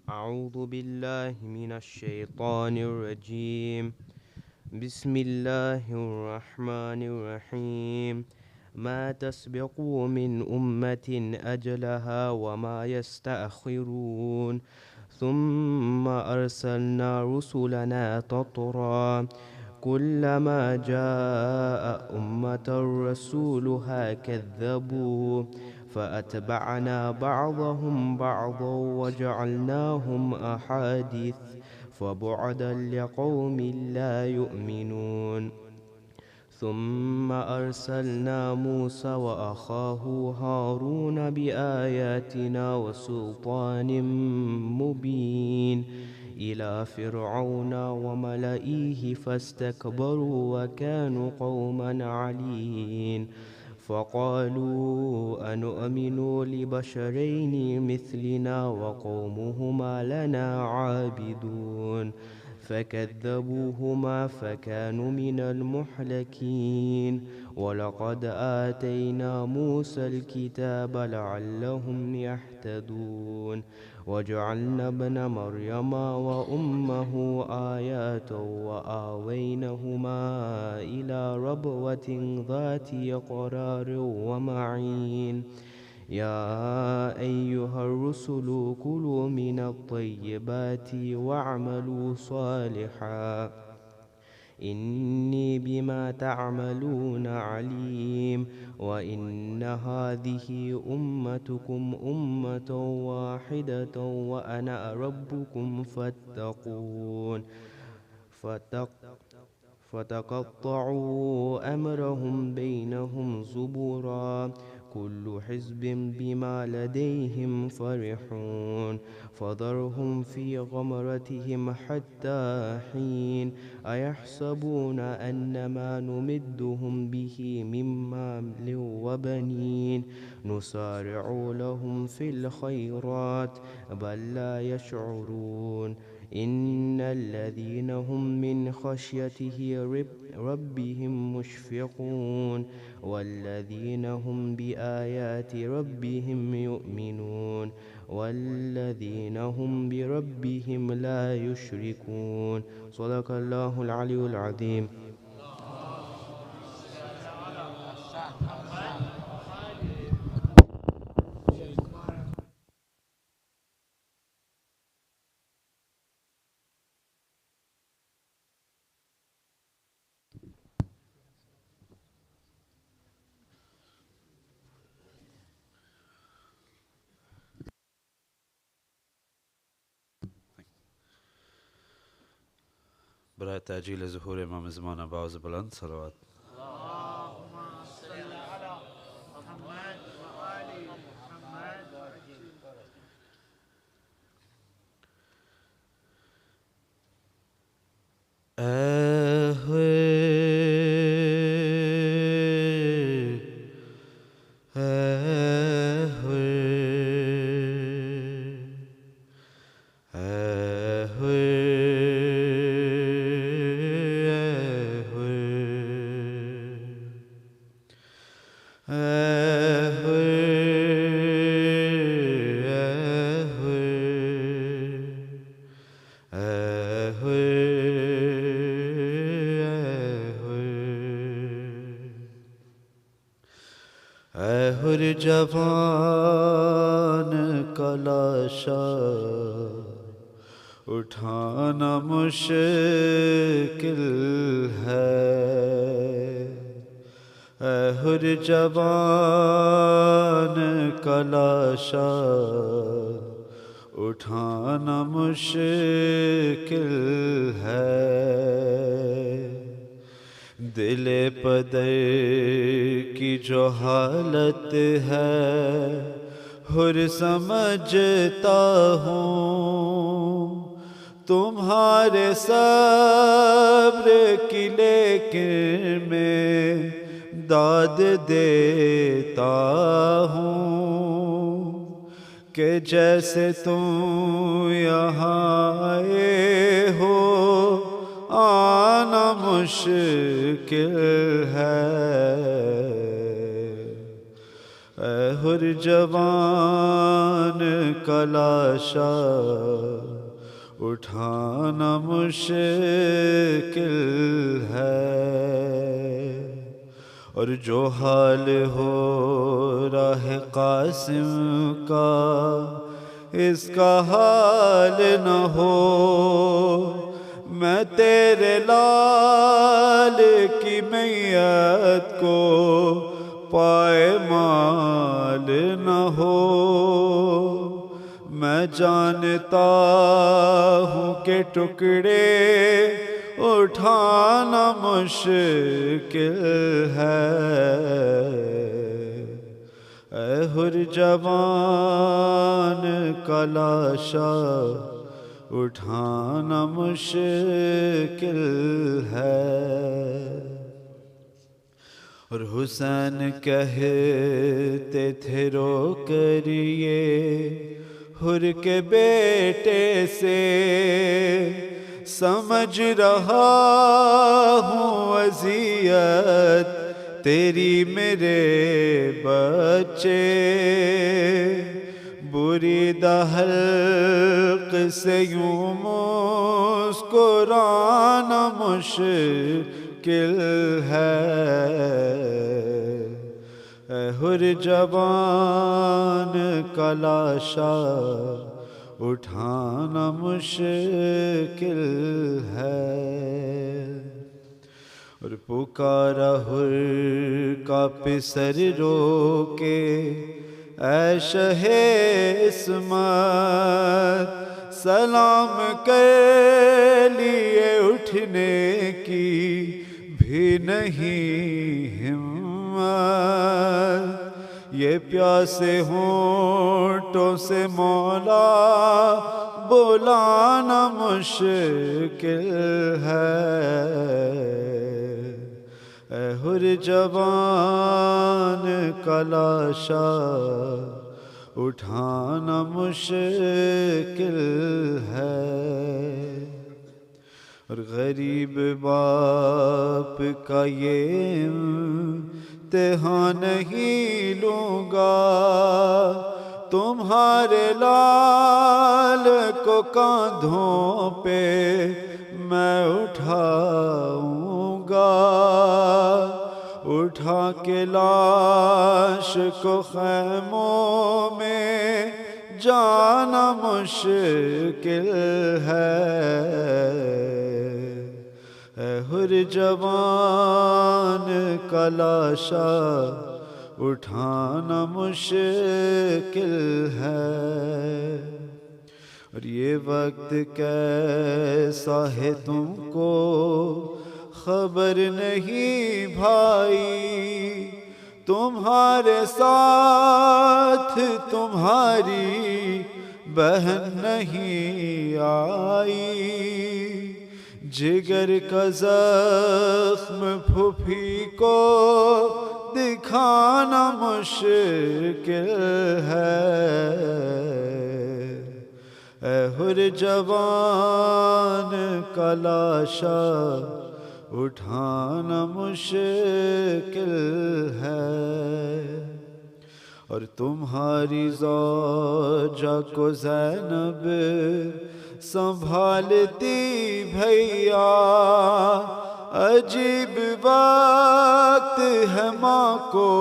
أعوذ بالله من الشيطان الرجيم. بسم الله الرحمن الرحيم. ما تسبق من أمة أجلها وما يستأخرون ثم أرسلنا رسلنا تترى كلما جاء أمة رسولها كذبوا فأتبعنا بعضهم بعضا وجعلناهم أحاديث فبعدا لقوم لا يؤمنون. ثم أرسلنا موسى وأخاه هارون بآياتنا وسلطان مبين إلى فرعون وملئه فاستكبروا وكانوا قوما علين. فقالوا أنؤمن لبشرين مثلنا وقومهما لنا عابدون فكذبوهما فكانوا من المهلكين. ولقد آتينا موسى الكتاب لعلهم يهتدون وجعلنا ابن مريم وأمه آيات وآوينهما إلى ربوة ذات قرار ومعين. يا أيها الرسل كلوا من الطيبات واعملوا صالحا إني بما تعملون عليم. وإن هذه أمتكم أمة واحدة وأنا ربكم فاتقون. فتقطعوا أمرهم بينهم زبرا كل حزب بما لديهم فرحون. فذرهم في غمرتهم حتى حين. أيحسبون أن ما نمدهم به من مال وبنين نسارع لهم في الخيرات بل لا يشعرون. إن الذين هم من خشيته ربهم مشفقون والذين هم بآيات ربهم يؤمنون والذين هم بربهم لا يشركون. صدق الله العلي العظيم. برای تأجیل ظهور امام زمان باز بلند صلوات. اللهم صل على محمد وآل محمد. जवान का लाशा उठाना मुश्किल है। हुर जवान का लाशा उठाना मुश्किल है। दिले पदर की जो हालत है हुर समझता हूँ तुम्हारे सब्र की, लेकिन मैं दाद देता हूँ कि जैसे तुम यहाँ आए हो आना मुश्किल है। हुर ہر جوان کا لاشا اٹھانا مشکل ہے، اور جو حال ہو راہ قاسم کا اس کا حال نہ ہو، میں تیرے لال کی میت کو پائمال نہ ہو۔ میں جانتا ہوں کہ ٹکڑے اٹھانا مشکل ہے، اے ہر جوان کا لاشا اٹھانا مشکل ہے۔ اور حسین کہتے تھے رو کر یہ حر کے بیٹے سے، سمجھ رہا ہوں اذیت تیری میرے بچے، بریدہ حلق سے یوں مسکرانا مشکل ہے، اے ہر جوان کا لاشا اٹھانا مشکل ہے۔ اور پکارا حر کا پسر رو کے، اے شہ عصمت سلام کر لیے اٹھنے کی بھی نہیں ہمت، یہ پیاسے ہونٹوں سے مولا بلانا مشکل ہے، اے ہر جوان کا لاشا اٹھانا مشکل ہے۔ اور غریب باپ کا یہ امتحان نہیں لوں گا، تمہارے لال کو کاندھوں پہ میں اٹھاؤں گا، اٹھا کے لاش کو خیموں میں جانا مشکل ہے، اے ہر جوان کا لاشا اٹھانا مشکل ہے۔ اور یہ وقت کیسا ہے تم کو خبر نہیں بھائی، تمہارے ساتھ تمہاری بہن نہیں آئی، جگر کا زخم پھوپھی کو دکھانا مشکل ہے، اے ہر جوان کا لاشا اٹھانا مشکل ہے۔ اور تمہاری زوجہ کو زینب سنبھالتی بھیا، عجیب وقت ہے ماں کو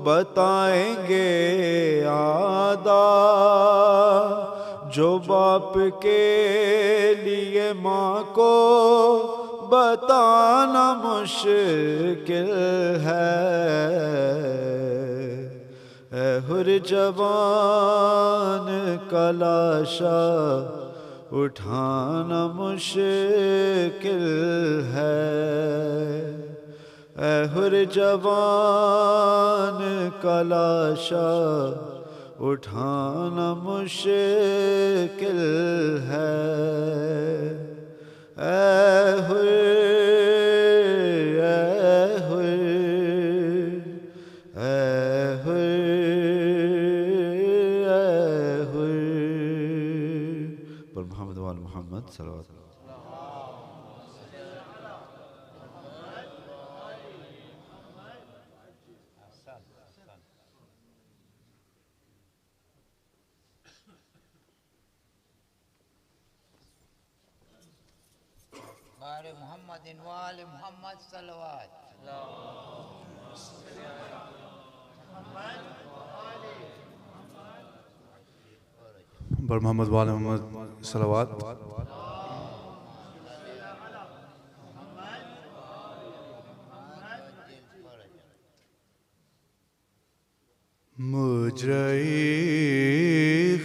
بتائیں گے آدا، جو باپ کے لیے ماں کو بتانا مشکل ہے، اے ہر جوان کا لاشا اٹھانا مشکل ہے، اے ہر جوان کا لاشا اٹھانا مشکل ہے، اے ہر پر محمد وآل محمد صلوات اللہ۔ بار محمد وآل محمد صلوات. بر محمد وآل محمد صلوات. مجرئی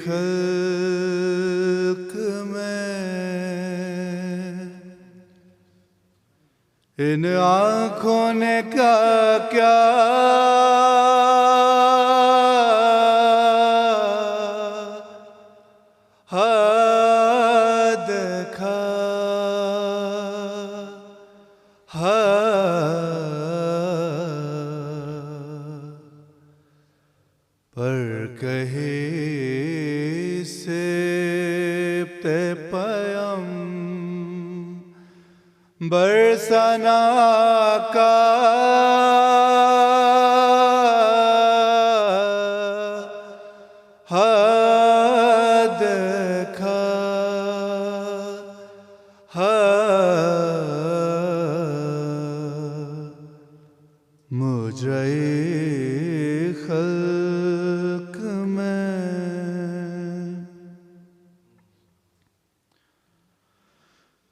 خلق میں ان آنکھوں نے کیا کیا دیکھا پر کہیں سے پیم برسنا کا دیکھا مجرئی خلق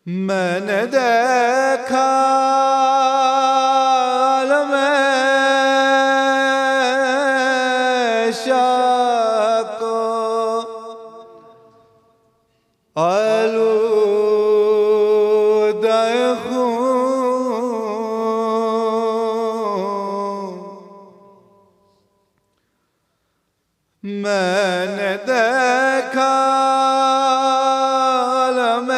میں نے دیکھا عالم شاہ کو آلودہ خون میں نے دیکھا عالم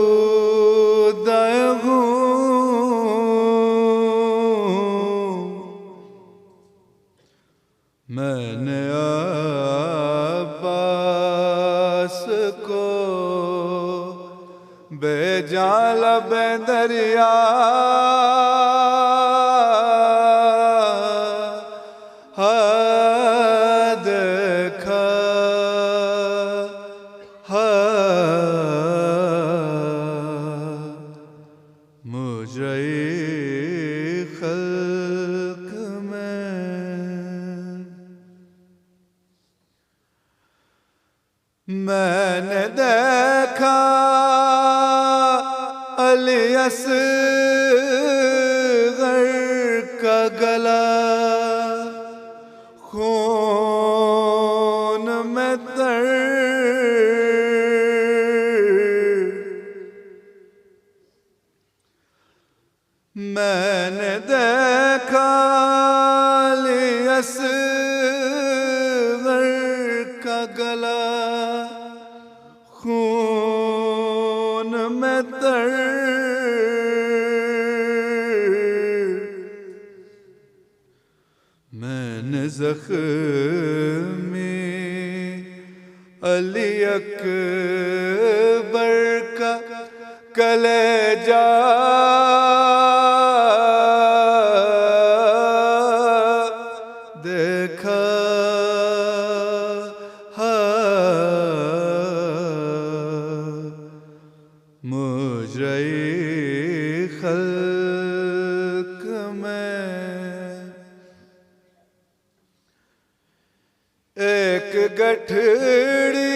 آلودہ خون میں نے عباس کو بے جان لب دریا دیکھا مجرئی خلق میں نے دیکھا علی اصغر کا گلا خون میں تر میں نے دیکھا علی اصغر کا گلا خون میں تر میں نے زخمی علی اکبر کا کلیجہ دیکھا مجرئی خلق میں ایک گٹھڑی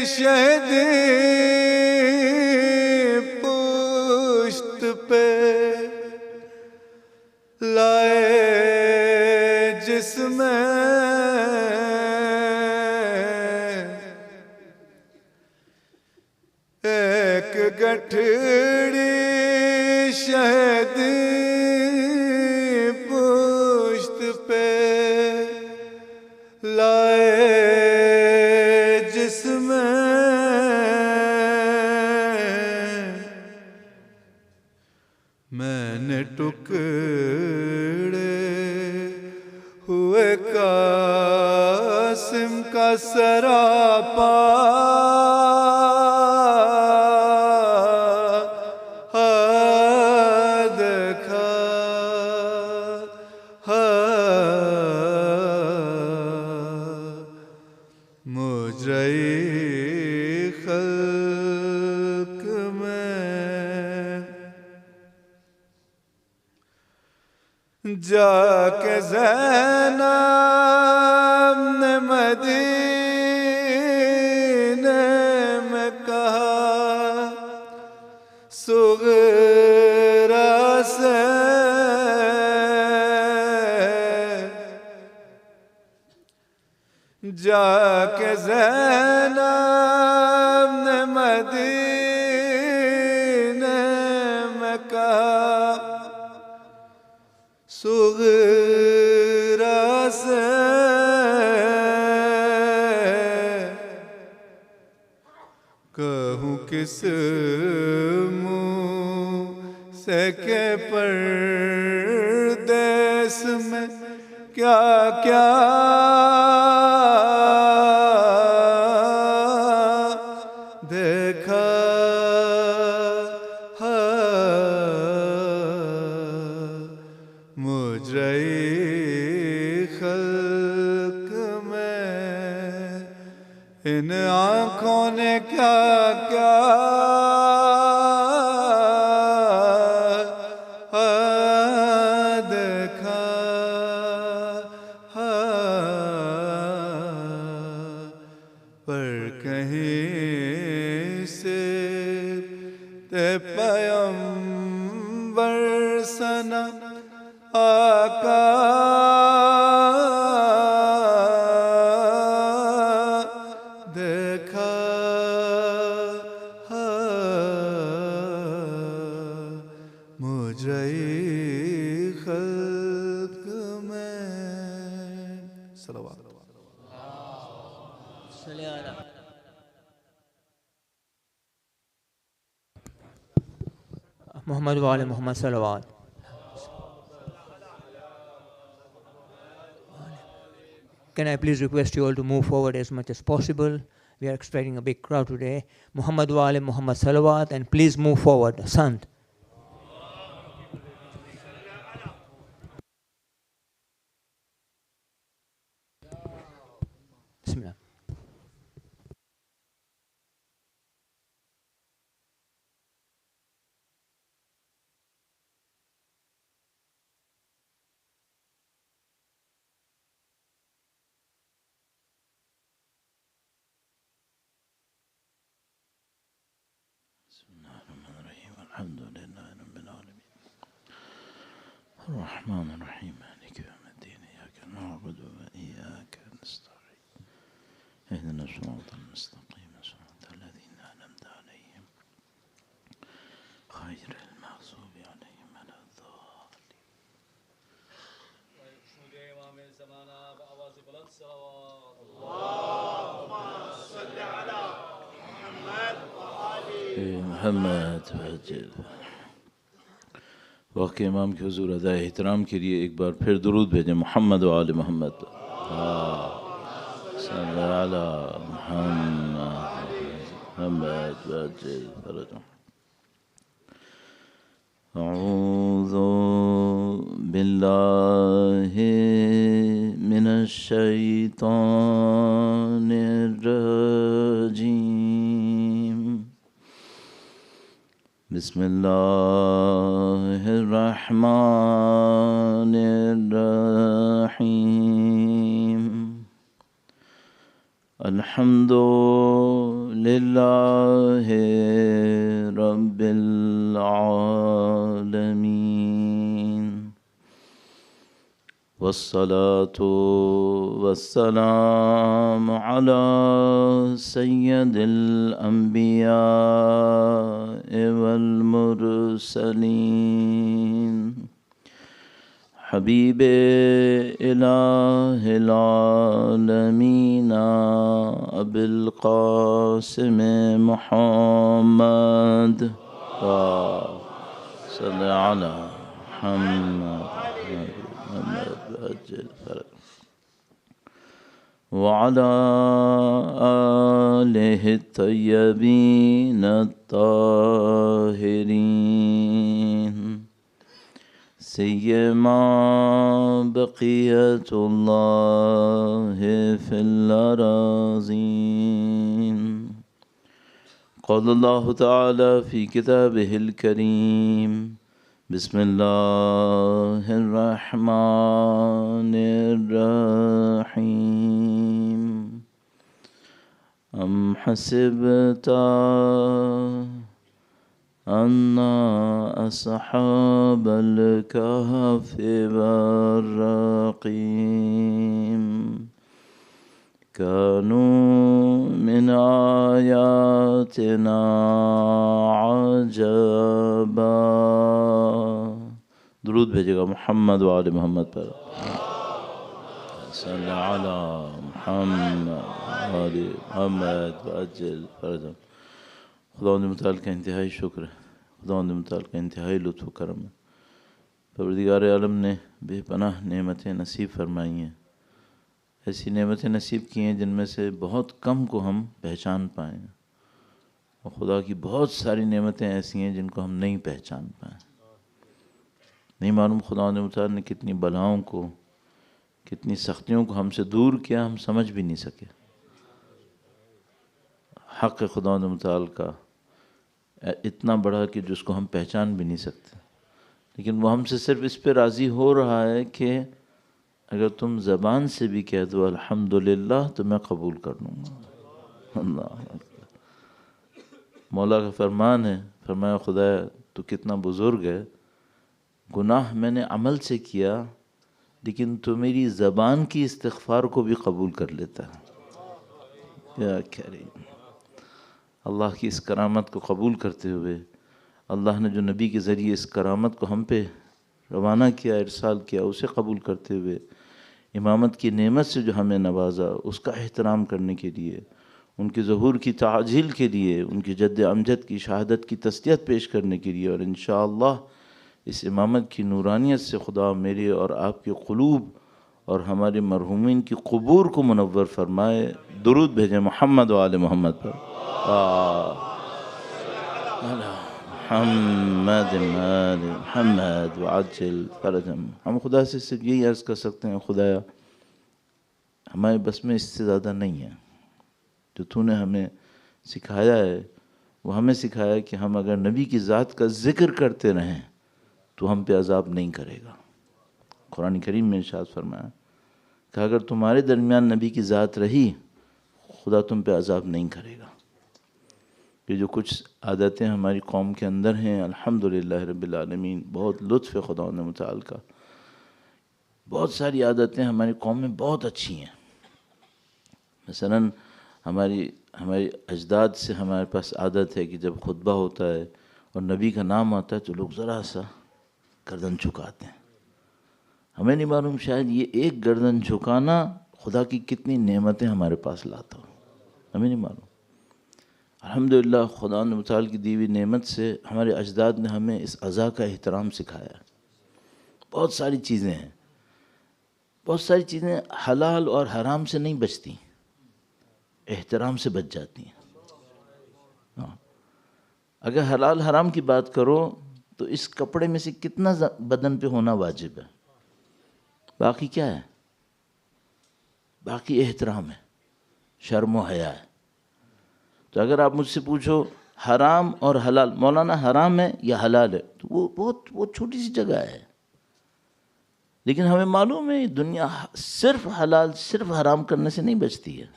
شہدی پشت پہ لائے جس میں ایک گٹھڑی شہدی پشت پہ لائے جس میں میں نے ٹکڑے ہوئے قاسم کا سراپا دیکھا مجرے خلق میں جا کے زینب نے مدینے میں کہا صغرا سے جا کے زینب نے مدینے میں کہا صغرا سے کہوں کس منہ سے کہ پردیس میں کیا کیا دیکھا مجرے خلق میں ان آنکھوں نے کیا کیا دیکھا پر کہیں سے تے پیغمبر سنا آقا دیکھا مجرے خلق میں صلوات محمد وآل محمد صلوات. Can I please request you all to move forward as much as possible? We are expecting a big crowd today. Muhammad wa ali Muhammad salawat, and please move forward. Sant. Bismillah. الحمد لله رب العالمين الرحمن الرحيم مالك يوم الدين إياك نعبد وإياك نستعين اهدنا الصراط المستقيم صراط الذين أنعمت عليهم غير المغضوب عليهم ولا الضالين. محمد وجل. وقت امام کے حضور ادائے احترام کے لیے ایک بار پھر درود بھیجیں. محمد و آل محمد صلی علی محمد وجل فرجہ. اعوذ باللہ من الشیطان الرجیم. بسم اللہ الرحمن الرحیم. الحمد للہ رب العالمین والصلاة والسلام على سید الانبیاء والمرسلین حبیب الہ العالمین ابی القاسم محمد صلی علی محمد وعلى آله الطيبين الطاهرين سيما بقية الله في الأراضين. قال الله تعالى في كتابه الكريم: بسم الله الرحمن الرحيم. أم حسبت أن أصحاب الكهف والرقيم كانوا من آياتنا عجبا. درود بھیجے گا محمد وآل محمد پر. صلی علی محمد وآل محمد وعجل فرجهم. خداوند متعال کا انتہائی شکر ہے، خداوند متعال کا انتہائی لطف و کرم ہے. پروردگار عالم نے بے پناہ نعمتیں نصیب فرمائی ہیں، ایسی نعمتیں نصیب کی ہیں جن میں سے بہت کم کو ہم پہچان پائیں، اور خدا کی بہت ساری نعمتیں ایسی ہیں جن کو ہم نہیں پہچان پائیں. نہیں معلوم خداوند متعال نے کتنی بلاؤں کو، کتنی سختیوں کو ہم سے دور کیا، ہم سمجھ بھی نہیں سکے. حق خداوند متعال کا اتنا بڑا کہ جس کو ہم پہچان بھی نہیں سکتے، لیکن وہ ہم سے صرف اس پہ راضی ہو رہا ہے کہ اگر تم زبان سے بھی کہہ دو الحمدللہ تو میں قبول کر لوں گا. اللہ اکبر. مولا کا فرمان ہے، فرمایا خدا تو کتنا بزرگ ہے، گناہ میں نے عمل سے کیا لیکن تو میری زبان کی استغفار کو بھی قبول کر لیتا ہے. یا کریم. اللہ کی اس کرامت کو قبول کرتے ہوئے اللہ نے جو نبی کے ذریعے اس کرامت کو ہم پہ روانہ کیا، ارسال کیا، اسے قبول کرتے ہوئے امامت کی نعمت سے جو ہمیں نوازا اس کا احترام کرنے کے لیے، ان کے ظہور کی تعجیل کے لیے، ان کی جد امجد کی شہادت کی تسلیت پیش کرنے کے لیے، اور انشاءاللہ اس امامت کی نورانیت سے خدا میرے اور آپ کے قلوب اور ہمارے مرحومین کی قبور کو منور فرمائے. درود بھیجیں محمد و آل محمد پر. محمد آل محمد وعجل فرجهم. ہم خدا سے صرف یہی عرض کر سکتے ہیں، خدایا ہمارے بس میں اس سے زیادہ نہیں ہے. جو تو نے ہمیں سکھایا ہے وہ ہمیں سکھایا کہ ہم اگر نبی کی ذات کا ذکر کرتے رہیں تو ہم پہ عذاب نہیں کرے گا. قرآن کریم میں ارشاد فرمایا کہ اگر تمہارے درمیان نبی کی ذات رہی خدا تم پہ عذاب نہیں کرے گا. یہ جو کچھ عادتیں ہماری قوم کے اندر ہیں الحمدللہ رب العالمین، بہت لطف ہے خداوند متعال کا. بہت ساری عادتیں ہماری قوم میں بہت اچھی ہیں. مثلا ہمارے اجداد سے ہمارے پاس عادت ہے کہ جب خطبہ ہوتا ہے اور نبی کا نام آتا ہے تو لوگ ذرا سا گردن جھکاتے ہیں. ہمیں نہیں معلوم شاید یہ ایک گردن جھکانا خدا کی کتنی نعمتیں ہمارے پاس لاتا ہو، ہمیں نہیں معلوم. الحمدللہ خدا متعال کی دی ہوئی نعمت سے ہمارے اجداد نے ہمیں اس عزا کا احترام سکھایا. بہت ساری چیزیں ہیں، بہت ساری چیزیں حلال اور حرام سے نہیں بچتی، احترام سے بچ جاتی ہیں. اگر حلال حرام کی بات کرو تو اس کپڑے میں سے کتنا بدن پہ ہونا واجب ہے، باقی کیا ہے؟ باقی احترام ہے، شرم و حیا ہے. تو اگر آپ مجھ سے پوچھو حرام اور حلال، مولانا حرام ہے یا حلال ہے، تو وہ بہت چھوٹی سی جگہ ہے. لیکن ہمیں معلوم ہے دنیا صرف حلال صرف حرام کرنے سے نہیں بچتی ہے.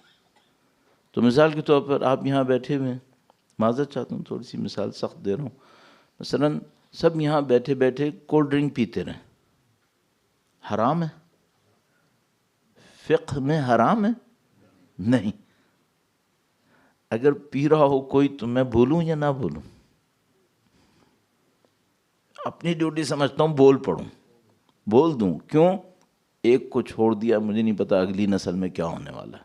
تو مثال کے طور پر آپ یہاں بیٹھے ہوئے ہیں، معذرت چاہتا ہوں تھوڑی سی مثال سخت دے رہا ہوں، مثلا سب یہاں بیٹھے بیٹھے کولڈ ڈرنک پیتے رہیں، حرام ہے؟ فقہ میں حرام ہے؟ نہیں. اگر پی رہا ہو کوئی تو میں بولوں یا نہ بولوں؟ اپنی ڈیوٹی سمجھتا ہوں بول پڑوں، بول دوں. کیوں؟ ایک کو چھوڑ دیا، مجھے نہیں پتا اگلی نسل میں کیا ہونے والا ہے.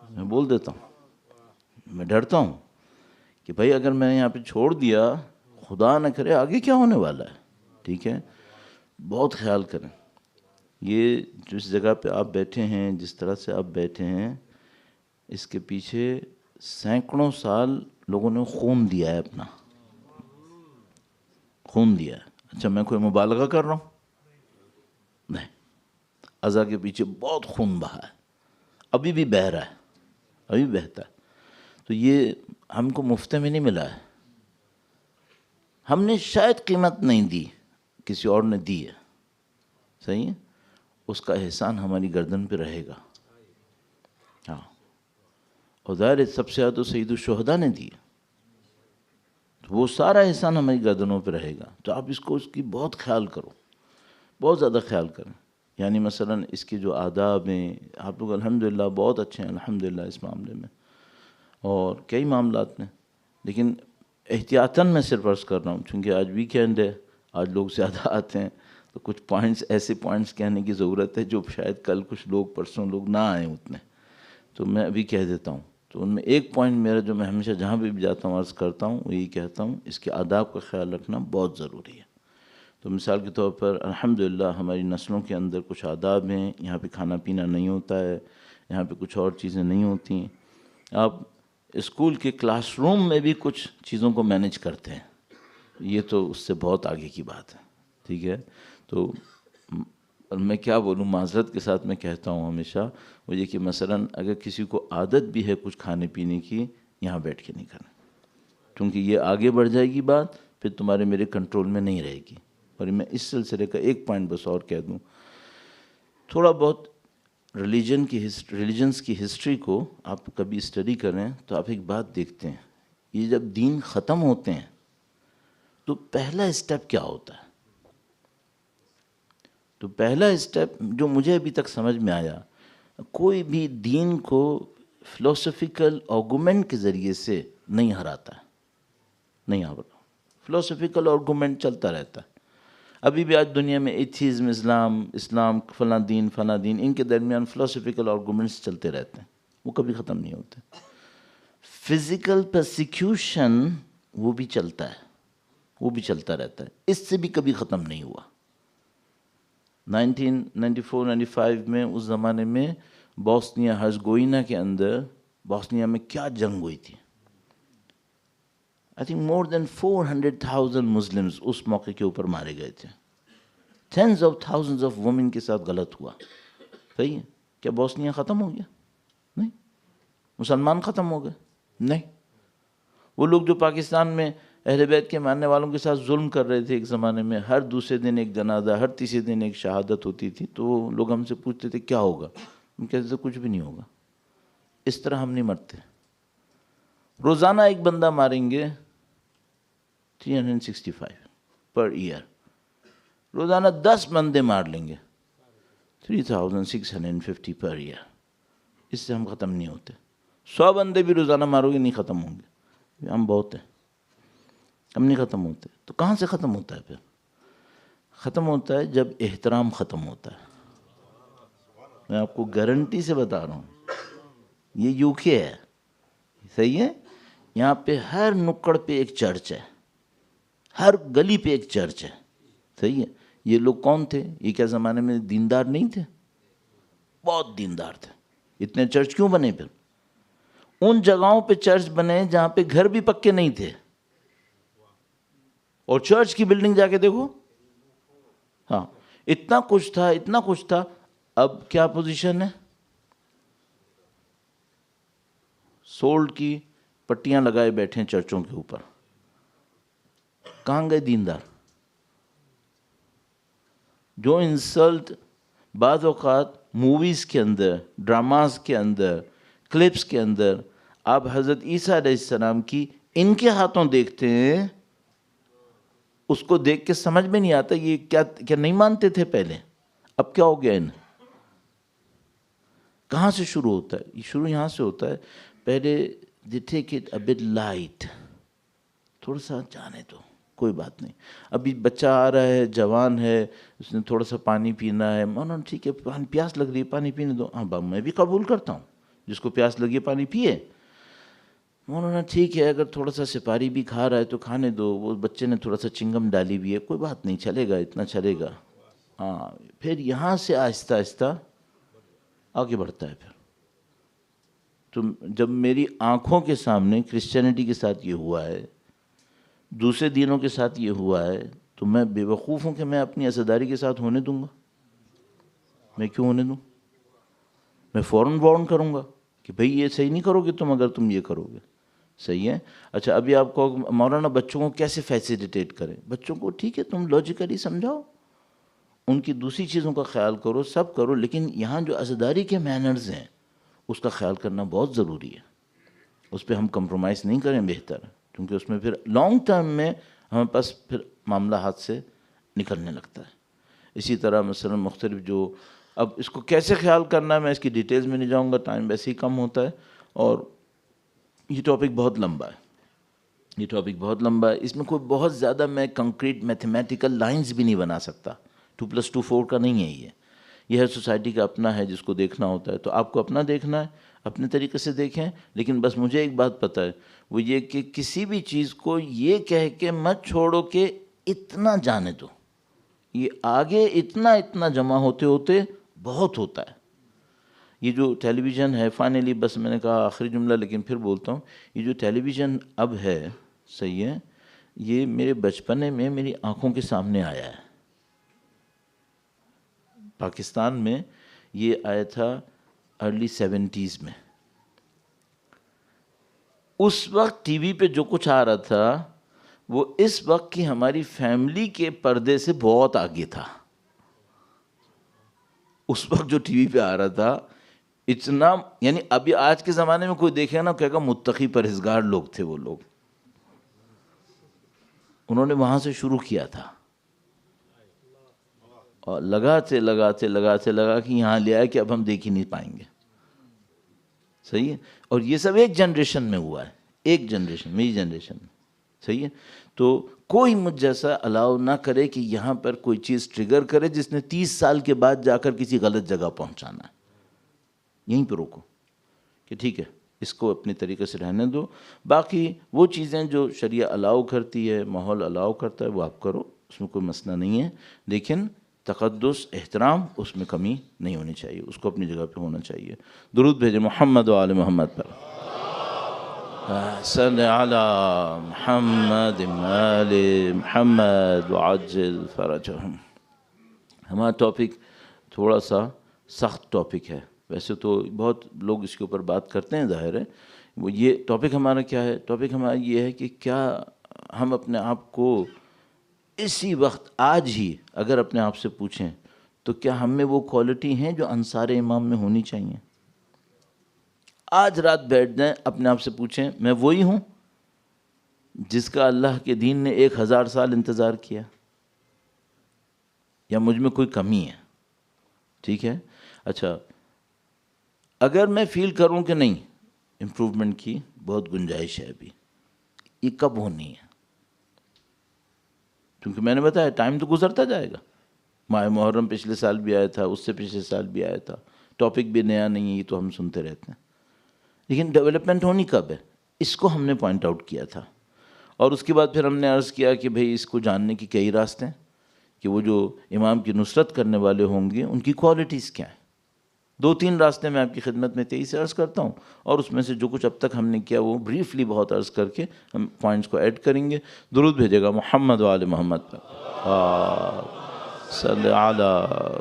میں بول دیتا ہوں. میں ڈرتا ہوں کہ بھائی اگر میں یہاں پہ چھوڑ دیا خدا نہ کرے آگے کیا ہونے والا ہے. ٹھیک ہے، بہت خیال کریں. یہ جس جگہ پہ آپ بیٹھے ہیں، جس طرح سے آپ بیٹھے ہیں، اس کے پیچھے سینکڑوں سال لوگوں نے خون دیا ہے، اپنا خون دیا ہے. اچھا میں کوئی مبالغہ کر رہا ہوں؟ نہیں، عزا کے پیچھے بہت خون بہا ہے. ابھی بھی بہہ رہا ہے، ابھی بہتا ہے. تو یہ ہم کو مفت میں نہیں ملا ہے، ہم نے شاید قیمت نہیں دی، کسی اور نے دی ہے. صحیح ہے، اس کا احسان ہماری گردن پہ رہے گا. ہاں، اور ظاہر سب سے زیادہ تو سید الشہداء نے دی، تو وہ سارا احسان ہماری گردنوں پہ رہے گا. تو آپ اس کی بہت خیال کرو، بہت زیادہ خیال کریں. یعنی مثلا اس کے جو آداب ہیں، آپ لوگ الحمدللہ بہت اچھے ہیں الحمدللہ اس معاملے میں، اور کئی معاملات میں. لیکن احتیاطاً میں صرف عرض کر رہا ہوں، چونکہ آج ویکینڈ ہے، آج لوگ زیادہ آتے ہیں، تو کچھ پوائنٹس ایسے پوائنٹس کہنے کی ضرورت ہے جو شاید کل کچھ لوگ پرسوں لوگ نہ آئیں اتنے، تو میں ابھی کہہ دیتا ہوں. تو ان میں ایک پوائنٹ میرا جو میں ہمیشہ جہاں بھی جاتا ہوں عرض کرتا ہوں، وہ یہی کہتا ہوں، اس کے آداب کا خیال رکھنا بہت ضروری ہے. تو مثال کے طور پر الحمدللہ ہماری نسلوں کے اندر کچھ آداب ہیں. یہاں پہ کھانا پینا نہیں ہوتا ہے، یہاں پہ کچھ اور چیزیں نہیں ہوتی ہیں. آپ اسکول کے کلاس روم میں بھی کچھ چیزوں کو مینیج کرتے ہیں، یہ تو اس سے بہت آگے کی بات ہے. ٹھیک ہے، تو میں کیا بولوں، معذرت کے ساتھ میں کہتا ہوں ہمیشہ، وہ یہ کہ مثلا اگر کسی کو عادت بھی ہے کچھ کھانے پینے کی، یہاں بیٹھ کے نہیں کرنا، کیونکہ یہ آگے بڑھ جائے گی بات، پھر تمہارے میرے کنٹرول میں نہیں رہے گی. اور میں اس سلسلے کا ایک پوائنٹ بس اور کہہ دوں، تھوڑا بہت ریلیجنس کی ہسٹری کو آپ کبھی اسٹڈی کریں تو آپ ایک بات دیکھتے ہیں، یہ جب دین ختم ہوتے ہیں تو پہلا اسٹیپ کیا ہوتا ہے؟ تو پہلا اسٹیپ جو مجھے ابھی تک سمجھ میں آیا، کوئی بھی دین کو فلسفیکل آرگومنٹ کے ذریعے سے نہیں ہراتا ہے، نہیں ہراتا. فلسفیکل آرگومنٹ چلتا رہتا ہے. ابھی بھی آج دنیا میں ایتھیزم، اسلام فلاں دین، ان کے درمیان فلسفیکل آرگومنٹس چلتے رہتے ہیں، وہ کبھی ختم نہیں ہوتے. فزیکل پرسیکیوشن وہ بھی چلتا ہے، وہ بھی چلتا رہتا ہے، اس سے بھی کبھی ختم نہیں ہوا. 1994-95 میں اس زمانے میں بوسنیا ہرزگوئینا کے اندر، بوسنیا میں کیا جنگ ہوئی تھی. I think more than 400,000 Muslims اس موقع کے اوپر مارے گئے تھے. Tens of thousands of women کے ساتھ غلط ہوا. صحیح ہے، کیا بوسنیا ختم ہو گیا؟ نہیں. مسلمان ختم ہو گئے؟ نہیں. وہ لوگ جو پاکستان میں اہل بیت کے ماننے والوں کے ساتھ ظلم کر رہے تھے ایک زمانے میں، ہر دوسرے دن ایک جنازہ، ہر تیسرے دن ایک شہادت ہوتی تھی، تو لوگ ہم سے پوچھتے تھے کیا ہوگا؟ ہم کہتے تھے کچھ بھی نہیں ہوگا. اس طرح ہم نہیں مرتے. روزانہ ایک بندہ ماریں گے 365 پر ایئر. روزانہ 10 بندے مار لیں گے 3650 پر ایئر. اس سے ہم ختم نہیں ہوتے. 100 بندے بھی روزانہ مارو گے نہیں ختم ہوں گے. ہم بہت ہیں، ہم نہیں ختم ہوتے. تو کہاں سے ختم ہوتا ہے پھر؟ ختم ہوتا ہے جب احترام ختم ہوتا ہے. میں آپ کو گارنٹی سے بتا رہا ہوں، یہ یو کے ہے، صحیح ہے. یہاں پہ ہر نکڑ پہ ایک چرچ ہے، ہر گلی پہ ایک چرچ ہے. صحیح ہے. یہ لوگ کون تھے؟ یہ کیا زمانے میں دیندار نہیں تھے؟ بہت دیندار تھے. اتنے چرچ کیوں بنے پھر؟ ان جگہوں پہ چرچ بنے جہاں پہ گھر بھی پکے نہیں تھے. اور چرچ کی بلڈنگ جا کے دیکھو، ہاں اتنا کچھ تھا، اتنا کچھ تھا. اب کیا پوزیشن ہے؟ سولڈ کی پٹیاں لگائے بیٹھے ہیں چرچوں کے اوپر. کہاں گئے دیندار؟ جو انسلٹ بعض اوقات موویز کے اندر، ڈراماز کے اندر، کلپس کے اندر آپ حضرت عیسیٰ علیہ السلام کی ان کے ہاتھوں دیکھتے ہیں، اس کو دیکھ کے سمجھ میں نہیں آتا یہ کیا نہیں مانتے تھے پہلے، اب کیا ہو گیا انہیں؟ کہاں سے شروع ہوتا ہے؟ یہ شروع یہاں سے ہوتا ہے. پہلے they take it a bit light، تھوڑا سا جانے دو، کوئی بات نہیں. ابھی بچہ آ رہا ہے، جوان ہے، اس نے تھوڑا سا پانی پینا ہے، مولانا ٹھیک ہے پیاس لگ رہی ہے پانی پینے دو. ہاں میں بھی قبول کرتا ہوں، جس کو پیاس لگی ہے پانی پیے. مولانا ٹھیک ہے اگر تھوڑا سا سپاری بھی کھا رہا ہے تو کھانے دو، وہ بچے نے تھوڑا سا چنگم ڈالی بھی ہے، کوئی بات نہیں، چلے گا، اتنا چلے گا. ہاں پھر یہاں سے آہستہ آہستہ آگے بڑھتا ہے. پھر تو جب میری آنکھوں کے سامنے کرسچینٹی کے ساتھ یہ ہوا ہے، دوسرے دینوں کے ساتھ یہ ہوا ہے، تو میں بے وقوف ہوں کہ میں اپنی عزاداری کے ساتھ ہونے دوں گا؟ میں کیوں ہونے دوں؟ میں فوراً وارن کروں گا کہ بھئی یہ صحیح نہیں کرو گے تم اگر تم یہ کرو گے. صحیح ہے. اچھا ابھی آپ کو مولانا بچوں کو کیسے فیسیلیٹیٹ کریں؟ بچوں کو ٹھیک ہے تم لاجیکلی سمجھاؤ، ان کی دوسری چیزوں کا خیال کرو، سب کرو، لیکن یہاں جو عزاداری کے مینرز ہیں اس کا خیال کرنا بہت ضروری ہے. اس پہ ہم کمپرومائز نہیں کریں بہتر، کیونکہ اس میں پھر لانگ ٹرم میں ہمیں پاس پھر معاملہ ہاتھ سے نکلنے لگتا ہے. اسی طرح مثلا مختلف جو اب اس کو کیسے خیال کرنا ہے میں اس کی ڈیٹیلز میں نہیں جاؤں گا، ٹائم ویسے ہی کم ہوتا ہے، اور یہ ٹاپک بہت لمبا ہے. یہ ٹاپک بہت لمبا ہے، اس میں کوئی بہت زیادہ میں کنکریٹ میتھمیٹیکل لائنز بھی نہیں بنا سکتا. 2+2 4 کا نہیں ہے یہ ہے سوسائٹی کا اپنا ہے جس کو دیکھنا ہوتا ہے. تو آپ کو اپنا دیکھنا ہے، اپنے طریقے سے دیکھیں. لیکن بس مجھے ایک بات پتہ ہے، وہ یہ کہ کسی بھی چیز کو یہ کہہ کے مت چھوڑو کہ اتنا جانے دو. یہ آگے اتنا جمع ہوتے ہوتے بہت ہوتا ہے. یہ جو ٹیلی ویژن ہے، فائنلی بس میں نے کہا آخری جملہ لیکن پھر بولتا ہوں، یہ جو ٹیلی ویژن اب ہے، صحیح ہے، یہ میرے بچپنے میں میری آنکھوں کے سامنے آیا ہے. پاکستان میں یہ آیا تھا ارلی 70s میں. اس وقت ٹی وی پہ جو کچھ آ رہا تھا وہ اس وقت کی ہماری فیملی کے پردے سے بہت آگے تھا. اس وقت جو ٹی وی پہ آ رہا تھا اتنا، یعنی ابھی آج کے زمانے میں کوئی دیکھے نا کہے گا متقی پرہیزگار لوگ تھے وہ لوگ. انہوں نے وہاں سے شروع کیا تھا اور لگاتے لگا کے یہاں لے آئے کہ اب ہم دیکھ ہی نہیں پائیں گے. صحیح ہے. اور یہ سب ایک جنریشن میں ہوا ہے، ایک جنریشن، میری جنریشن میں. صحیح ہے. تو کوئی مجھ جیسا الاؤ نہ کرے کہ یہاں پر کوئی چیز ٹریگر کرے جس نے 30 سال کے بعد جا کر کسی غلط جگہ پہنچانا ہے. یہیں پہ روکو کہ ٹھیک ہے اس کو اپنے طریقے سے رہنے دو. باقی وہ چیزیں جو شریعہ الاؤ کرتی ہے، ماحول الاؤ کرتا ہے، وہ آپ کرو، اس میں کوئی مسئلہ نہیں ہے. لیکن تقدس، احترام، اس میں کمی نہیں ہونی چاہیے، اس کو اپنی جگہ پہ ہونا چاہیے. درود بھیجیں محمد و آل محمد پر. صلی علی محمد آل محمد وعجل فرجہم. ہمارا ٹاپک تھوڑا سا سخت ٹاپک ہے، ویسے تو بہت لوگ اس کے اوپر بات کرتے ہیں، ظاہر ہے. وہ یہ ٹاپک ہمارا کیا ہے؟ ٹاپک ہمارا یہ ہے کہ کیا ہم اپنے آپ کو اسی وقت آج ہی اگر اپنے آپ سے پوچھیں تو کیا ہم میں وہ کوالٹی ہیں جو انصار امام میں ہونی چاہیے؟ آج رات بیٹھ جائیں، اپنے آپ سے پوچھیں میں وہی ہوں جس کا اللہ کے دین نے 1000 سال انتظار کیا، یا مجھ میں کوئی کمی ہے؟ ٹھیک ہے. اچھا اگر میں فیل کروں کہ نہیں امپروومنٹ کی بہت گنجائش ہے ابھی، یہ کب ہونی ہے؟ کیونکہ میں نے بتایا ٹائم تو گزرتا جائے گا. ماہ محرم پچھلے سال بھی آیا تھا، اس سے پچھلے سال بھی آیا تھا، ٹاپک بھی نیا نہیں ہے، یہ تو ہم سنتے رہتے ہیں. لیکن ڈیولپمنٹ ہونی کب ہے؟ اس کو ہم نے پوائنٹ آؤٹ کیا تھا. اور اس کے بعد پھر ہم نے عرض کیا کہ بھئی اس کو جاننے کی کئی راستے ہیں کہ وہ جو امام کی نصرت کرنے والے ہوں گے ان کی کوالٹیز کیا ہیں. 2-3 راستے میں آپ کی خدمت میں تیزی سے عرض کرتا ہوں، اور اس میں سے جو کچھ اب تک ہم نے کیا وہ بریفلی بہت عرض کر کے ہم پوائنٹس کو ایڈ کریں گے. درود بھیجے گا محمد و آل محمد پر. صلی علی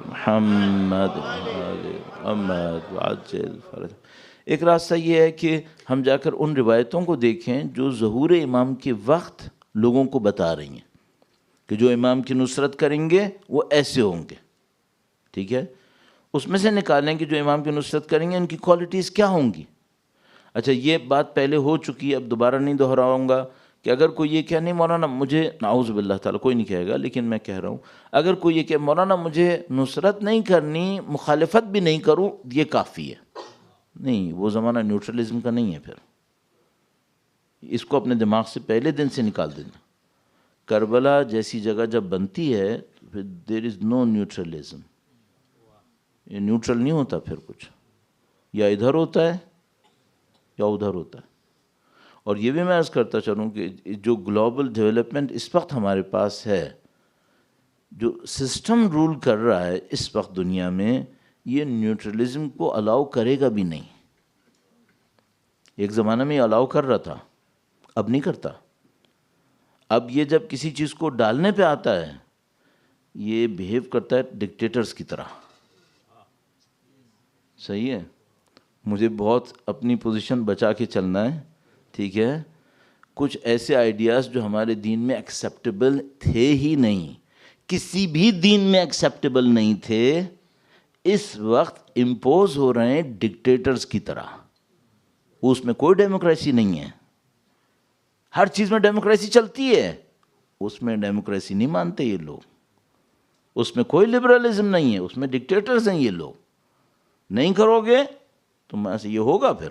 محمد آل محمد وعجل فرج. ایک راستہ یہ ہے کہ ہم جا کر ان روایتوں کو دیکھیں جو ظہور امام کے وقت لوگوں کو بتا رہی ہیں کہ جو امام کی نصرت کریں گے وہ ایسے ہوں گے. ٹھیک ہے. اس میں سے نکالیں کہ جو امام کی نصرت کریں گے ان کی کوالٹیز کیا ہوں گی. اچھا یہ بات پہلے ہو چکی ہے، اب دوبارہ نہیں دہراؤں گا کہ اگر کوئی یہ کہہ نہیں مولانا مجھے، نعوذ باللہ تعالیٰ کوئی نہیں کہے گا لیکن میں کہہ رہا ہوں، اگر کوئی یہ کہ مولانا مجھے نصرت نہیں کرنی، مخالفت بھی نہیں کروں، یہ کافی ہے. نہیں، وہ زمانہ نیوٹرلزم کا نہیں ہے. پھر اس کو اپنے دماغ سے پہلے دن سے نکال دینا. کربلا جیسی جگہ جب بنتی ہے پھر دیر از نو نیوٹرلزم. یہ نیوٹرل نہیں ہوتا، پھر کچھ یا ادھر ہوتا ہے یا ادھر ہوتا ہے. اور یہ بھی میں عرض کرتا چلوں کہ جو گلوبل ڈیولپمنٹ اس وقت ہمارے پاس ہے، جو سسٹم رول کر رہا ہے اس وقت دنیا میں، یہ نیوٹرلزم کو الاؤ کرے گا بھی نہیں. ایک زمانہ میں یہ الاؤ کر رہا تھا، اب نہیں کرتا. اب یہ جب کسی چیز کو ڈالنے پہ آتا ہے یہ بیہیو کرتا ہے ڈکٹیٹرز کی طرح. صحیح ہے. مجھے بہت اپنی پوزیشن بچا کے چلنا ہے، ٹھیک ہے؟ کچھ ایسے آئیڈیاز جو ہمارے دین میں ایکسیپٹیبل تھے ہی نہیں، کسی بھی دین میں ایکسیپٹیبل نہیں تھے، اس وقت امپوز ہو رہے ہیں ڈکٹیٹرز کی طرح. اس میں کوئی ڈیموکریسی نہیں ہے. ہر چیز میں ڈیموکریسی چلتی ہے، اس میں ڈیموکریسی نہیں مانتے یہ لوگ. اس میں کوئی لبرلزم نہیں ہے، اس میں ڈکٹیٹرز ہیں یہ لوگ. نہیں کرو گے تو میں سے یہ ہوگا پھر.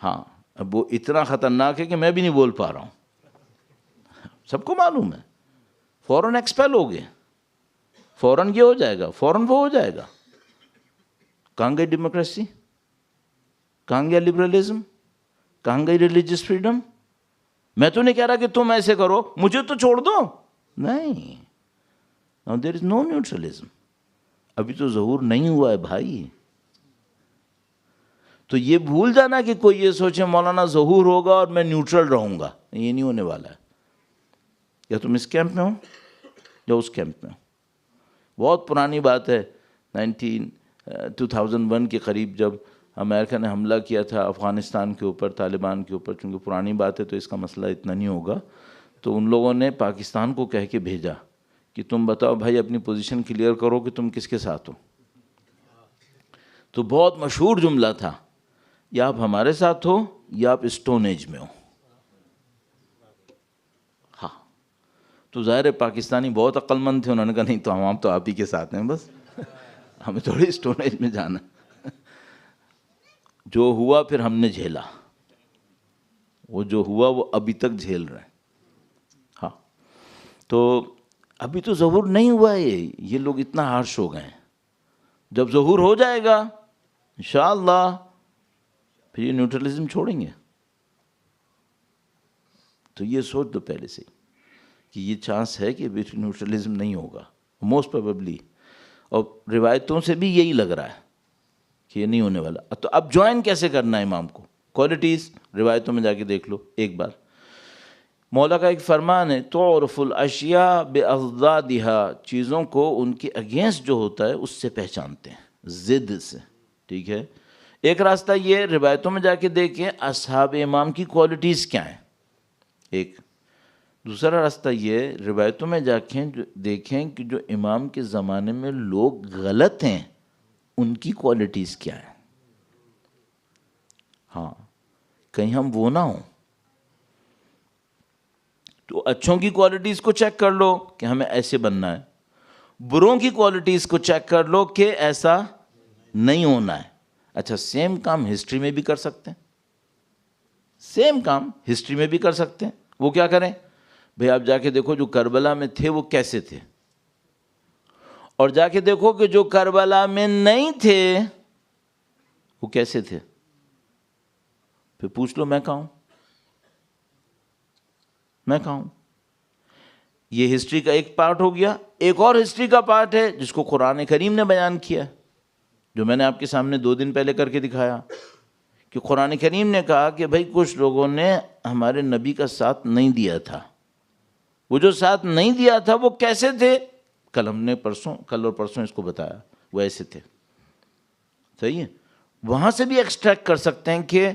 ہاں اب وہ اتنا خطرناک ہے کہ میں بھی نہیں بول پا رہا ہوں، سب کو معلوم ہے. فوراً ایکسپیل ہو گئے، فوراً یہ ہو جائے گا، فوراً وہ ہو جائے گا. کہاں گئی ڈیموکریسی؟ کہاں گیا لبرلزم؟ کہاں گئی ریلیجیس فریڈم؟ میں تو نہیں کہہ رہا کہ تم ایسے کرو، مجھے تو چھوڑ دو. نہیں، now there is no neutralism. ابھی تو ظہور نہیں ہوا ہے بھائی. تو یہ بھول جانا کہ کوئی یہ سوچے مولانا ظہور ہوگا اور میں نیوٹرل رہوں گا، یہ نہیں ہونے والا ہے. یا تم اس کیمپ میں ہو یا اس کیمپ میں ہو. بہت پرانی بات ہے، 2001 کے قریب جب امریکہ نے حملہ کیا تھا افغانستان کے اوپر، طالبان کے اوپر. چونکہ پرانی بات ہے تو اس کا مسئلہ اتنا نہیں ہوگا. تو ان لوگوں نے پاکستان کو کہہ کے بھیجا کہ تم بتاؤ بھائی، اپنی پوزیشن کلیئر کرو کہ تم کس کے ساتھ ہو. تو بہت مشہور جملہ تھا، یا آپ ہمارے ساتھ ہو یا آپ اسٹون ایج میں ہو. ہاں تو ظاہر پاکستانی بہت عقل مند تھے، انہوں نے کہا نہیں تو ہم تو آپ ہی کے ساتھ ہیں، بس ہمیں تھوڑی اسٹون ایج میں جانا. جو ہوا پھر ہم نے جھیلا، وہ جو ہوا وہ ابھی تک جھیل رہے ہیں. ہاں تو ابھی تو ظہور نہیں ہوا ہے، یہ لوگ اتنا ہارش ہو گئے ہیں. جب ظہور ہو جائے گا انشاءاللہ پھر یہ نیوٹرلزم چھوڑیں گے. تو یہ سوچ دو پہلے سے کہ یہ چانس ہے کہ نیوٹرلزم نہیں ہوگا موسٹ پروبیبلی. اور روایتوں سے بھی یہی لگ رہا ہے کہ یہ نہیں ہونے والا. تو اب جوائن کیسے کرنا ہے امام کو؟ کوالٹیز روایتوں میں جا کے دیکھ لو ایک بار. مولا کا ایک فرمان ہے، تعرف الاشیاء باضدادها، چیزوں کو ان کے اگینسٹ جو ہوتا ہے اس سے پہچانتے ہیں، ضد سے. ٹھیک ہے، ایک راستہ یہ روایتوں میں جا کے دیکھیں اصحاب امام کی کوالٹیز کیا ہیں ایک. دوسرا راستہ یہ روایتوں میں جا کے دیکھیں کہ جو امام کے زمانے میں لوگ غلط ہیں ان کی کوالٹیز کیا ہیں. ہاں کہیں ہم وہ نہ ہوں. تو اچھوں کی کوالٹیز کو چیک کر لو کہ ہمیں ایسے بننا ہے، بروں کی کوالٹیز کو چیک کر لو کہ ایسا نہیں ہونا ہے. اچھا سیم کام ہسٹری میں بھی کر سکتے ہیں، سیم کام ہسٹری میں بھی کر سکتے ہیں. وہ کیا کریں بھئی؟ آپ جا کے دیکھو جو کربلا میں تھے وہ کیسے تھے، اور جا کے دیکھو کہ جو کربلا میں نہیں تھے وہ کیسے تھے. پھر پوچھ لو میں کہاں ہوں، میں کہاں ہوں. یہ ہسٹری کا ایک پارٹ ہو گیا. ایک اور ہسٹری کا پارٹ ہے جس کو قرآن کریم نے بیان کیا، جو میں نے آپ کے سامنے 2 دن پہلے کر کے دکھایا کہ قرآن کریم نے کہا کہ بھائی کچھ لوگوں نے ہمارے نبی کا ساتھ نہیں دیا تھا. وہ جو ساتھ نہیں دیا تھا وہ کیسے تھے؟ کل ہم نے کل اور پرسوں اس کو بتایا، وہ ایسے تھے. صحیح ہے، وہاں سے بھی ایکسٹریکٹ کر سکتے ہیں کہ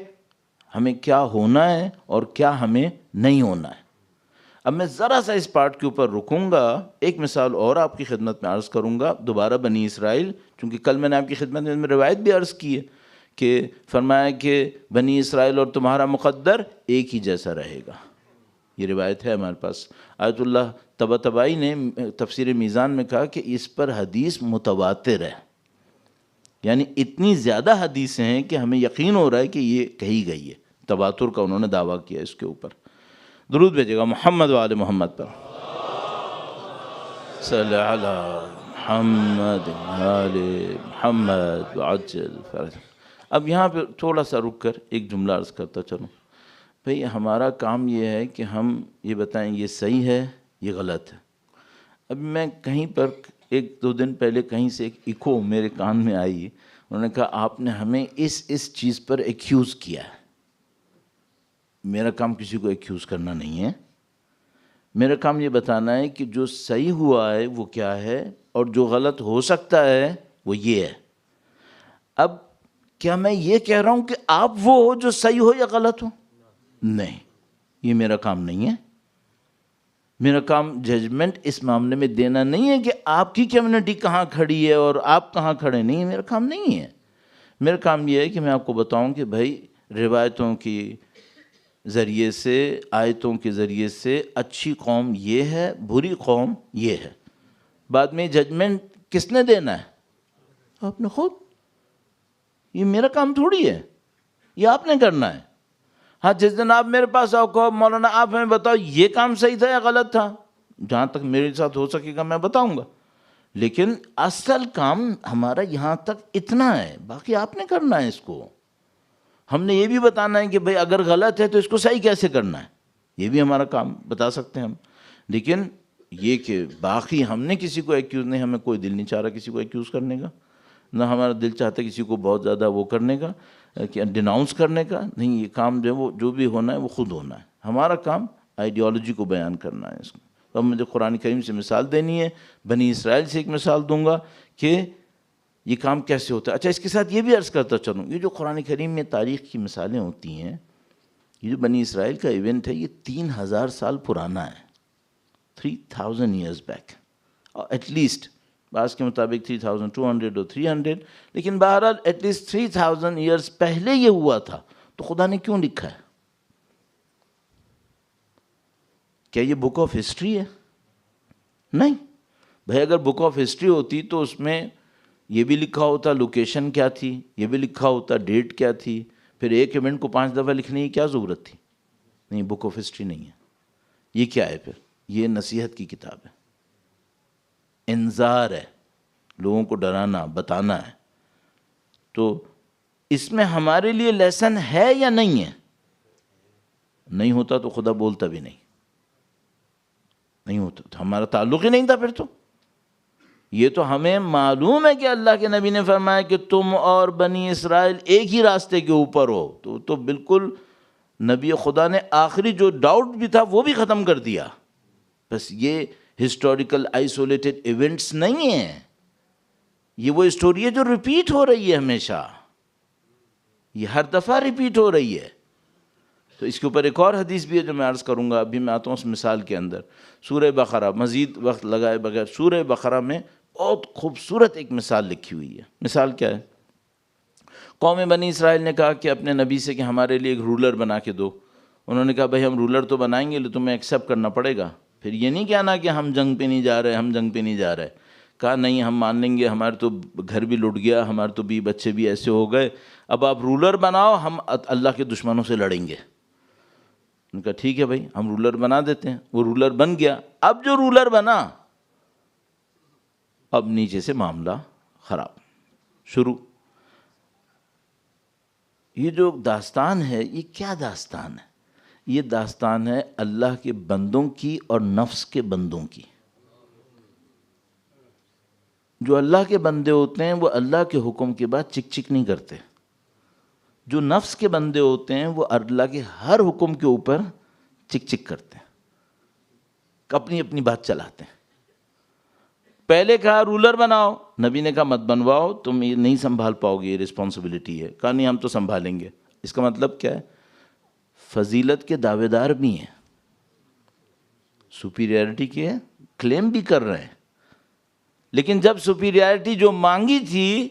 ہمیں کیا ہونا ہے اور کیا ہمیں نہیں ہونا ہے. اب میں ذرا سا اس پارٹ کے اوپر رکوں گا. ایک مثال اور آپ کی خدمت میں عرض کروں گا. دوبارہ بنی اسرائیل، چونکہ کل میں نے آپ کی خدمت میں روایت بھی عرض کی ہے کہ فرمایا کہ بنی اسرائیل اور تمہارا مقدر ایک ہی جیسا رہے گا. یہ روایت ہے ہمارے پاس. آیت اللہ طباطبائی نے تفسیر میزان میں کہا کہ اس پر حدیث متواتر ہے، یعنی اتنی زیادہ حدیثیں ہیں کہ ہمیں یقین ہو رہا ہے کہ یہ کہی گئی ہے. تواتر کا انہوں نے دعویٰ کیا اس کے اوپر. درود بھیجے گا محمد و آل محمد پر. صلی علی محمد آل محمد وعجل فرج. اب یہاں پہ تھوڑا سا رک کر ایک جملہ عرض کرتا چلوں. بھئی ہمارا کام یہ ہے کہ ہم یہ بتائیں یہ صحیح ہے یہ غلط ہے. اب میں کہیں پر 1-2 دن پہلے کہیں سے ایک ایکو میرے کان میں آئی. انہوں نے کہا آپ نے ہمیں اس چیز پر ایکیوز کیا ہے. میرا کام کسی کو ایکیوز کرنا نہیں ہے. میرا کام یہ بتانا ہے کہ جو صحیح ہوا ہے وہ کیا ہے اور جو غلط ہو سکتا ہے وہ یہ ہے. اب کیا میں یہ کہہ رہا ہوں کہ آپ وہ ہو جو صحیح ہو یا غلط ہو؟ نہیں، یہ میرا کام نہیں ہے. میرا کام ججمنٹ اس معاملے میں دینا نہیں ہے کہ آپ کی کمیونٹی کہاں کھڑی ہے اور آپ کہاں کھڑے نہیں. میرا کام نہیں ہے. میرا کام یہ ہے کہ میں آپ کو بتاؤں کہ بھائی روایتوں کی ذریعے سے، آیتوں کے ذریعے سے اچھی قوم یہ ہے، بری قوم یہ ہے. بعد میں ججمنٹ کس نے دینا ہے؟ آپ نے خود. یہ میرا کام تھوڑی ہے، یہ آپ نے کرنا ہے. ہاں جس دن آپ میرے پاس آؤ کہو مولانا آپ ہمیں بتاؤ یہ کام صحیح تھا یا غلط تھا، جہاں تک میرے ساتھ ہو سکے گا میں بتاؤں گا. لیکن اصل کام ہمارا یہاں تک اتنا ہے، باقی آپ نے کرنا ہے اس کو. ہم نے یہ بھی بتانا ہے کہ بھئی اگر غلط ہے تو اس کو صحیح کیسے کرنا ہے، یہ بھی ہمارا کام بتا سکتے ہیں ہم. لیکن یہ کہ باقی ہم نے کسی کو ایکیوز نہیں، ہمیں کوئی دل نہیں چاہ رہا کسی کو ایکیوز کرنے کا، نہ ہمارا دل چاہتا کسی کو بہت زیادہ وہ کرنے کا، کہ ڈیناؤنس کرنے کا. نہیں، یہ کام جو ہے وہ جو بھی ہونا ہے وہ خود ہونا ہے. ہمارا کام آئیڈیالوجی کو بیان کرنا ہے اس کو. اب مجھے قرآن کریم سے مثال دینی ہے، بنی اسرائیل سے ایک مثال دوں گا کہ یہ کام کیسے ہوتا ہے. اچھا، اس کے ساتھ یہ بھی عرض کرتا چلوں، یہ جو قرآن کریم میں تاریخ کی مثالیں ہوتی ہیں، یہ جو بنی اسرائیل کا ایونٹ ہے یہ 3000 سال پرانا ہے. 3000 ایئرز بیک، ایٹ لیسٹ بعض کے مطابق 3200 اور 300، لیکن بہرحال ایٹ لیسٹ 3000 ایئرز پہلے یہ ہوا تھا. تو خدا نے کیوں لکھا ہے؟ کیا یہ بک آف ہسٹری ہے؟ نہیں بھائی. اگر بک آف ہسٹری ہوتی تو اس میں یہ بھی لکھا ہوتا لوکیشن کیا تھی، یہ بھی لکھا ہوتا ڈیٹ کیا تھی. پھر ایک ایونٹ کو 5 دفعہ لکھنے کی کیا ضرورت تھی؟ نہیں، بک آف ہسٹری نہیں ہے. یہ کیا ہے پھر؟ یہ نصیحت کی کتاب ہے، انذار ہے، لوگوں کو ڈرانا بتانا ہے. تو اس میں ہمارے لیے لیسن ہے یا نہیں ہے؟ نہیں ہوتا تو خدا بولتا بھی نہیں ہوتا تو ہمارا تعلق ہی نہیں تھا پھر. تو یہ تو ہمیں معلوم ہے کہ اللہ کے نبی نے فرمایا کہ تم اور بنی اسرائیل ایک ہی راستے کے اوپر ہو. تو بالکل نبی خدا نے آخری جو ڈاؤٹ بھی تھا وہ بھی ختم کر دیا. بس یہ ہسٹوریکل آئسولیٹڈ ایونٹس نہیں ہیں، یہ وہ اسٹوری ہے جو ریپیٹ ہو رہی ہے ہمیشہ، یہ ہر دفعہ ریپیٹ ہو رہی ہے. تو اس کے اوپر ایک اور حدیث بھی ہے جو میں عرض کروں گا. ابھی میں آتا ہوں اس مثال کے اندر. سورہ بقرہ، مزید وقت لگائے بغیر سورہ بقرہ میں بہت خوبصورت ایک مثال لکھی ہوئی ہے. مثال کیا ہے؟ قوم بنی اسرائیل نے کہا کہ اپنے نبی سے کہ ہمارے لیے ایک رولر بنا کے دو. انہوں نے کہا بھائی ہم رولر تو بنائیں گے لیکن تمہیں ایکسیپٹ کرنا پڑے گا. پھر یہ نہیں کہنا کہ ہم جنگ پہ نہیں جا رہے، ہم جنگ پہ نہیں جا رہے. کہا نہیں ہم مان لیں گے، ہمارے تو گھر بھی لٹ گیا، ہمارے تو بھی بچے بھی ایسے ہو گئے، اب آپ رولر بناؤ، ہم اللہ کے دشمنوں سے لڑیں گے. ان کا ٹھیک ہے بھائی ہم رولر بنا دیتے ہیں. وہ رولر بن گیا. اب جو رولر بنا اب نیچے سے معاملہ خراب شروع. یہ جو داستان ہے یہ کیا داستان ہے؟ یہ داستان ہے اللہ کے بندوں کی اور نفس کے بندوں کی. جو اللہ کے بندے ہوتے ہیں وہ اللہ کے حکم کے بعد چک چک نہیں کرتے. جو نفس کے بندے ہوتے ہیں وہ اللہ کے ہر حکم کے اوپر چک چک کرتے ہیں، اپنی اپنی بات چلاتے ہیں. پہلے کہا رولر بناؤ، نبی نے کہا مت بنواؤ، تم یہ نہیں سنبھال پاؤ گے، یہ رسپانسبلٹی ہے. کہا نہیں ہم تو سنبھالیں گے. اس کا مطلب کیا ہے؟ فضیلت کے دعوے دار بھی ہیں، سپیریئرٹی کے کلیم بھی کر رہے ہیں، لیکن جب سپیریئرٹی جو مانگی تھی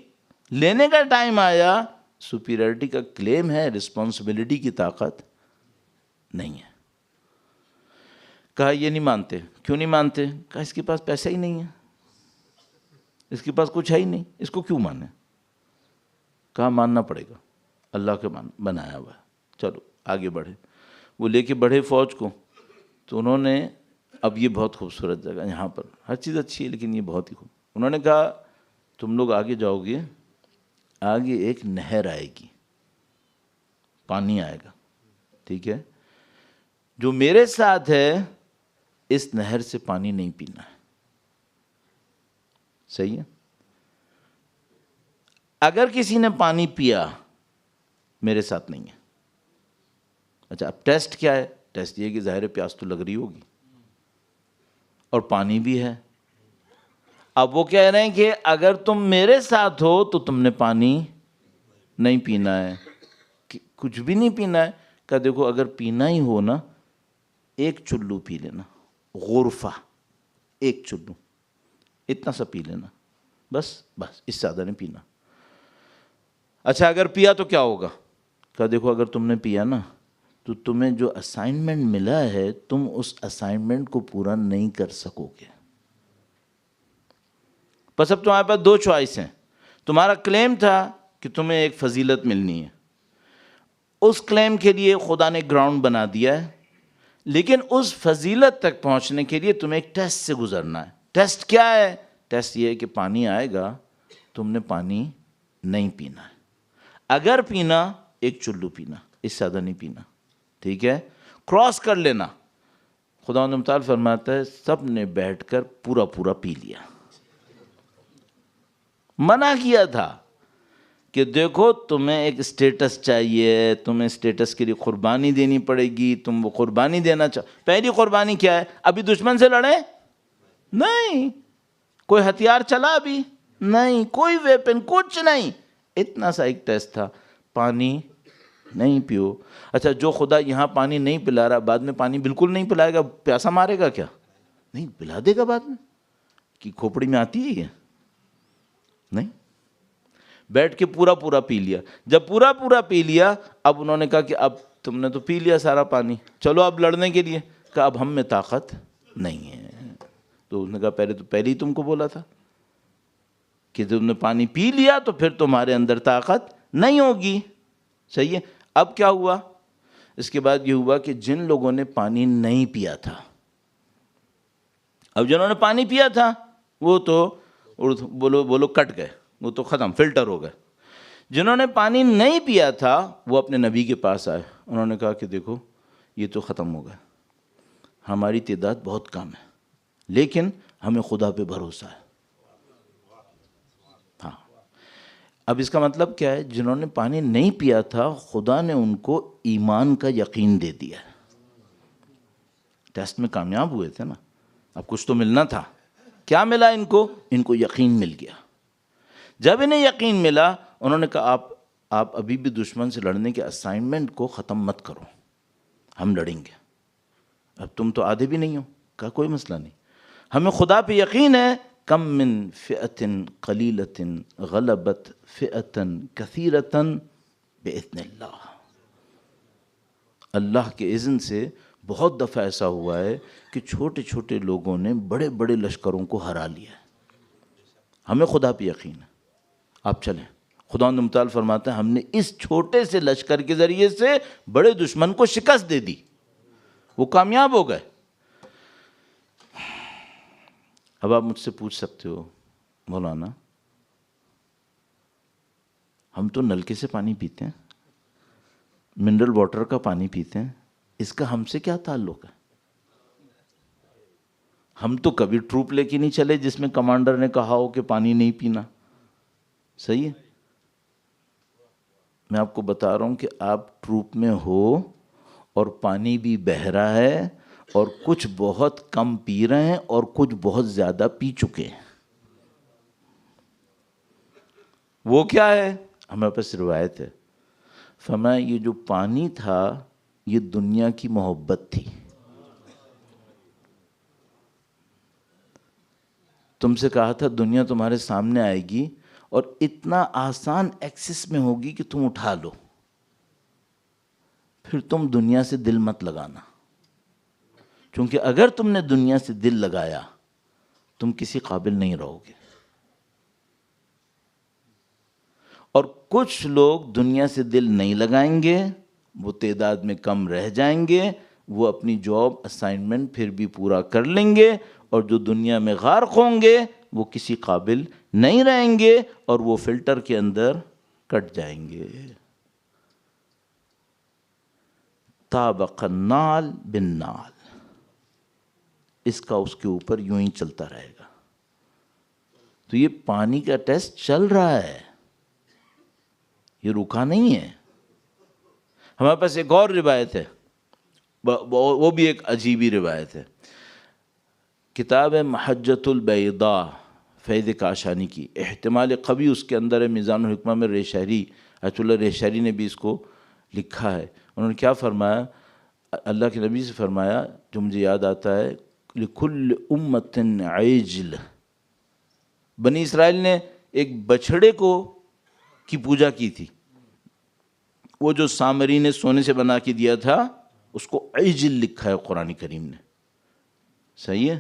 لینے کا ٹائم آیا، سپیریئرٹی کا کلیم ہے، رسپانسبلٹی کی طاقت نہیں ہے. کہا یہ نہیں مانتے. کیوں نہیں مانتے؟ کہا اس کے پاس پیسہ ہی نہیں ہے، اس کے پاس کچھ ہے ہی نہیں، اس کو کیوں مانے؟ کہا ماننا پڑے گا، اللہ کے بنایا ہوا ہے. چلو آگے بڑھے. وہ لے کے بڑھے فوج کو. تو انہوں نے، اب یہ بہت خوبصورت جگہ، یہاں پر ہر چیز اچھی ہے لیکن یہ بہت ہی خوب. انہوں نے کہا تم لوگ آگے جاؤ گے، آگے ایک نہر آئے گی، پانی آئے گا، ٹھیک ہے؟ جو میرے ساتھ ہے اس نہر سے پانی نہیں پینا ہے. صحیح ہے؟ اگر کسی نے پانی پیا میرے ساتھ نہیں ہے. اچھا اب ٹیسٹ کیا ہے؟ ٹیسٹ یہ کہ ظاہر پیاس تو لگ رہی ہوگی اور پانی بھی ہے. اب وہ کہہ رہے ہیں کہ اگر تم میرے ساتھ ہو تو تم نے پانی نہیں پینا ہے، کچھ بھی نہیں پینا ہے. کہا دیکھو اگر پینا ہی ہو نا 1 چلو پی لینا، غرفہ 1 چلو اتنا سا پی لینا، بس اس سے زیادہ نہیں پینا. اچھا اگر پیا تو کیا ہوگا؟ کہا دیکھو اگر تم نے پیا نا تو تمہیں جو اسائنمنٹ ملا ہے تم اس اسائنمنٹ کو پورا نہیں کر سکو گے. بس اب تمہارے پاس 2 چوائس ہیں. تمہارا کلیم تھا کہ تمہیں ایک فضیلت ملنی ہے، اس کلیم کے لیے خدا نے گراؤنڈ بنا دیا ہے، لیکن اس فضیلت تک پہنچنے کے لیے تمہیں ایک ٹیسٹ سے گزرنا ہے. ٹیسٹ کیا ہے؟ ٹیسٹ یہ ہے کہ پانی آئے گا، تم نے پانی نہیں پینا ہے. اگر پینا 1 چلو پینا، اس سے زیادہ نہیں پینا. ٹھیک ہے، کراس کر لینا. خداوند متعال فرماتا ہے سب نے بیٹھ کر پورا پی لیا. منع کیا تھا کہ دیکھو تمہیں ایک اسٹیٹس چاہیے، تمہیں اسٹیٹس کے لیے قربانی دینی پڑے گی، تم وہ قربانی دینا پہلی قربانی کیا ہے؟ ابھی دشمن سے لڑیں نہیں، کوئی ہتھیار چلا ابھی نہیں، کوئی ویپن کچھ نہیں. اتنا سا ایک ٹیسٹ تھا، پانی نہیں پیو. اچھا جو خدا یہاں پانی نہیں پلا رہا بعد میں پانی بالکل نہیں پلائے گا، پیاسا مارے گا کیا؟ نہیں، پلا دے گا بعد میں. کہ کھوپڑی میں آتی ہے یہ؟ نہیں. بیٹھ کے پورا پی لیا. جب پورا پی لیا اب انہوں نے کہا کہ اب تم نے تو پی لیا سارا پانی، چلو اب لڑنے کے لیے. کہا اب ہم میں طاقت نہیں ہے. تو انہوں نے کہا پہلے ہی تم کو بولا تھا کہ تم نے پانی پی لیا تو پھر تمہارے اندر طاقت نہیں ہوگی. صحیح ہے. اب کیا ہوا؟ اس کے بعد یہ ہوا کہ جن لوگوں نے پانی نہیں پیا تھا، اب جنہوں نے پانی پیا تھا وہ تو بولو کٹ گئے، وہ تو ختم، فلٹر ہو گئے. جنہوں نے پانی نہیں پیا تھا وہ اپنے نبی کے پاس آئے. انہوں نے کہا کہ دیکھو یہ تو ختم ہو گئے، ہماری تعداد بہت کم ہے لیکن ہمیں خدا پہ بھروسہ ہے. ہاں، اب اس کا مطلب کیا ہے؟ جنہوں نے پانی نہیں پیا تھا خدا نے ان کو ایمان کا یقین دے دیا. ٹیسٹ میں کامیاب ہوئے تھے نا، اب کچھ تو ملنا تھا. کیا ملا ان کو؟ ان کو یقین مل گیا. جب انہیں یقین ملا انہوں نے کہا آپ ابھی بھی دشمن سے لڑنے کے اسائنمنٹ کو ختم مت کرو، ہم لڑیں گے. اب تم تو آدھے بھی نہیں ہو. کہا کوئی مسئلہ نہیں، ہمیں خدا پہ یقین ہے. کم من فئۃ قلیلۃ غلبت فئۃ کثیرۃ باذن اللہ. اللہ کے اذن سے بہت دفعہ ایسا ہوا ہے کہ چھوٹے لوگوں نے بڑے لشکروں کو ہرا لیا ہے. ہمیں خدا پہ یقین ہے. آپ چلیں. خداوند متعال فرماتا ہے ہم نے اس چھوٹے سے لشکر کے ذریعے سے بڑے دشمن کو شکست دے دی، وہ کامیاب ہو گئے. اب آپ مجھ سے پوچھ سکتے ہو مولانا ہم تو نلکے سے پانی پیتے ہیں، منرل واٹر کا پانی پیتے ہیں، اس کا ہم سے کیا تعلق ہے؟ ہم تو کبھی ٹروپ لے کے نہیں چلے جس میں کمانڈر نے کہا ہو کہ پانی نہیں پینا. صحیح ہے. میں آپ کو بتا رہا ہوں کہ آپ ٹروپ میں ہو اور پانی بھی بہہ رہا ہے اور کچھ بہت کم پی رہے ہیں اور کچھ بہت زیادہ پی چکے ہیں. وہ کیا ہے؟ ہمارے پاس روایت ہے، فرمایا یہ جو پانی تھا یہ دنیا کی محبت تھی. تم سے کہا تھا دنیا تمہارے سامنے آئے گی اور اتنا آسان ایکسس میں ہوگی کہ تم اٹھا لو، پھر تم دنیا سے دل مت لگانا، کیونکہ اگر تم نے دنیا سے دل لگایا تم کسی قابل نہیں رہو گے. اور کچھ لوگ دنیا سے دل نہیں لگائیں گے، وہ تعداد میں کم رہ جائیں گے، وہ اپنی جاب اسائنمنٹ پھر بھی پورا کر لیں گے، اور جو دنیا میں غارق ہوں گے وہ کسی قابل نہیں رہیں گے اور وہ فلٹر کے اندر کٹ جائیں گے. طابق النال بالنال، اس کا اس کے اوپر یوں ہی چلتا رہے گا. تو یہ پانی کا ٹیسٹ چل رہا ہے، یہ رکا نہیں ہے. ہمارے پاس ایک اور روایت ہے، وہ بھی ایک عجیبی روایت ہے. کتاب محجت البیضاء فیض کاشانی کی، احتمال قوی اس کے اندر ہے. میزان الحکمہ میں رے شہری آیت اللہ ریشاری نے بھی اس کو لکھا ہے. انہوں نے کیا فرمایا؟ اللہ کے نبی سے فرمایا جو مجھے یاد آتا ہے، لِكُلِّ أُمَّةٍ عِجْلٌ. بنی اسرائیل نے ایک بچھڑے کی پوجا کی تھی. وہ جو سامری نے سونے سے بنا کے دیا تھا اس کو عجل لکھا ہے قرآن کریم نے. صحیح ہے.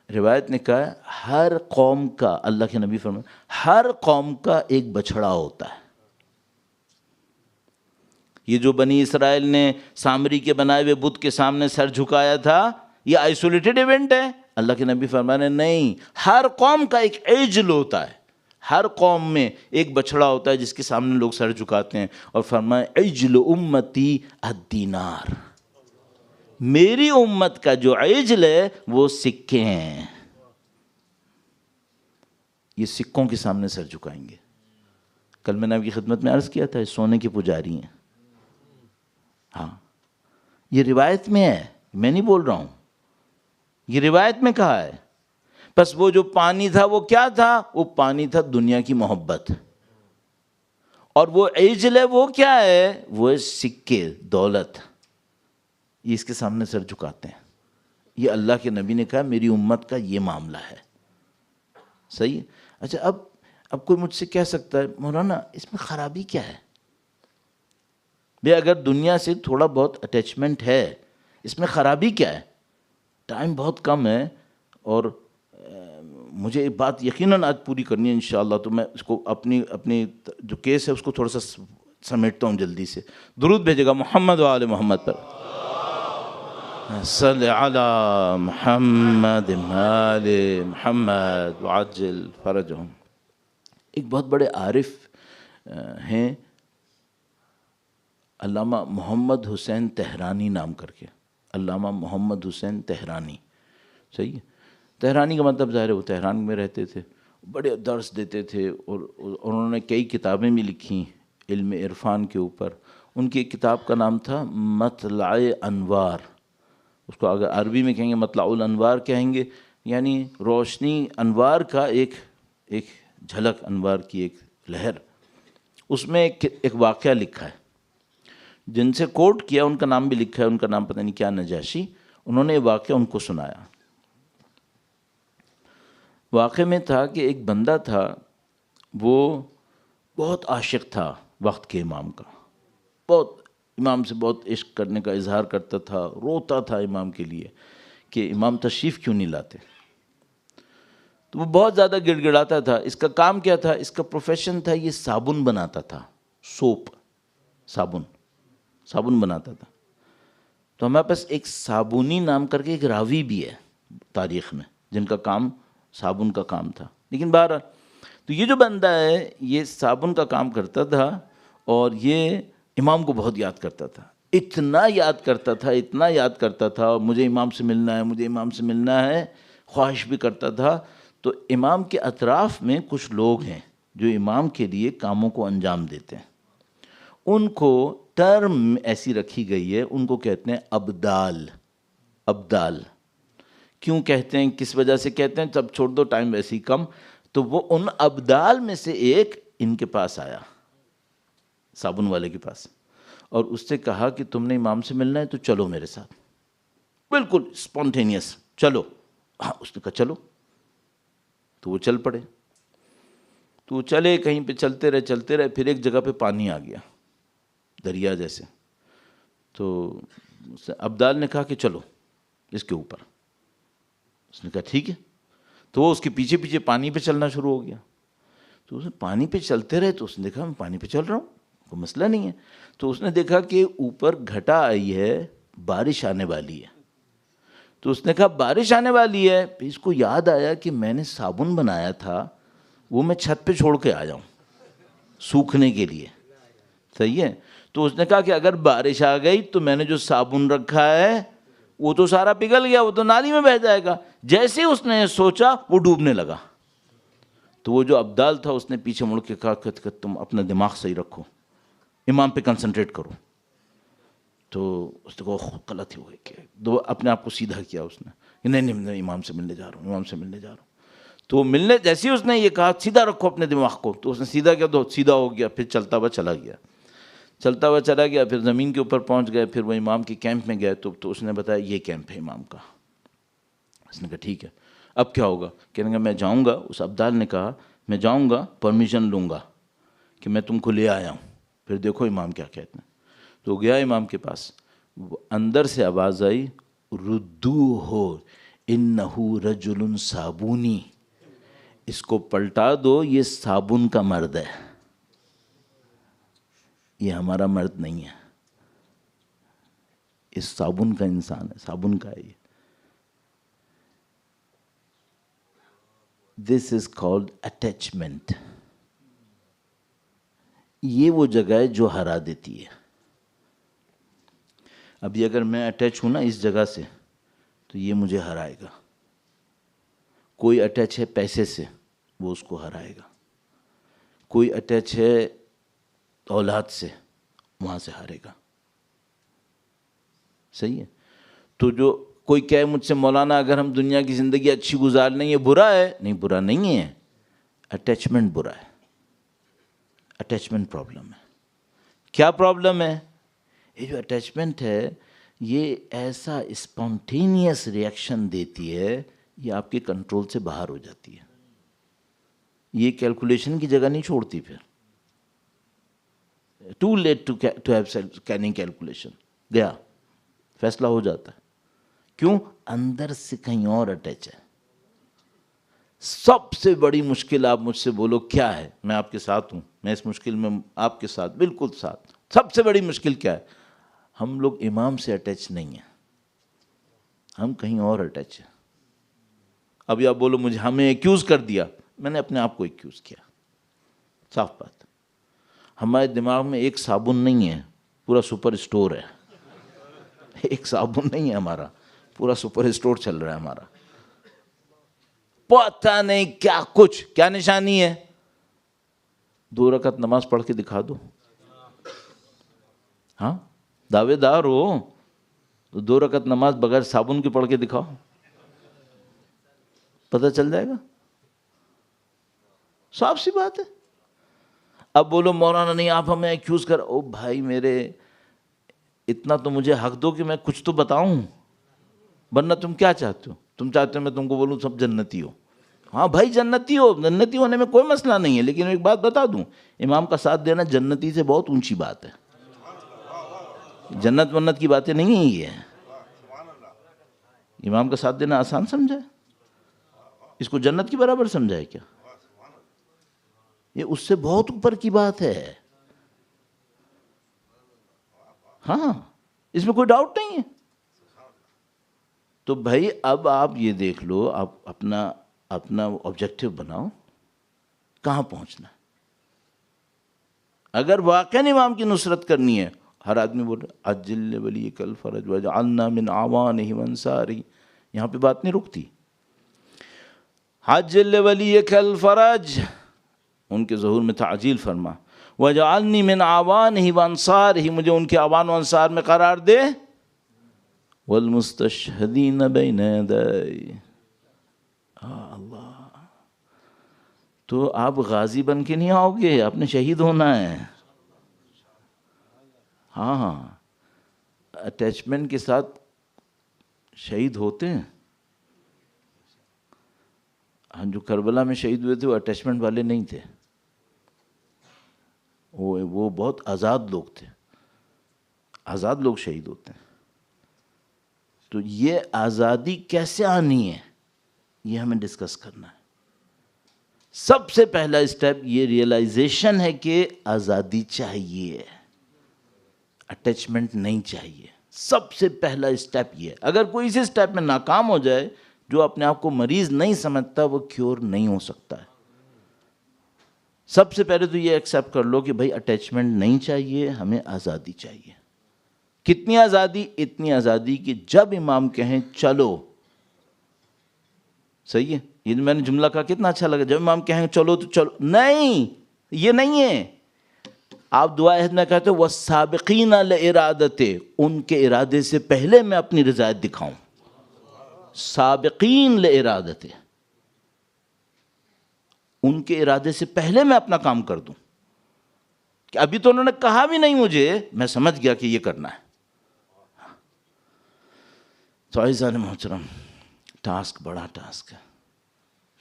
روایت نے کہا ہے ہر قوم کا، اللہ کے نبی فرمایا ہر قوم کا ایک بچھڑا ہوتا ہے. یہ جو بنی اسرائیل نے سامری کے بنائے ہوئے بت کے سامنے سر جھکایا تھا یہ آئسولیٹڈ ایونٹ ہے. اللہ کے نبی فرمانے نہیں، ہر قوم کا ایک عجل ہوتا ہے. ہر قوم میں ایک بچھڑا ہوتا ہے جس کے سامنے لوگ سر جھکاتے ہیں. اور فرمایا عجل امتی الدینار، میری امت کا جو عجل ہے وہ سکے ہیں. یہ سکوں کے سامنے سر جھکائیں گے. کل میں نے آپ کی خدمت میں عرض کیا تھا سونے کے پجاری ہیں. ہاں یہ روایت میں ہے، میں نہیں بول رہا ہوں، یہ روایت میں کہا ہے. بس وہ جو پانی تھا وہ کیا تھا؟ وہ پانی تھا دنیا کی محبت. اور وہ عجل ہے وہ کیا ہے؟ وہ سکے، دولت. یہ اس کے سامنے سر جھکاتے ہیں. یہ اللہ کے نبی نے کہا میری امت کا یہ معاملہ ہے. صحیح ہے. اچھا اب کوئی مجھ سے کہہ سکتا ہے مولانا اس میں خرابی کیا ہے؟ بھئی اگر دنیا سے تھوڑا بہت اٹیچمنٹ ہے اس میں خرابی کیا ہے؟ ٹائم بہت کم ہے اور مجھے ایک بات یقیناً آج پوری کرنی ہے انشاءاللہ، تو میں اس کو اپنی جو کیس ہے اس کو تھوڑا سا سمیٹتا ہوں جلدی سے. درود بھیجے گا محمد و آل محمد پر. صلی علی محمد آل محمد وعجل فرجہم. ایک بہت بڑے عارف ہیں علامہ محمد حسین تہرانی نام کر کے. علامہ محمد حسین تہرانی. صحیح ہے. تہرانی کا مطلب ظاہر ہے وہ تہران میں رہتے تھے، بڑے درس دیتے تھے اور انہوں نے کئی کتابیں بھی لکھی علم عرفان کے اوپر. ان کی ایک کتاب کا نام تھا مطلع انوار. اس کو اگر عربی میں کہیں گے مطلع الانوار کہیں گے، یعنی روشنی انوار کا ایک جھلک، انوار کی ایک لہر. اس میں ایک واقعہ لکھا ہے. جن سے کوٹ کیا ان کا نام بھی لکھا ہے، ان کا نام پتہ نہیں کیا، نجاشی. انہوں نے یہ واقعہ ان کو سنایا. واقعے میں تھا کہ ایک بندہ تھا، وہ بہت عاشق تھا وقت کے امام کا، بہت امام سے بہت عشق کرنے کا اظہار کرتا تھا، روتا تھا امام کے لیے کہ امام تشریف کیوں نہیں لاتے. تو وہ بہت زیادہ گڑ گڑاتا تھا. اس کا کام کیا تھا؟ اس کا پروفیشن تھا یہ صابن بناتا تھا، سوپ، صابن بناتا تھا. تو ہمارے پاس ایک صابونی نام کر کے ایک راوی بھی ہے تاریخ میں جن کا کام صابن کا کام تھا. لیکن بہرحال تو یہ جو بندہ ہے یہ صابن کا کام کرتا تھا اور یہ امام کو بہت یاد کرتا تھا. اتنا یاد کرتا تھا، اتنا یاد کرتا تھا، مجھے امام سے ملنا ہے، مجھے امام سے ملنا ہے، خواہش بھی کرتا تھا. تو امام کے اطراف میں کچھ لوگ ہیں جو امام کے لیے کاموں کو انجام دیتے ہیں. ان کو ٹرم ایسی رکھی گئی ہے، ان کو کہتے ہیں ابدال. ابدال کیوں کہتے ہیں، کس وجہ سے کہتے ہیں، سب چھوڑ دو، ٹائم ویسے ہی کم. تو وہ ان ابدال میں سے ایک ان کے پاس آیا، صابن والے کے پاس، اور اس سے کہا کہ تم نے امام سے ملنا ہے تو چلو میرے ساتھ. بالکل اسپونٹینیس، چلو. ہاں اس نے کہا چلو. تو وہ چل پڑے. تو وہ چلے، کہیں پہ چلتے رہے. پھر ایک جگہ پہ پانی آ گیا، دریا جیسے. تو ابدال نے کہا کہ چلو اس کے اوپر. اس نے کہا ٹھیک ہے. تو وہ اس کے پیچھے پیچھے پانی پہ چلنا شروع ہو گیا. تو اس نے پانی پہ چلتے رہے. تو اس نے دیکھا میں پانی پہ چل رہا ہوں، کوئی مسئلہ نہیں ہے. تو اس نے دیکھا کہ اوپر گھٹا آئی ہے، بارش آنے والی ہے. تو اس نے کہا بارش آنے والی ہے. پھر اس کو یاد آیا کہ میں نے صابن بنایا تھا وہ میں چھت پہ چھوڑ کے آ جاؤں سوکھنے کے لیے. صحیح ہے. تو اس نے کہا کہ اگر بارش آ گئی تو میں نے جو صابن رکھا ہے وہ تو سارا پگھل گیا، وہ تو نالی میں بہہ جائے گا. جیسے اس نے سوچا وہ ڈوبنے لگا. تو وہ جو ابدال تھا اس نے پیچھے مڑ کے کہا کہ تم اپنا دماغ صحیح رکھو، امام پہ کنسنٹریٹ کرو. تو اس نے کہا غلط ہی ہوئے کہ اپنے آپ کو سیدھا کیا اس نے. نہیں میں امام سے ملنے جا رہا ہوں. تو ملنے جیسے ہی اس نے یہ کہا سیدھا رکھو اپنے دماغ کو، تو اس نے سیدھا کیا تو سیدھا ہو گیا، پھر چلتا ہوا چلا گیا، چلتا ہوا چلا گیا، پھر زمین کے اوپر پہنچ گئے، پھر وہ امام کے کیمپ میں گئے تو اس نے بتایا یہ کیمپ ہے امام کا. اس نے کہا ٹھیک ہے اب کیا ہوگا؟ کہنے گا میں جاؤں گا. اس عبدال نے کہا میں جاؤں گا، پرمیشن لوں گا کہ میں تم کو لے آیا ہوں، پھر دیکھو امام کیا کہتے ہیں. تو گیا امام کے پاس، اندر سے آواز آئی ردوہ انہو رجل صابونی، اس کو پلٹا دو، یہ صابن کا مرد ہے، یہ ہمارا مرد نہیں ہے، اس صابن کا انسان ہے، صابن کا ہے یہ. This is called attachment. یہ وہ جگہ ہے جو ہرا دیتی ہے. ابھی اگر میں اٹیچ ہوں نا اس جگہ سے تو یہ مجھے ہرائے گا. کوئی اٹیچ ہے پیسے سے، وہ اس کو ہرائے گا. کوئی اٹیچ ہے اولاد سے، وہاں سے ہارے گا. صحیح ہے؟ تو جو کوئی کہے مجھ سے مولانا اگر ہم دنیا کی زندگی اچھی گزار لیں یہ برا ہے، نہیں برا نہیں ہے، اٹیچمنٹ برا ہے، اٹیچمنٹ پرابلم ہے. کیا پرابلم ہے؟ یہ جو اٹیچمنٹ ہے یہ ایسا اسپونٹینیس ریئیکشن دیتی ہے، یہ آپ کے کنٹرول سے باہر ہو جاتی ہے. یہ کیلکولیشن کی جگہ نہیں چھوڑتی. پھر too late to have cunning calculation, گیا فیصلہ ہو جاتا ہے. کیوں؟ اندر سے کہیں اور اٹیچ ہے. سب سے بڑی مشکل آپ مجھ سے بولو کیا ہے، میں آپ کے ساتھ ہوں، میں اس مشکل میں آپ کے ساتھ بالکل ساتھ. سب سے بڑی مشکل کیا ہے؟ ہم لوگ امام سے اٹیچ نہیں ہیں، ہم کہیں اور اٹیچ ہیں. ابھی آپ بولو مجھے ہمیں ایکیوز کر دیا، میں نے اپنے آپ کو ایکیوز کیا. صاف بات. ہمارے دماغ میں ایک صابن نہیں ہے، پورا سپر اسٹور ہے. ایک صابن نہیں ہے ہمارا، پورا سپر اسٹور چل رہا ہے ہمارا. پتہ نہیں کیا کچھ، کیا نشانی ہے. 2 رکعت نماز پڑھ کے دکھا دو. ہاں دعوے دار ہو تو 2 رکعت نماز بغیر صابن کے پڑھ کے دکھاؤ، پتہ چل جائے گا. صاف سی بات ہے. اب بولو مولانا نہیں آپ ہمیں ایکیوز کر. او بھائی میرے، اتنا تو مجھے حق دو کہ میں کچھ تو بتاؤں، ورنہ تم کیا چاہتے ہو؟ تم چاہتے ہو میں تم کو بولوں سب جنتی ہو. ہاں بھائی جنتی ہو، جنتی ہونے میں کوئی مسئلہ نہیں ہے، لیکن ایک بات بتا دوں، امام کا ساتھ دینا جنتی سے بہت اونچی بات ہے. جنت ونت کی باتیں نہیں ہیں یہ. امام کا ساتھ دینا آسان سمجھا ہے؟ اس کو جنت کی برابر سمجھا ہے کیا؟ یہ اس سے بہت اوپر کی بات ہے. ہاں اس میں کوئی ڈاؤٹ نہیں ہے. تو بھائی اب آپ یہ دیکھ لو، آپ اپنا آبجیکٹو بناؤ، کہاں پہنچنا ہے. اگر واقعاً امام کی نصرت کرنی ہے، ہر آدمی بول رہا عجل ولیک الفرج وجعلنا من اعوانہ وانصارہ، یہاں پہ بات نہیں رکتی. عجل ولیک الفرج، ان کے ظہور میں تعجیل فرما. وجعلنی من اعوانہ وانصارہ، مجھے ان کے اعوان و انصار میں قرار دے. والمستشہدین بین یدی، اللہ. تو آپ غازی بن کے نہیں آؤ گے، آپ نے شہید ہونا ہے. ہاں اٹیچمنٹ کے ساتھ شہید ہوتے ہیں. ہم جو کربلا میں شہید ہوئے تھے وہ اٹیچمنٹ والے نہیں تھے، وہ بہت آزاد لوگ تھے. آزاد لوگ شہید ہوتے ہیں. تو یہ آزادی کیسے آنی ہے یہ ہمیں ڈسکس کرنا ہے. سب سے پہلا اسٹیپ یہ ریئلائزیشن ہے کہ آزادی چاہیے، اٹیچمنٹ نہیں چاہیے. سب سے پہلا اسٹیپ یہ ہے. اگر کوئی اسی اسٹیپ میں ناکام ہو جائے، جو اپنے آپ کو مریض نہیں سمجھتا وہ کیور نہیں ہو سکتا ہے. سب سے پہلے تو یہ ایکسیپٹ کر لو کہ بھائی اٹیچمنٹ نہیں چاہیے، ہمیں آزادی چاہیے. کتنی آزادی؟ اتنی آزادی کہ جب امام کہیں چلو. صحیح ہے؟ یہ میں نے جملہ کہا کتنا اچھا لگا. جب امام کہیں چلو تو چلو. نہیں، یہ نہیں ہے. آپ دعا عہد میں کہتے ہو والسابقین لارادت، ان کے ارادے سے پہلے میں اپنی رضایت دکھاؤں. سابقین لارادت، ان کے ارادے سے پہلے میں اپنا کام کر دوں، کہ ابھی تو انہوں نے کہا بھی نہیں مجھے، میں سمجھ گیا کہ یہ کرنا ہے. تو عزیزان محترم، ٹاسک بڑا ٹاسک ہے،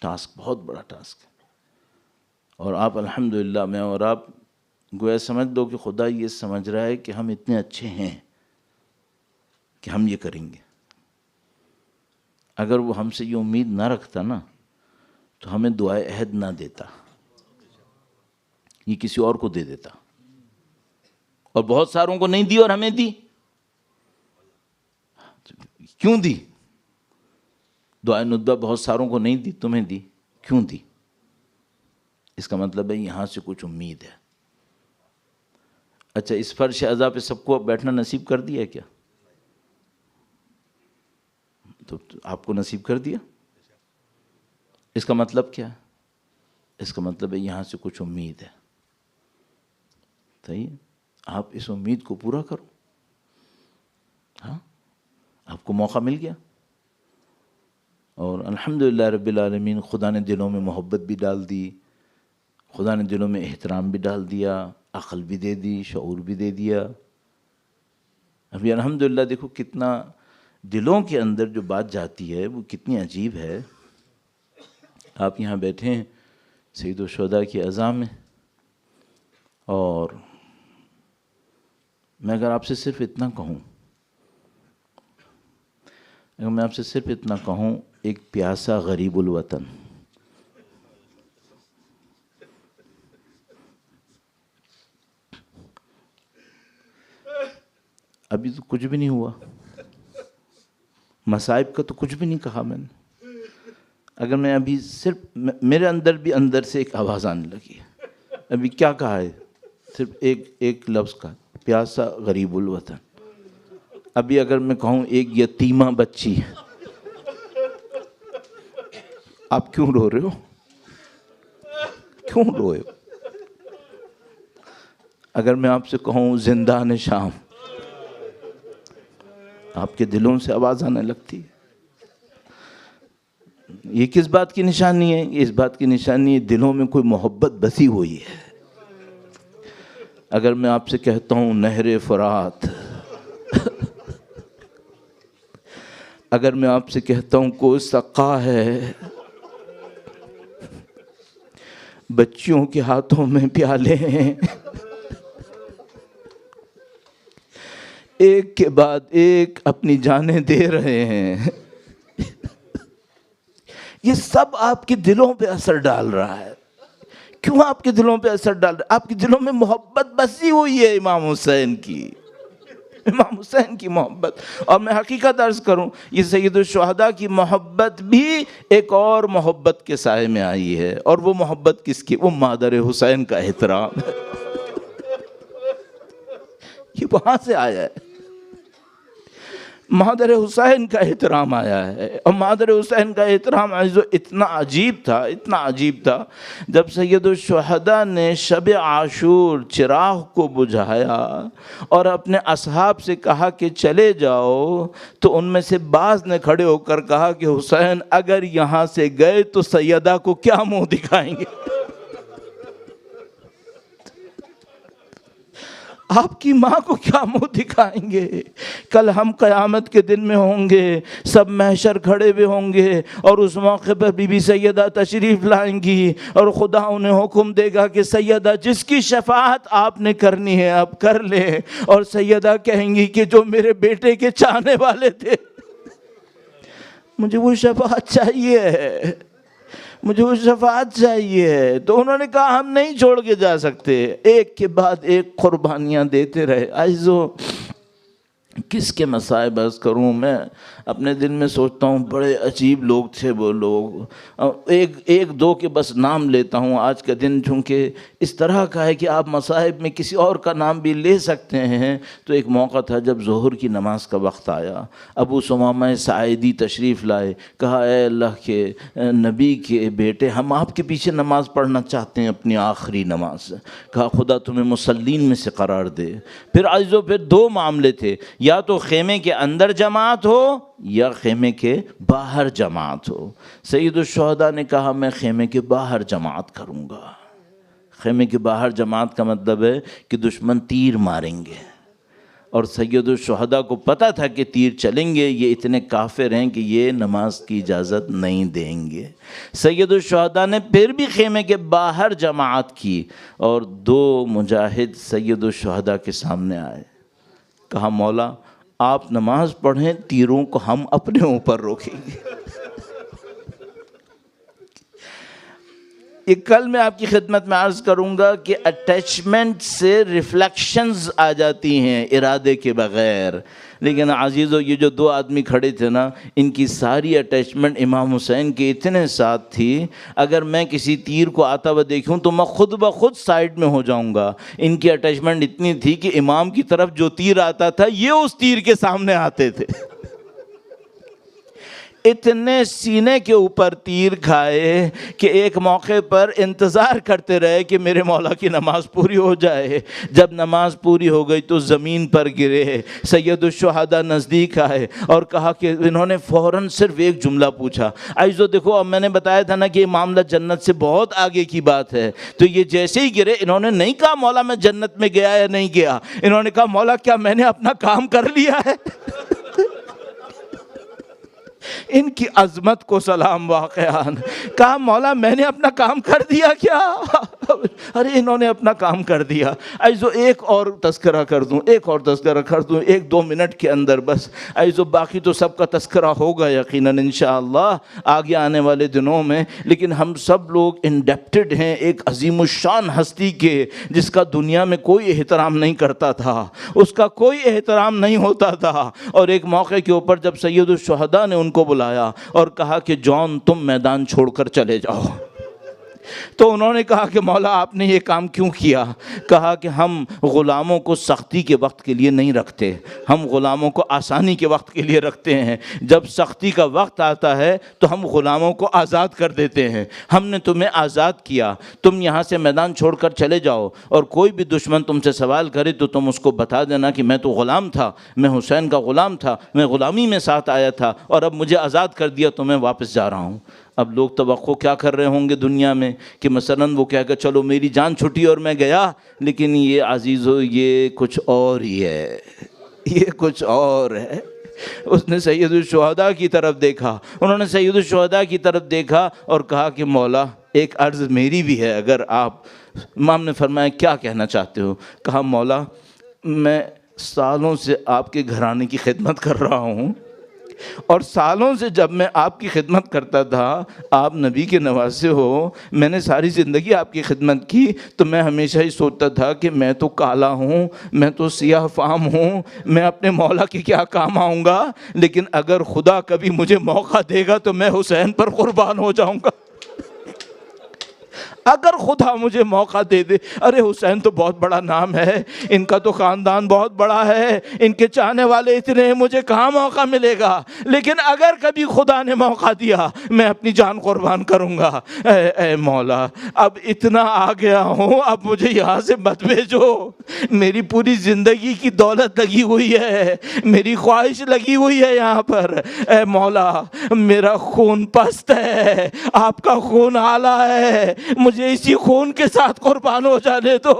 ٹاسک بہت بڑا ٹاسک ہے. اور آپ الحمدللہ، میں اور آپ گویا سمجھ دو کہ خدا یہ سمجھ رہا ہے کہ ہم اتنے اچھے ہیں کہ ہم یہ کریں گے. اگر وہ ہم سے یہ امید نہ رکھتا نا تو ہمیں دعائے عہد نہ دیتا، یہ کسی اور کو دے دیتا. اور بہت ساروں کو نہیں دی اور ہمیں دی. کیوں دی؟ دعائے ندبہ بہت ساروں کو نہیں دی، تمہیں دی. کیوں دی؟ اس کا مطلب ہے یہاں سے کچھ امید ہے. اچھا، اس فرش عزا پہ سب کو بیٹھنا نصیب کر دیا ہے کیا؟ تو آپ کو نصیب کر دیا. اس کا مطلب کیا ہے؟ اس کا مطلب ہے یہاں سے کچھ امید ہے. صحیح ہے، آپ اس امید کو پورا کرو. ہاں، آپ کو موقع مل گیا. اور الحمدللہ رب العالمین، خدا نے دلوں میں محبت بھی ڈال دی، خدا نے دلوں میں احترام بھی ڈال دیا، عقل بھی دے دی، شعور بھی دے دیا. ابھی الحمدللہ دیکھو کتنا دلوں کے اندر جو بات جاتی ہے وہ کتنی عجیب ہے. آپ یہاں بیٹھے ہیں سید الشہداء کی عزا میں، اور میں اگر آپ سے صرف اتنا کہوں، ایک پیاسا غریب الوطن، ابھی تو کچھ بھی نہیں ہوا، مصائب کا تو کچھ بھی نہیں کہا میں نے. اگر میں ابھی صرف میرے اندر بھی اندر سے ایک آواز آنے لگی ہے، ابھی کیا کہا ہے؟ صرف ایک لفظ کا، پیاسا غریب الوطن. ابھی اگر میں کہوں ایک یتیمہ بچی، آپ کیوں رو رہے ہو؟ کیوں روئے ہو؟ اگر میں آپ سے کہوں زندان شام، آپ کے دلوں سے آواز آنے لگتی ہے. یہ کس بات کی نشانی ہے؟ یہ اس بات کی نشانی ہے دلوں میں کوئی محبت بسی ہوئی ہے. اگر میں آپ سے کہتا ہوں نہر فرات، اگر میں آپ سے کہتا ہوں کوئی سقا ہے، بچیوں کے ہاتھوں میں پیالے ہیں، ایک کے بعد ایک اپنی جانیں دے رہے ہیں، یہ سب آپ کے دلوں پہ اثر ڈال رہا ہے. کیوں آپ کے دلوں پہ اثر ڈال رہا ہے؟ آپ کے دلوں میں محبت بسی ہوئی ہے امام حسین کی، امام حسین کی محبت. اور میں حقیقت عرض کروں، یہ سید الشہداء کی محبت بھی ایک اور محبت کے سائے میں آئی ہے. اور وہ محبت کس کی؟ وہ مادر حسین کا احترام ہے. یہ وہاں سے آیا ہے، مادر حسین کا احترام آیا ہے. اور مادر حسین کا احترام اتنا عجیب تھا جب سید الشہداء نے شب عاشور چراغ کو بجھایا اور اپنے اصحاب سے کہا کہ چلے جاؤ، تو ان میں سے بعض نے کھڑے ہو کر کہا کہ حسین اگر یہاں سے گئے تو سیدہ کو کیا منہ دکھائیں گے؟ آپ کی ماں کو کیا منہ دکھائیں گے؟ کل ہم قیامت کے دن میں ہوں گے، سب محشر کھڑے ہوئے ہوں گے، اور اس موقع پر بی بی سیدہ تشریف لائیں گی، اور خدا انہیں حکم دے گا کہ سیدہ جس کی شفاعت آپ نے کرنی ہے اب کر لیں. اور سیدہ کہیں گی کہ جو میرے بیٹے کے چاہنے والے تھے، مجھے وہ شفاعت چاہیے، مجھے وہ شفاعت چاہیے. تو انہوں نے کہا ہم نہیں چھوڑ کے جا سکتے. ایک کے بعد ایک قربانیاں دیتے رہے. عزیزو، کس کے مصائب عرض کروں؟ میں اپنے دل میں سوچتا ہوں بڑے عجیب لوگ تھے وہ لوگ. ایک دو کے بس نام لیتا ہوں. آج کا دن چونکہ اس طرح کا ہے کہ آپ مصائب میں کسی اور کا نام بھی لے سکتے ہیں. تو ایک موقع تھا جب ظہر کی نماز کا وقت آیا، ابو ثمامہ سائدی تشریف لائے. کہا اے اللہ کے نبی کے بیٹے، ہم آپ کے پیچھے نماز پڑھنا چاہتے ہیں، اپنی آخری نماز. کہا خدا تمہیں مصلین میں سے قرار دے. پھر عزیزو پھر دو معاملے تھے یا تو خیمے کے اندر جماعت ہو یا خیمے کے باہر جماعت ہو۔ سید الشہداء نے کہا میں خیمے کے باہر جماعت کروں گا۔ خیمے کے باہر جماعت کا مطلب ہے کہ دشمن تیر ماریں گے، اور سید الشہداء کو پتہ تھا کہ تیر چلیں گے، یہ اتنے کافر ہیں کہ یہ نماز کی اجازت نہیں دیں گے۔ سید الشہداء نے پھر بھی خیمے کے باہر جماعت کی، اور 2 مجاہد سید الشہداء کے سامنے آئے، کہا مولا آپ نماز پڑھیں، تیروں کو ہم اپنے اوپر روکیں گے۔ یہ کل میں آپ کی خدمت میں عرض کروں گا کہ اٹیچمنٹ سے ریفلیکشنز آ جاتی ہیں ارادے کے بغیر، لیکن عزیزو یہ جو 2 آدمی کھڑے تھے نا، ان کی ساری اٹیچمنٹ امام حسین کے اتنے ساتھ تھی، اگر میں کسی تیر کو آتا ہوا دیکھوں تو میں خود بخود سائڈ میں ہو جاؤں گا۔ ان کی اٹیچمنٹ اتنی تھی کہ امام کی طرف جو تیر آتا تھا یہ اس تیر کے سامنے آتے تھے۔ اتنے سینے کے اوپر تیر کھائے کہ ایک موقع پر انتظار کرتے رہے کہ میرے مولا کی نماز پوری ہو جائے۔ جب نماز پوری ہو گئی تو زمین پر گرے۔ سید الشہداء نزدیک آئے اور کہا کہ انہوں نے فوراً صرف ایک جملہ پوچھا، عزیزو دیکھو اب میں نے بتایا تھا نا کہ یہ معاملہ جنت سے بہت آگے کی بات ہے، تو یہ جیسے ہی گرے انہوں نے نہیں کہا مولا میں جنت میں گیا یا نہیں گیا، انہوں نے کہا مولا کیا میں نے اپنا کام کر لیا ہے؟ ان کی عظمت کو سلام واقعان، کہا مولا میں نے اپنا کام کر دیا کیا؟ ارے انہوں نے اپنا کام کر دیا۔ عزیزو ایک اور تذکرہ کر دوں، 1-2 منٹ کے اندر بس۔ عزیزو باقی تو سب کا تذکرہ ہوگا یقیناً انشاءاللہ آگے آنے والے دنوں میں، لیکن ہم سب لوگ انڈیپٹڈ ہیں ایک عظیم الشان ہستی کے، جس کا دنیا میں کوئی احترام نہیں کرتا تھا، اس کا کوئی احترام نہیں ہوتا تھا۔ اور ایک موقع کے اوپر جب سید الشہداء نے ان کو بلایا اور کہا کہ جان تم میدان چھوڑ کر چلے جاؤ، تو انہوں نے کہا کہ مولا آپ نے یہ کام کیوں کیا؟ کہا کہ ہم غلاموں کو سختی کے وقت کے لیے نہیں رکھتے، ہم غلاموں کو آسانی کے وقت کے لیے رکھتے ہیں۔ جب سختی کا وقت آتا ہے تو ہم غلاموں کو آزاد کر دیتے ہیں۔ ہم نے تمہیں آزاد کیا، تم یہاں سے میدان چھوڑ کر چلے جاؤ، اور کوئی بھی دشمن تم سے سوال کرے تو تم اس کو بتا دینا کہ میں تو غلام تھا، میں حسین کا غلام تھا، میں غلامی میں ساتھ آیا تھا اور اب مجھے آزاد کر دیا تو میں واپس جا رہا ہوں۔ اب لوگ توقع کیا کر رہے ہوں گے دنیا میں کہ مثلاً وہ کہہ کہ چلو میری جان چھٹی اور میں گیا، لیکن یہ عزیزو یہ کچھ اور ہی ہے، یہ کچھ اور ہے۔ اس نے سید الشہداء کی طرف دیکھا، انہوں نے سید الشہداء کی طرف دیکھا اور کہا کہ مولا ایک عرض میری بھی ہے، اگر آپ، امام نے فرمایا کیا کہنا چاہتے ہو؟ کہا مولا میں سالوں سے آپ کے گھرانے کی خدمت کر رہا ہوں، اور سالوں سے جب میں آپ کی خدمت کرتا تھا، آپ نبی کے نواسے ہو، میں نے ساری زندگی آپ کی خدمت کی، تو میں ہمیشہ ہی سوچتا تھا کہ میں تو کالا ہوں، میں تو سیاہ فام ہوں، میں اپنے مولا کے کیا کام آؤں گا، لیکن اگر خدا کبھی مجھے موقع دے گا تو میں حسین پر قربان ہو جاؤں گا۔ اگر خدا مجھے موقع دے دے، ارے حسین تو بہت بڑا نام ہے، ان کا تو خاندان بہت بڑا ہے، ان کے چاہنے والے اتنے ہیں، مجھے کہاں موقع ملے گا، لیکن اگر کبھی خدا نے موقع دیا میں اپنی جان قربان کروں گا۔ اے مولا اب اتنا آ گیا ہوں، اب مجھے یہاں سے مت بھیجو، میری پوری زندگی کی دولت لگی ہوئی ہے، میری خواہش لگی ہوئی ہے یہاں پر، اے مولا میرا خون پست ہے، آپ کا خون اعلیٰ ہے، مجھے اسی خون کے ساتھ قربان ہو جانے دو۔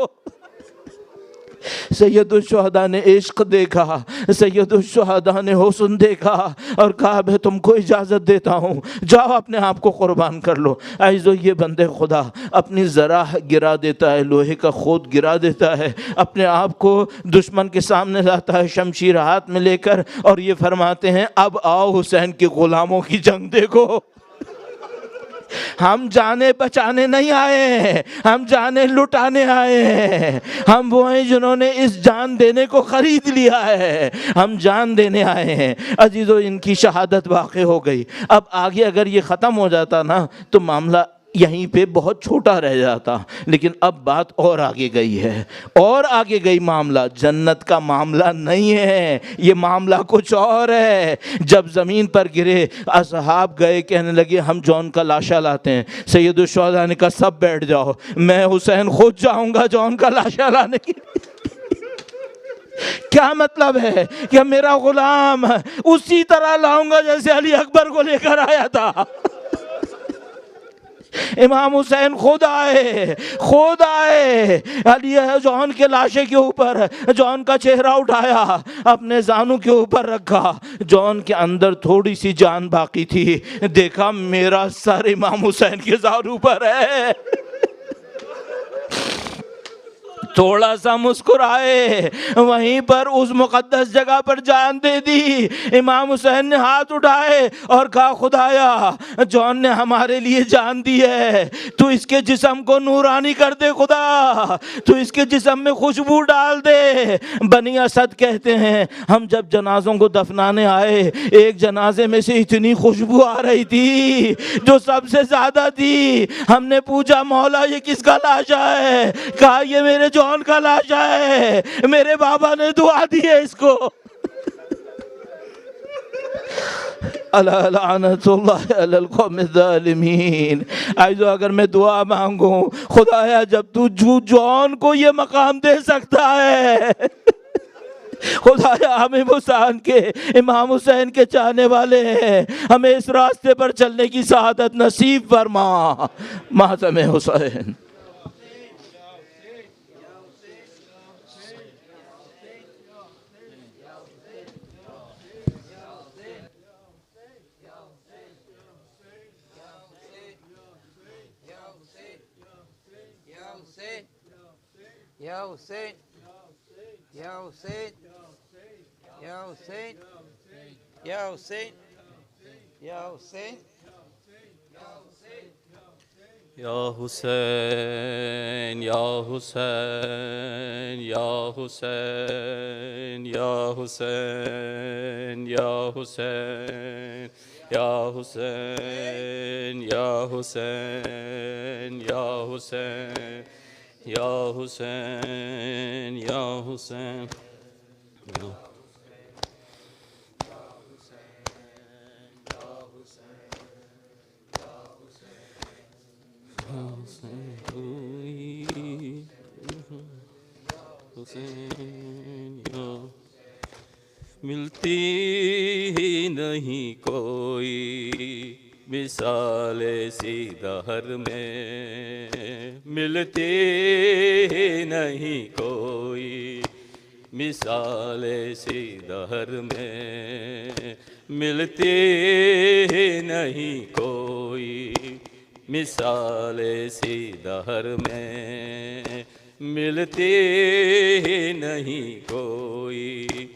سید الشہداء نے عشق دیکھا، سید الشہداء نے حسن دیکھا اور کہا میں تم کو اجازت دیتا ہوں، جاؤ اپنے آپ کو قربان کر لو۔ عزیزو یہ بندے خدا اپنی ذرا گرا دیتا ہے، لوہے کا خود گرا دیتا ہے، اپنے آپ کو دشمن کے سامنے لاتا ہے شمشیر ہاتھ میں لے کر، اور یہ فرماتے ہیں اب آؤ حسین کے غلاموں کی جنگ دیکھو۔ ہم جانے بچانے نہیں آئے ہیں، ہم جانے لٹانے آئے ہیں، ہم وہ ہیں جنہوں نے اس جان دینے کو خرید لیا ہے، ہم جان دینے آئے ہیں۔ عزیزو ان کی شہادت واقع ہو گئی۔ اب آگے اگر یہ ختم ہو جاتا نا تو معاملہ یہیں پہ بہت چھوٹا رہ جاتا، لیکن اب بات اور آگے گئی ہے، اور آگے گئی، معاملہ جنت کا معاملہ نہیں ہے، یہ معاملہ کچھ اور ہے۔ جب زمین پر گرے اصحاب گئے کہنے لگے ہم جون کا لاشا لاتے ہیں۔ سید الشہداء نے کہا سب بیٹھ جاؤ، میں حسین خود جاؤں گا جون کا لاشا لانے کے لیے۔ کیا مطلب ہے کہ میرا غلام اسی طرح لاؤں گا جیسے علی اکبر کو لے کر آیا تھا. امام حسین خود آئے علی جون کے لاشے کے اوپر جون کا چہرہ اٹھایا, اپنے زانوں کے اوپر رکھا. جون کے اندر تھوڑی سی جان باقی تھی, دیکھا میرا سر امام حسین کے زانوں پر ہے. تھوڑا سا مسکرائے, وہیں پر اس مقدس جگہ پر جان دے دی. امام حسین نے ہاتھ اٹھائے اور کہا خدایا جون نے ہمارے لیے جان دی ہے, تو اس کے جسم کو نورانی کر دے خدا, تو اس کے جسم میں خوشبو ڈال دے. بنی اسد کہتے ہیں ہم جب جنازوں کو دفنانے آئے, ایک جنازے میں سے اتنی خوشبو آ رہی تھی جو سب سے زیادہ تھی. ہم نے پوچھا مولا یہ کس کا لاشا ہے؟ کہا یہ میرے جون کا لاشا ہے, میرے بابا نے دعا دی ہے اس کو. لعنت اللہ علی القوم الظالمین. آئیزو اگر میں دعا مانگوں خدایا جب تو جون کو یہ مقام دے سکتا ہے, خدایا ہمیں امام حسین کے چاہنے والے ہیں, ہمیں اس راستے پر چلنے کی سعادت نصیب فرما. ماتم حسین. Ya Hussein, Ya Hussein, Ya Hussein, Ya Hussein, Ya Hussein, Ya Hussein, Ya Hussein, Ya Hussein, Ya Hussein, Ya Hussein, Ya Hussein, Ya Hussein, Ya Hussein, Ya Hussein, Ya Hussein, ملتی ہی نہیں کوئی مثال ایسی دہر میں, ملتی ہی نہیں کوئی مثال ایسی دہر میں, ملتی ہی نہیں کوئی مثال ایسی دہر میں, ملتی ہی نہیں کوئی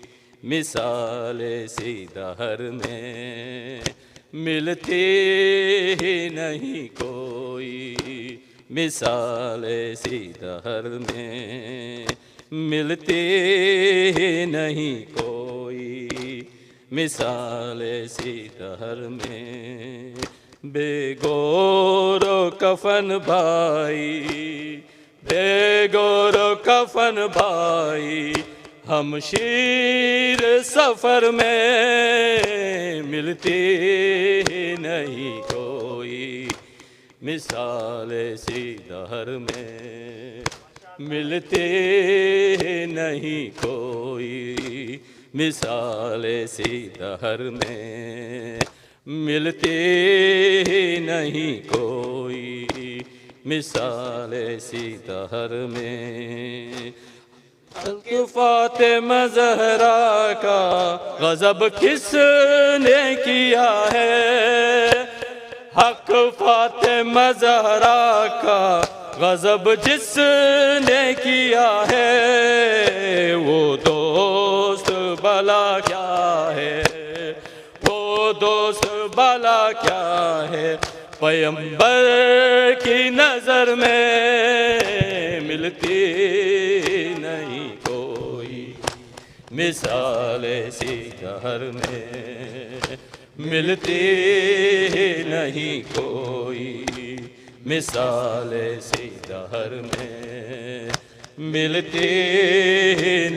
مثال ایسی دہر میں, ملتی ہی نہیں کوئی مثال ایسی دہر میں, ملتی ہی نہیں کوئی مثال ایسی دہر میں. بے گور و کفن بھائی, بے گور و کفن بھائی, ہم شیر سفر میں, ملتی ہی نہیں کوئی مثال ایسی دہر میں, ملتی ہی نہیں کوئی مثال ایسی دہر میں, ملتی ہی نہیں کوئی مثال ایسی دہر میں. فاطمہ زہرا کا غضب کس نے کیا ہے, حق فاطمہ زہرا کا غضب جس نے کیا ہے, وہ دوست بلا کیا ہے, وہ دوست بلا کیا ہے, پیغمبر کی نظر میں ملتی نہیں کوئی مثال ایسی دہر میں, ملتی نہیں کوئی مثال ایسی دہر میں, ملتی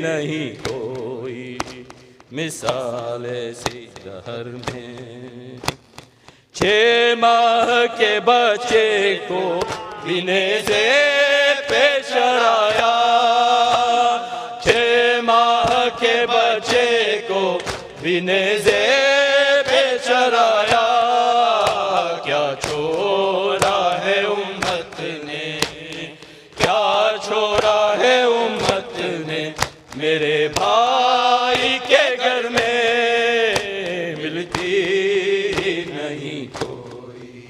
نہیں کوئی مثال ایسی دہر میں. 6 ماہ کے بچے کو سینے سے پیش آیا, 6 ماہ کے بچے کو بھی نیزے پہ چرایا. کیا چھوڑا ہے امت نے, کیا چھوڑا ہے امت نے میرے بھائی کے گھر میں. ملتی نہیں کوئی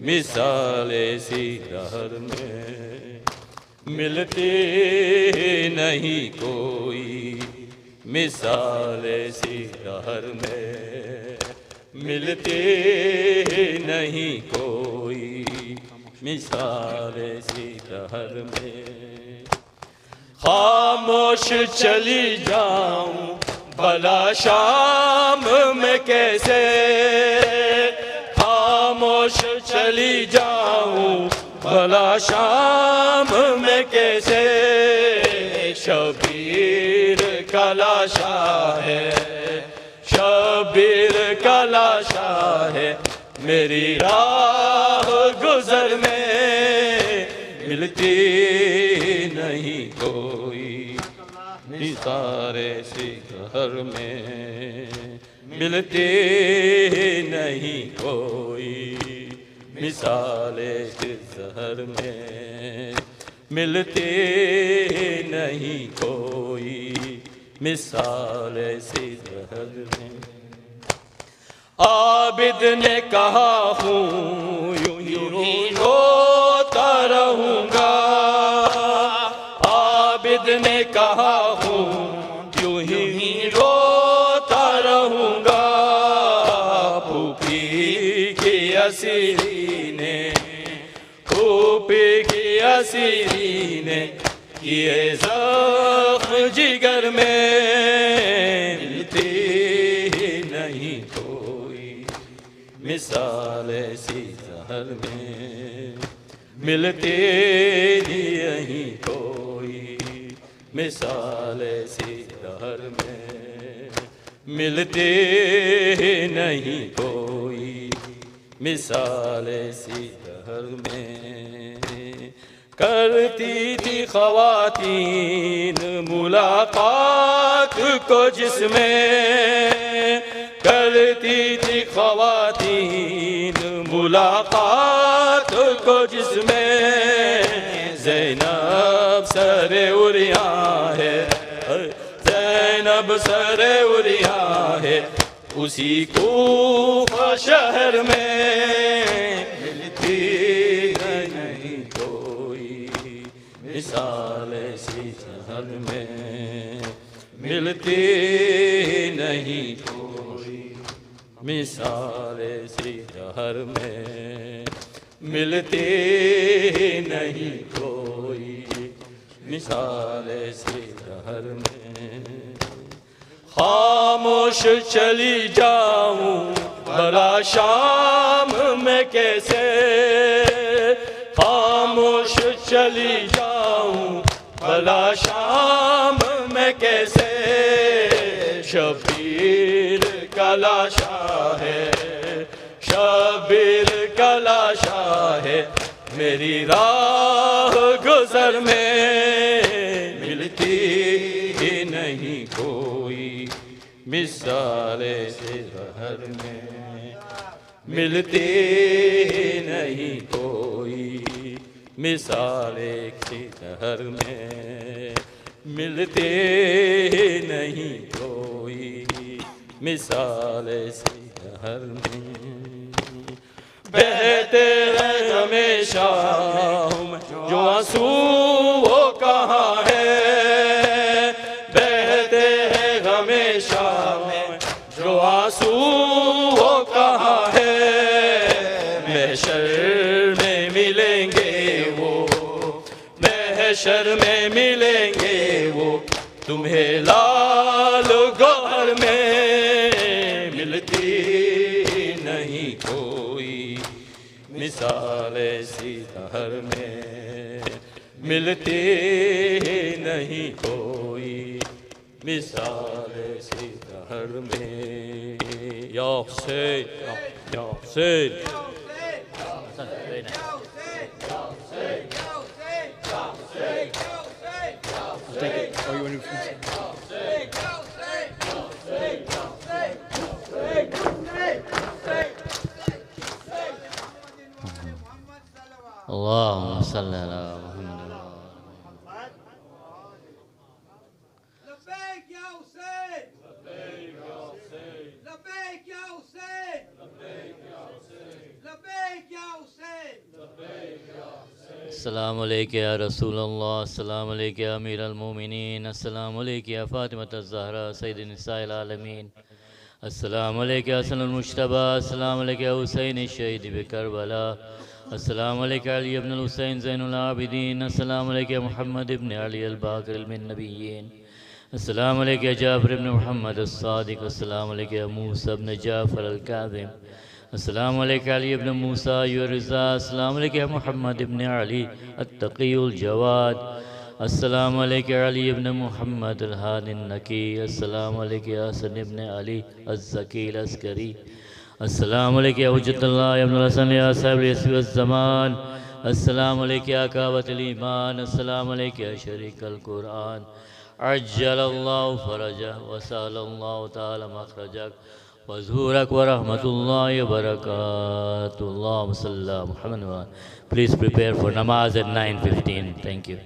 مثال ایسی دہر میں, ملتی نہیں کوئی مثال ایسی دہر میں, ملتی نہیں کوئی مثال ایسی دہر میں. خاموش چلی جاؤں بھلا شام میں کیسے, خاموش چلی جاؤں بھلا شام میں کیسے. شبیر کا لاشا ہے, شبیر کا لاشا ہے میری راہ گزر میں. ملتی نہیں کوئی مثال ایسی دہر میں, ملتی نہیں کوئی مثال ایسی دہر میں, ملتی نہیں کوئی مثال ایسی دہر میں. عابد نے کہا ہوں یوں ہی روتا رہوں گا, عابد نے کہا ہوں یوں ہی روتا رہوں گا. پھوپھی کی اسیری نے, پھوپھی کی اسیری نے کیے زخم جگر میں. ملتی نہیں کوئی مثال ایسی زہر میں, ملتی نہیں کوئی مثال ایسی زہر میں, ملتی نہیں کوئی مثال ایسی زہر میں. کرتی تھی خواتین ملاقات کو جس میں, کرتی تھی خواتین ملاقات کو جس میں. زینب سر اریاں ہے, زینب سر اریاں ہے اسی کوفہ شہر میں. ملتی نہیں کوئی مثال ایسی شہر میں, ملتی نہیں کوئی مثال ایسی شہر میں, ملتی نہیں کوئی مثال ایسی شہر میں. خاموش چلی جاؤں بھلا شام میں کیسے, خاموش چلی جاؤں بھلا شام میں کیسے. شبیر کا لاشا ہے, شبیر کا لاشا ہے میری راہ گزر میں. ملتی ہی نہیں کوئی مثال ایسی زہر میں, ملتی نہیں کوئی مثال ایسی زہر میں, ملتی نہیں کوئی مثال ایسی زہر میں. بہتے ہیں ہمیشہ جو آنسو وہ کہاں ہے, بہتے ہیں ہمیشہ جو آنسو وہ کہاں ہے. محشر میں ملیں گے وہ, محشر میں ملیں گے وہ تمہیں لال گوہر میں. ملتی نہیں کوئی مثال ایسی دہر میں, ملتی نہیں کوئی مثال ایسی دہر میں. یا حسین یا حسین Take it. Oh, you want to صل على محمد. لبيك يا حسين لبيك يا حسين لبيك يا حسين لبيك يا حسين لبيك يا حسين لبيك يا حسين. السلام عليك يا رسول الله، السلام عليك يا أمير المؤمنين، السلام عليك يا فاطمة الزهراء سيد نساء العالمين، السلام عليك يا حسن المجتبى، السلام عليك يا حسين الشهيد بكربلاء، السلام عليك علي بن الحسين زين العابدين، السلام عليك يا محمد بن علي الباقر من النبيين، السلام عليك يا جعفر بن محمد الصادق، السلام عليك يا موسى بن جعفر الكاظم، السلام عليك علي بن موسى يرزا، السلام عليك يا محمد بن علي التقي الجواد، السلام عليك يا علي بن محمد الهادي النكي، السلام عليك يا حسن بن علي الزكي العسكري، السلام عليك يا حجة الله يا ابن الحسن يا صاحب اليسر والزمان، السلام عليك يا كعبة الإيمان، السلام عليك يا شريك القرآن، عجل الله فرجك وسهل الله تعالى مخرجك وزهورك ورحمة الله وبركاته. اللهم صل على محمد. Please prepare for namaz at 9:15. Thank you.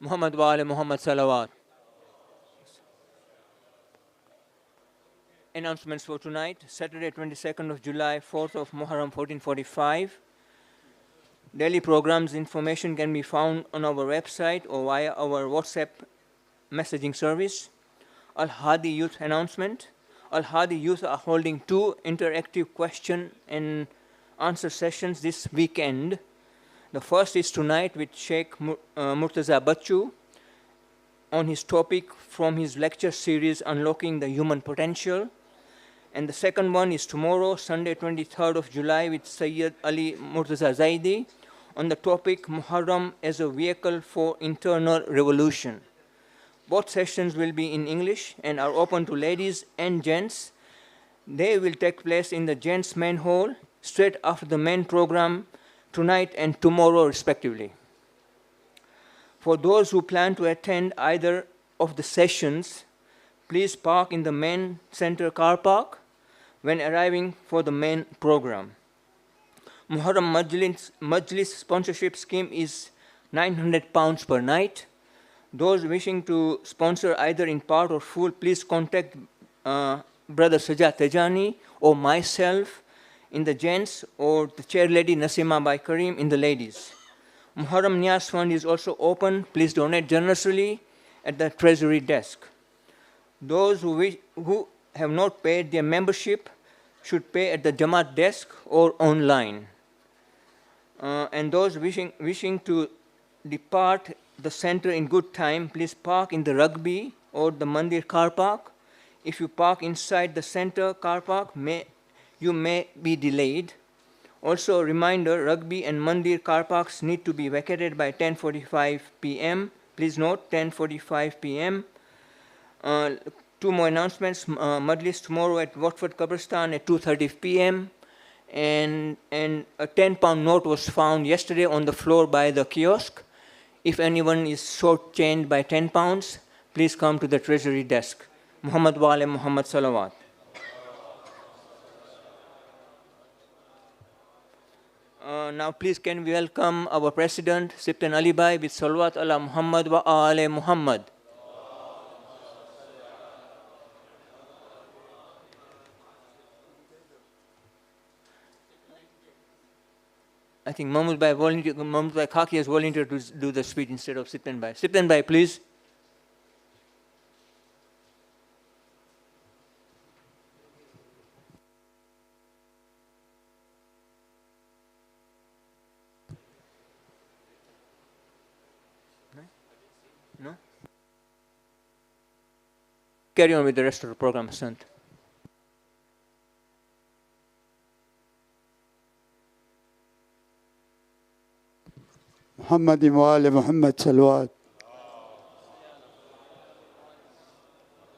Muhammad wa ali Muhammad salawat. Announcements for tonight, Saturday 22nd of July, 4th of Muharram 1445. Daily programs information can be found on our website or via our WhatsApp messaging service. Al-Hadi Youth announcement. Al-Hadi Youth are holding 2 interactive question and answer sessions this weekend. The first is tonight with Sheikh Murtaza Bachu on his topic from his lecture series Unlocking the Human Potential. And the second one is tomorrow, Sunday 23rd of July with Syed Ali Murtaza Zaidi on the topic Muharram as a vehicle for internal revolution. Both sessions will be in English and are open to ladies and gents. They will take place in the gents' main hall straight after the main program tonight and tomorrow respectively. For those who plan to attend either of the sessions, please park in the main center car park when arriving for the main program. Muharram Majlis sponsorship scheme is £900 per night. Those wishing to sponsor either in part or full, please contact Brother Sajjad Tejani or myself in the gents or the chair lady Nasima by Karim in the ladies. Muharram Niyaz Fund is also open. Please donate generously at the treasury desk. Those who have not paid their membership should pay at the Jamaat desk or online. And those wishing to depart the center in good time, please park in the Rugby or the Mandir car park. If you park inside the center car park, you may be delayed. Also a reminder, Rugby and Mandir car parks need to be vacated by 10:45 p.m. Please note, 10:45 p.m. 2 more announcements. Majlis tomorrow at Watford Qabristan at 2:30 p.m. And a £10 note was found yesterday on the floor by the kiosk. If anyone is short-changed by £10, please come to the treasury desk. Muhammad wa ali Muhammad salawat. Now please can we welcome our President, Siptan Ali Bhai, with salawat ala Muhammad wa ali Muhammad. I think Mahmoud Bhai Khaki has volunteered to do the speech instead of Siptan Bhai. Siptan Bhai, please. No? Carry on with the rest of the program, Sant. محمد وآل محمد صلوات.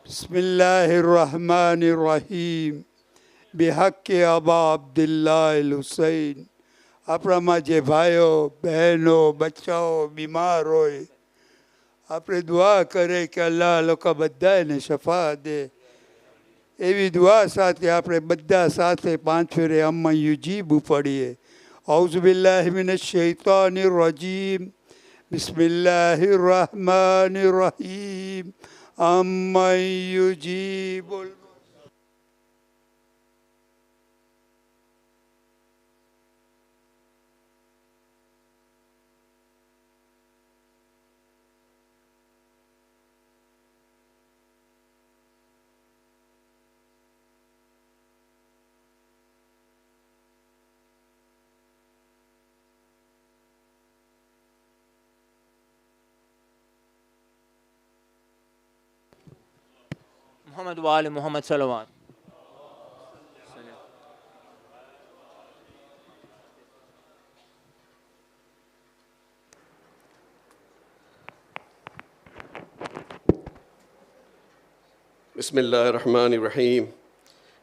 بسم الله الرحمن الرحیم. بحق ابا عبداللہ الحسین. اپنا جے بھائیو بہنوں بچاؤ بیمار ہوئے اپنے دعا کرے کہ اللہ لوکا بدہ نے شفا دے. ایوی دعا ساتھ اپنے بدہ ساتھ 5 پھیرے اما یجیب پڑھیے. اعوذ باللہ من الشیطان الرجیم. بسم اللہ الرحمن الرحیم. اما یجیب Muhammad wa ali Muhammad salawat. Bismillah ar-Rahman ar-Rahim.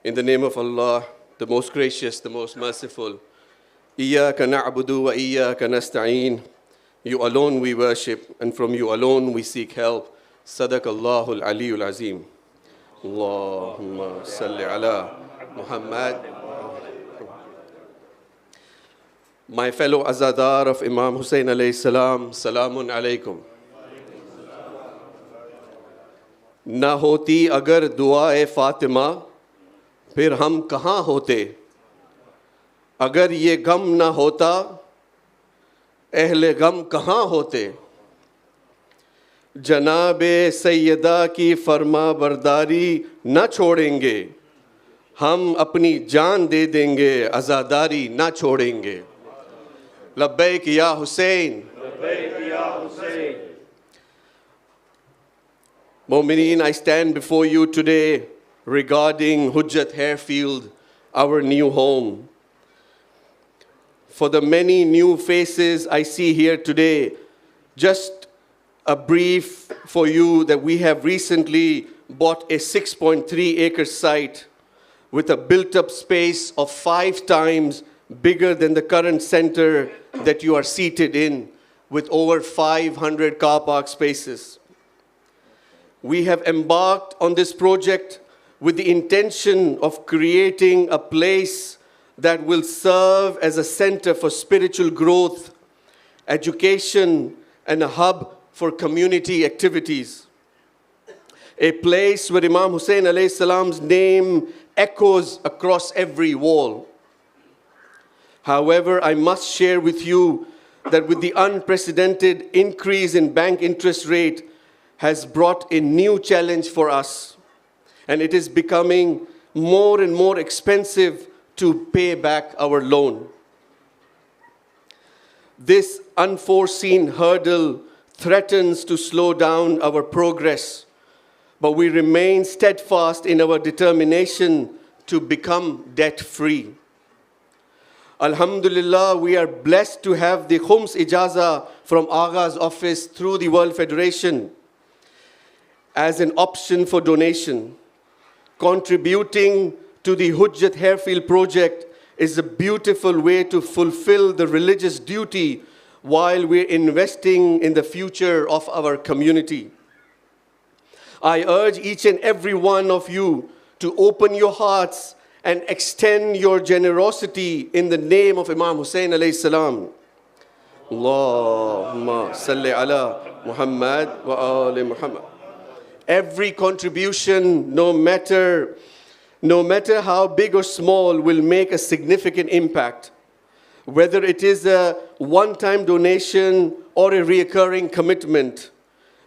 In the name of Allah, the most gracious, the most merciful. Iyyaka na'budu wa iyyaka nasta'een. You alone we worship, and from you alone we seek help. Sadaqallahu al-Aliyyul Azim. Allahumma salli ala Muhammad. My fellow azadar of Imam Hussain alayhi salam, salamun alaykum. ना होती अगर दुआ फातिमा फिर हम कहाँ होते. अगर ये गम ना होता अहले गम कहाँ होते. जनाबे सैयदा की फरमा बरदारी न छोड़ेंगे. हम अपनी जान दे देंगे अज़ादारी न छोड़ेंगे. लब्बैक या Hussain. Mu'mineen, I stand before you today regarding Hujjat Hairfield, our new home. For the many new faces I see here today, just a brief for you that we have recently bought a 6.3 acre site with a built-up space of 5 times bigger than the current center that you are seated in, with over 500 car park spaces. We have embarked on this project with the intention of creating a place that will serve as a center for spiritual growth, education, and a hub for community activities. A place where Imam Hussain alayhi salam's name echoes across every wall. However, I must share with you that with the unprecedented increase in bank interest rate has brought a new challenge for us, and it is becoming more and more expensive to pay back our loan. This unforeseen hurdle threatens to slow down our progress, but we remain steadfast in our determination to become debt-free. Alhamdulillah, we are blessed to have the Khums Ijaza from Agha's office through the World Federation as an option for donation. Contributing to the Hujjat Hairfield project is a beautiful way to fulfill the religious duty while we're investing in the future of our community. I urge each and every one of you to open your hearts and extend your generosity in the name of Imam Hussain alayhi salam. Allahumma salli ala Muhammad wa ali Muhammad. Every contribution, no matter how big or small, will make a significant impact. Whether it is a one-time donation or a recurring commitment,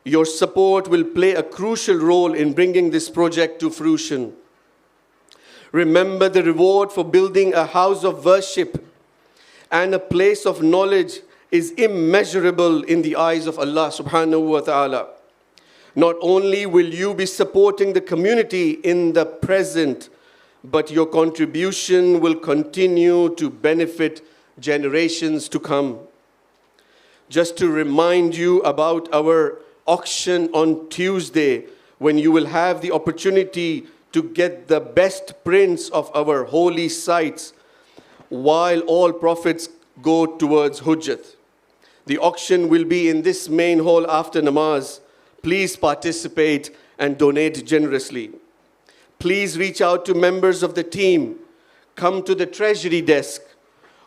your support will play a crucial role in bringing this project to fruition. Remember, the reward for building a house of worship and a place of knowledge is immeasurable in the eyes of Allah subhanahu wa ta'ala. Not only will you be supporting the community in the present, but your contribution will continue to benefit generations to come. Just to remind you about our auction on Tuesday, when you will have the opportunity to get the best prints of our holy sites, while all profits go towards Hujjat. The auction will be in this main hall after namaz. Please participate and donate generously. Please reach out to members of the team, come to the treasury desk,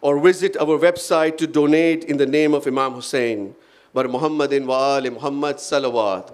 or visit our website to donate in the name of Imam Hussein. Bar Muhammadin wa ali Muhammad salawat.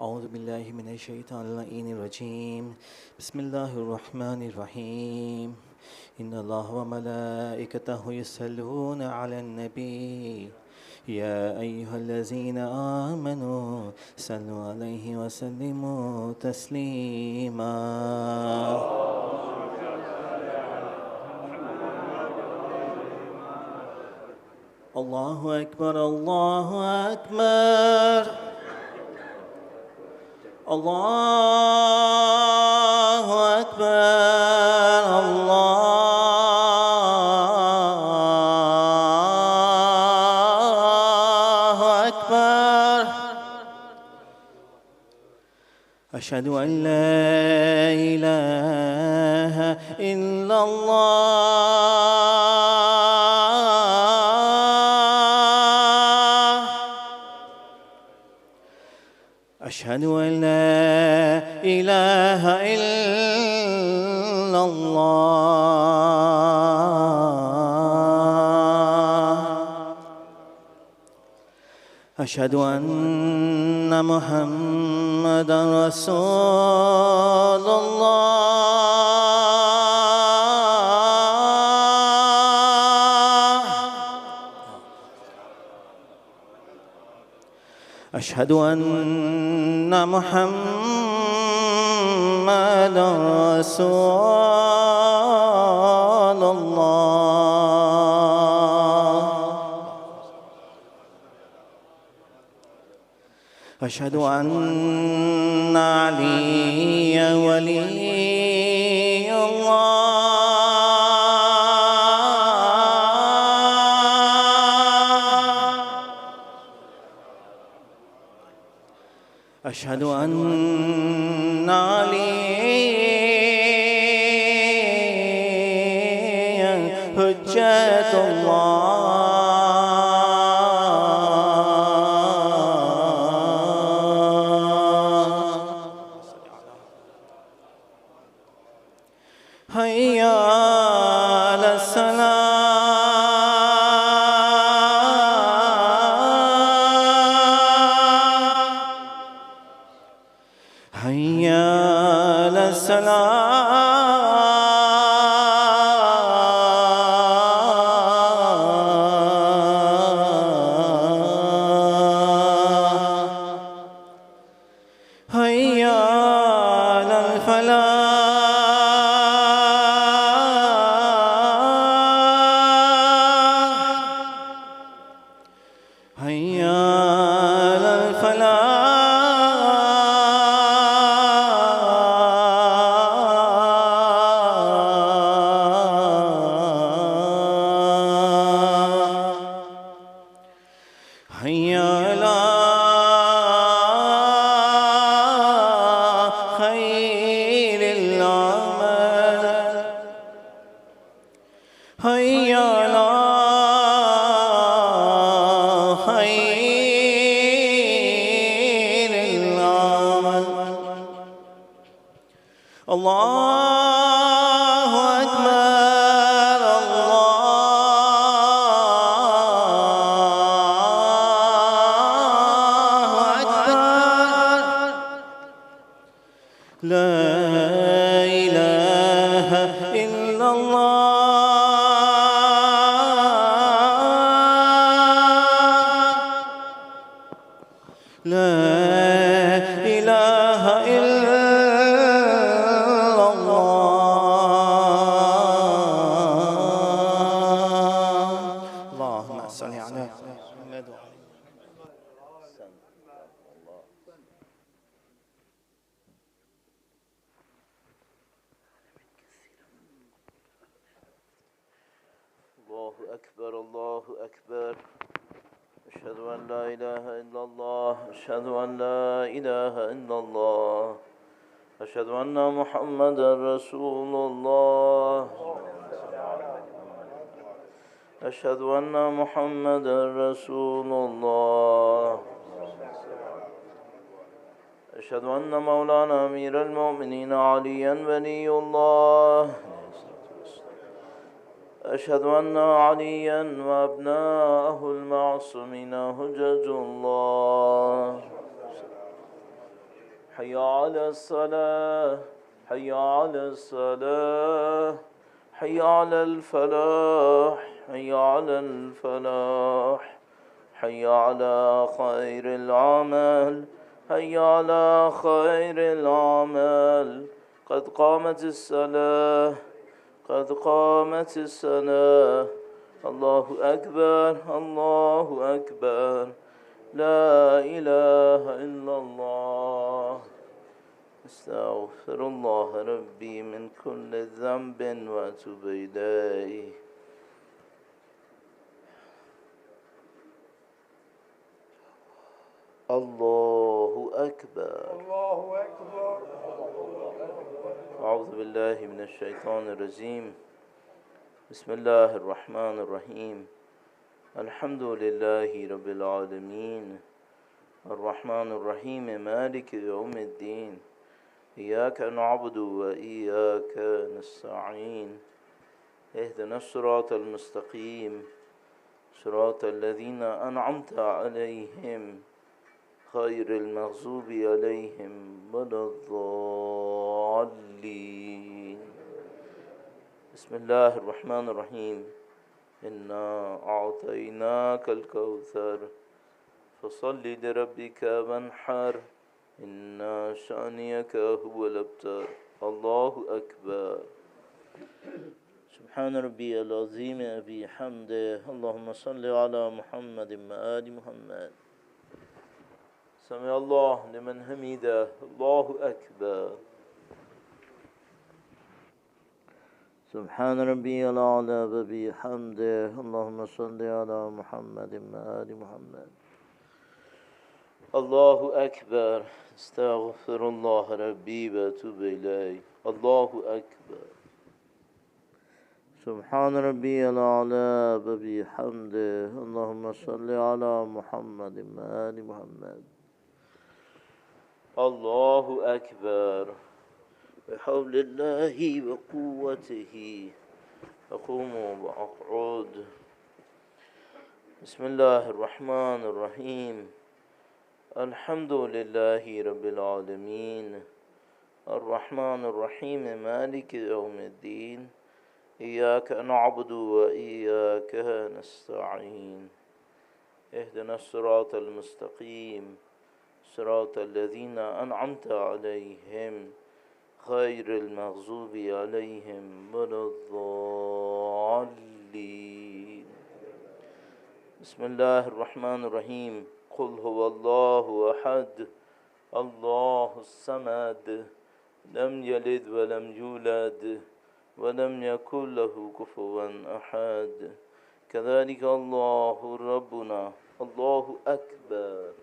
أعوذ بالله من الشيطان اللعين الرجيم بسم الله الرحمن الرحيم إن الله وملائكته يصلون على النبي يا أيها الذين آمنوا صلوا عليه وسلموا تسليما الله أكبر الله أكبر الله أكبر الله أكبر أشهد أن لا إله إلا الله أشهد أن لا إله إلا الله أشهد أن محمدا رسول الله أشهد أن محمدا رسول الله أشهد أن عليا ولي الله أشهد أن عليا حجة الله هيا على السلام هيا على السلام هيا على الفلاح هيا على الفلاح هيا على خير العمل هيا على لا إله إلا الله اللهم صل على محمد الله أكبر الله أكبر أشهد أن لا إله إلا الله أشهد أن لا إله إلا الله أشهد أن محمدا رسول الله أشهد أن محمدا رسول الله أشهد أن مولانا أمير المؤمنين عليا ولي الله أشهد أن عليا وأبناءه المعصومين حجج الله حي على الصلاة حي على الصلاة حي على الفلاح حي على الفلاح حي على خير العمل حي على خير العمل قد قامت الصلاة قد قامت الصلاة الله أكبر الله أكبر لا إله إلا الله أستغفر الله ربي من كل ذنب وأتوب إليه الله أكبر الله أكبر أعوذ بالله من الشيطان الرجيم بسم الله الرحمن الرحيم الحمد لله رب العالمين الرحمن الرحيم مالك يوم الدين إياك نعبد وإياك نستعين اهدنا الصراط المستقيم صراط الذين أنعمت عليهم غير المغضوب عليهم ولا الضالين بسم الله الرحمن الرحيم إنا أعطيناك الكوثر فصل لربك وانحر إن شانئك هو الأبتر الله أكبر سبحان ربي العظيم بحمده اللهم صل على محمد وآل محمد سمع الله لمن حمده الله أكبر سبحان ربي الأعلى وبحمده اللهم صل على محمد وآل محمد الله أكبر استغفر الله ربي وأتوب إليه الله أكبر سبحان ربي الأعلى وبحمده اللهم صل على محمد وآل محمد الله أكبر بحول الله وقوته فقوموا وأقعد بسم الله الرحمن الرحيم الحمد لله رب العالمين الرحمن الرحيم مالك يوم الدين إياك نعبد وإياك نستعين اهدنا الصراط المستقيم صراط الذين أنعمت عليهم غير المغضوب عليهم ولا الضالين بسم الله الرحمن الرحيم قل هو الله أحد الله الصمد لم يلد ولم يولد ولم يكن له كفوا أحد كذلك الله ربنا الله أكبر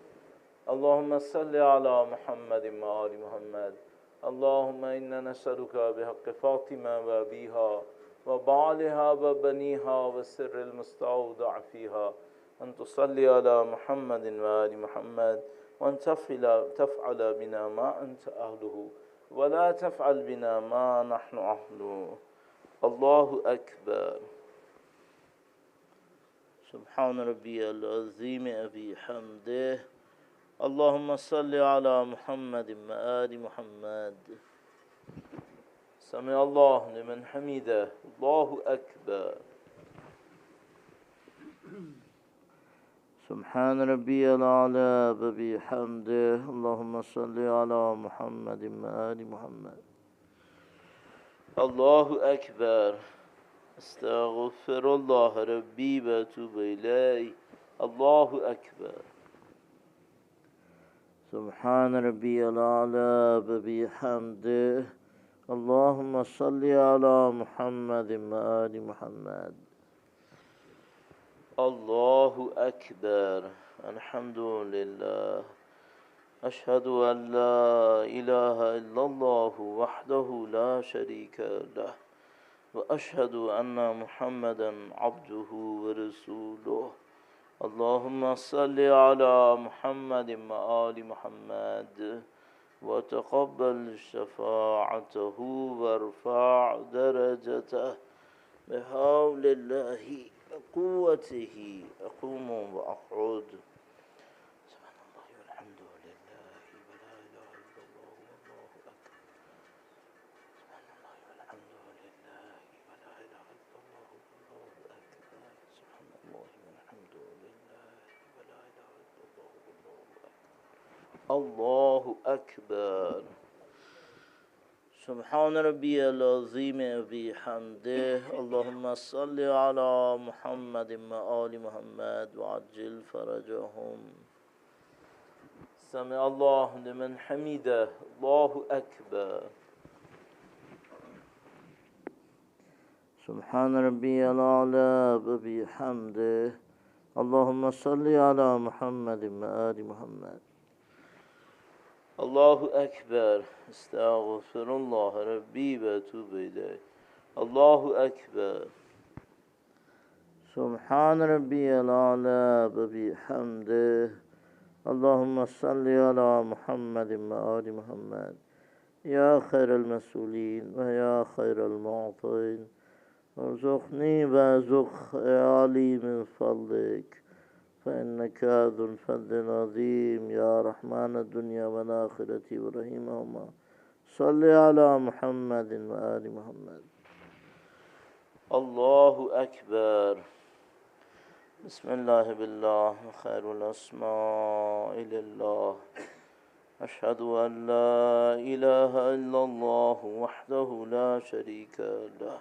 اللهم صل على محمد وآل محمد اللهم إنا نسألك بحق فاطمة وأبيها وبعلها وبنيها والسر المستودع فيها أن تصلي على محمد وآل محمد وأن تفعل بنا ما أنت أهله ولا تفعل بنا ما نحن أهله الله أكبر سبحان ربي العظيم بحمده اللهم صل على محمد وآل محمد سمع الله لمن حمده الله أكبر سبحان ربي الأعلى وبحمده اللهم صل على محمد وآل محمد الله أكبر استغفر الله ربي وأتوب إليه الله أكبر سبحان ربي الأعلى وبحمده اللهم صل على محمد وآل محمد الله أكبر الحمد لله أشهد أن لا إله إلا الله وحده لا شريك له وأشهد أن محمدا عبده ورسوله اللهم صل على محمد وآل محمد وتقبل شفاعته وارفع درجته بحول الله وقوته أقوم وأقعد سبحان الله والحمد لله ولا إله إلا الله والله أكبر سبحان الله والحمد لله ولا إله إلا الله والله أكبر سبحان الله والحمد لله ولا إله إلا الله والله أكبر الله أكبر سبحان ربي العظيم وبحمده اللهم صل على محمد وآل محمد وعجل فرجهم سمع الله لمن حمده الله أكبر سبحان ربي الأعلى وبحمده اللهم صل على محمد وآل محمد الله أكبر استغفر الله ربي وأتوب إليه الله أكبر سبحان ربي الأعلى وبحمده اللهم صل على محمد وآل محمد يا خير المسؤولين ويا خير المعطين ارزقني وارزق عيالي من فضلك فإنك ذو الفضل العظيم يا رحمن الدنيا والآخرة ورحيمهما صل على محمد وآل محمد الله أكبر بسم الله بالله خير الأسماء لله أشهد أن لا إله إلا الله وحده لا شريك له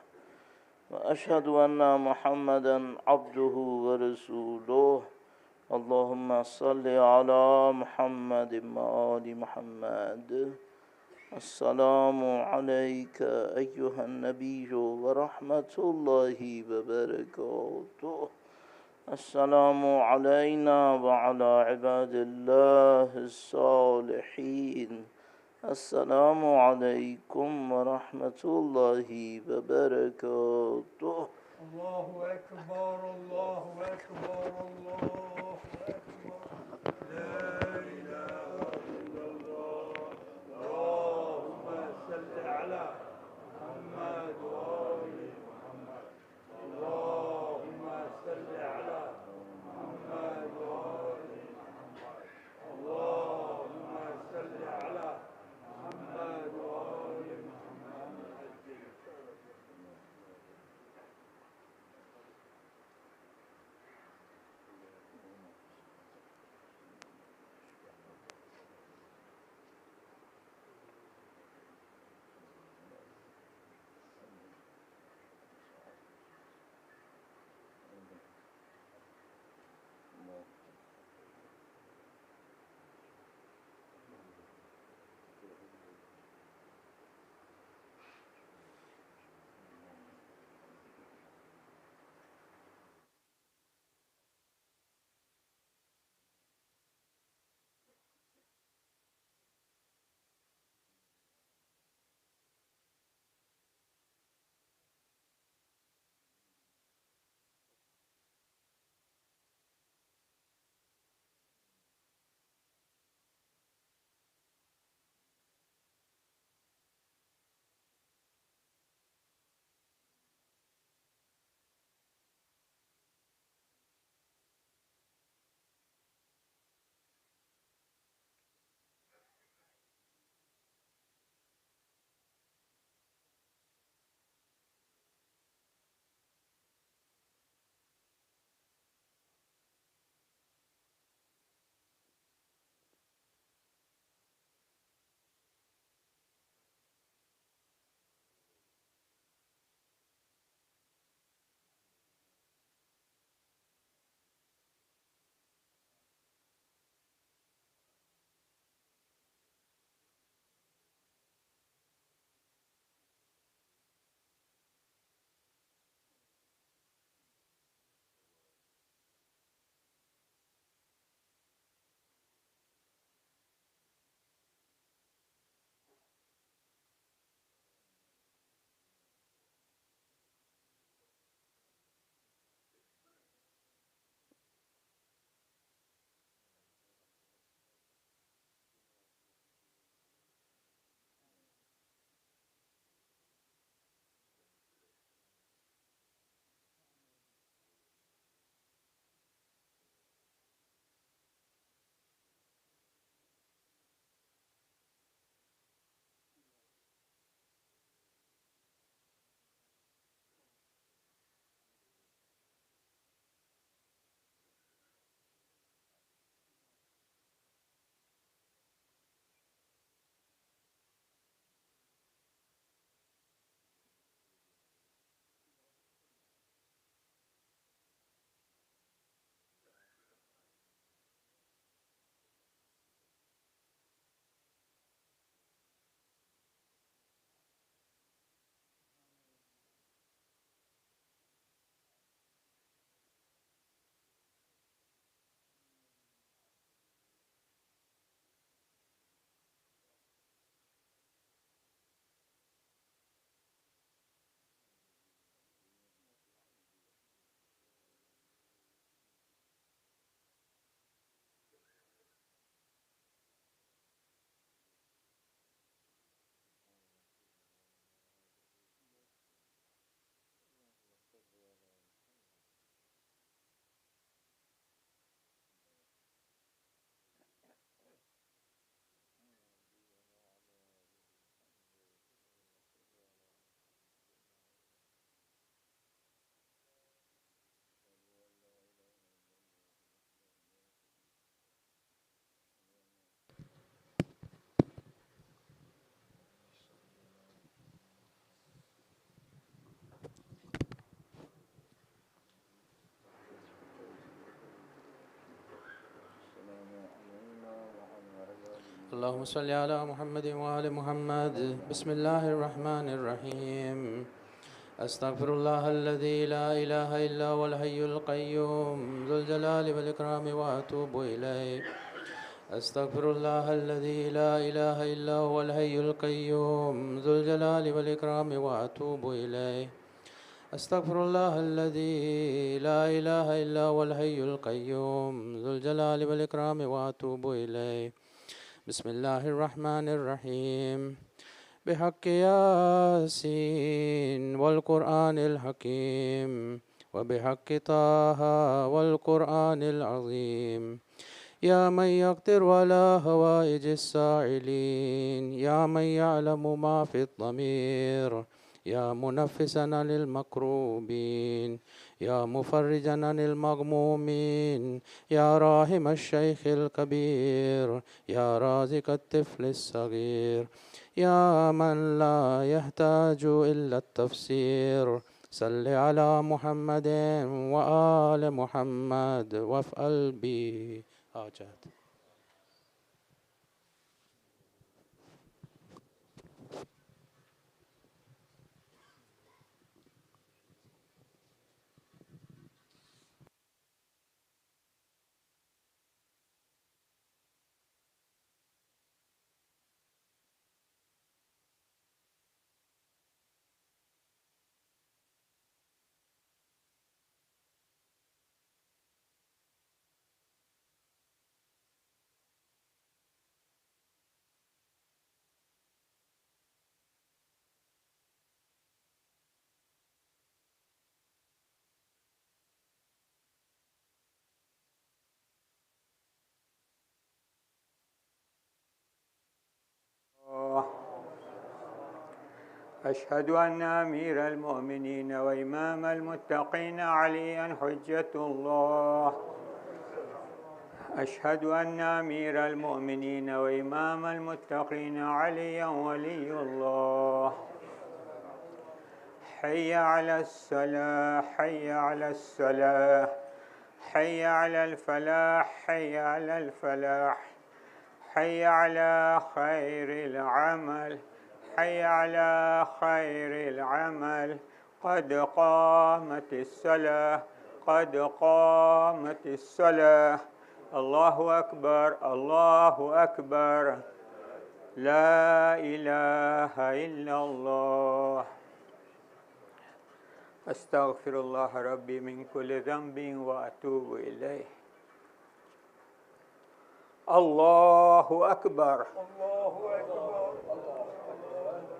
وأشهد أن محمدا عبده ورسوله اللهم صل على محمد وآل محمد السلام عليك أيها النبي ورحمة الله وبركاته السلام علينا وعلى عباد الله الصالحين السلام عليكم ورحمة الله وبركاته الله أكبر الله أكبر الله أكبر لا إله إلا الله اللهم صل على محمد وآل محمد اللهم صل على محمد وآل محمد اللهم صل على محمد وآل محمد اللهم صل على محمد وآل محمد. بسم الله الرحمن الرحيم. أستغفر الله الذي لا إله إلا هو الحي القيوم ذو الجلال والإكرام وأتوب إليه. أستغفر الله الذي لا إله إلا هو الحي القيوم ذو الجلال والإكرام وأتوب إليه. أستغفر الله الذي لا إله إلا هو الحي القيوم ذو الجلال والإكرام وأتوب إليه. بسم الله الرحمن الرحيم. بحق ياسين والقرآن الحكيم وبحق طه والقرآن العظيم. يا من يقدر على هوائج السائلين، يا من يعلم ما في الضمير، يا منفسا عن المكروبين، يا مفرجا عن المغمومين، يا راحم الشيخ الكبير، يا رازق الطفل الصغير، يا من لا يحتاج إلا التفسير. صل على محمد وآل محمد وافعل به حاجات. أشهد أن أمير المؤمنين وإمام المتقين عليا حجة الله. أشهد أن أمير المؤمنين وإمام المتقين عليا ولي الله. حي على الصلاة، حي على الصلاة، حي على الفلاح، حي على الفلاح، حي على خير العمل، حي على خير العمل. قد قامت الصلاة، قد قامت الصلاة. الله أكبر، الله أكبر، لا إله إلا الله. أستغفر الله ربي من كل ذنب وأتوب إليه. الله أكبر، الله أكبر.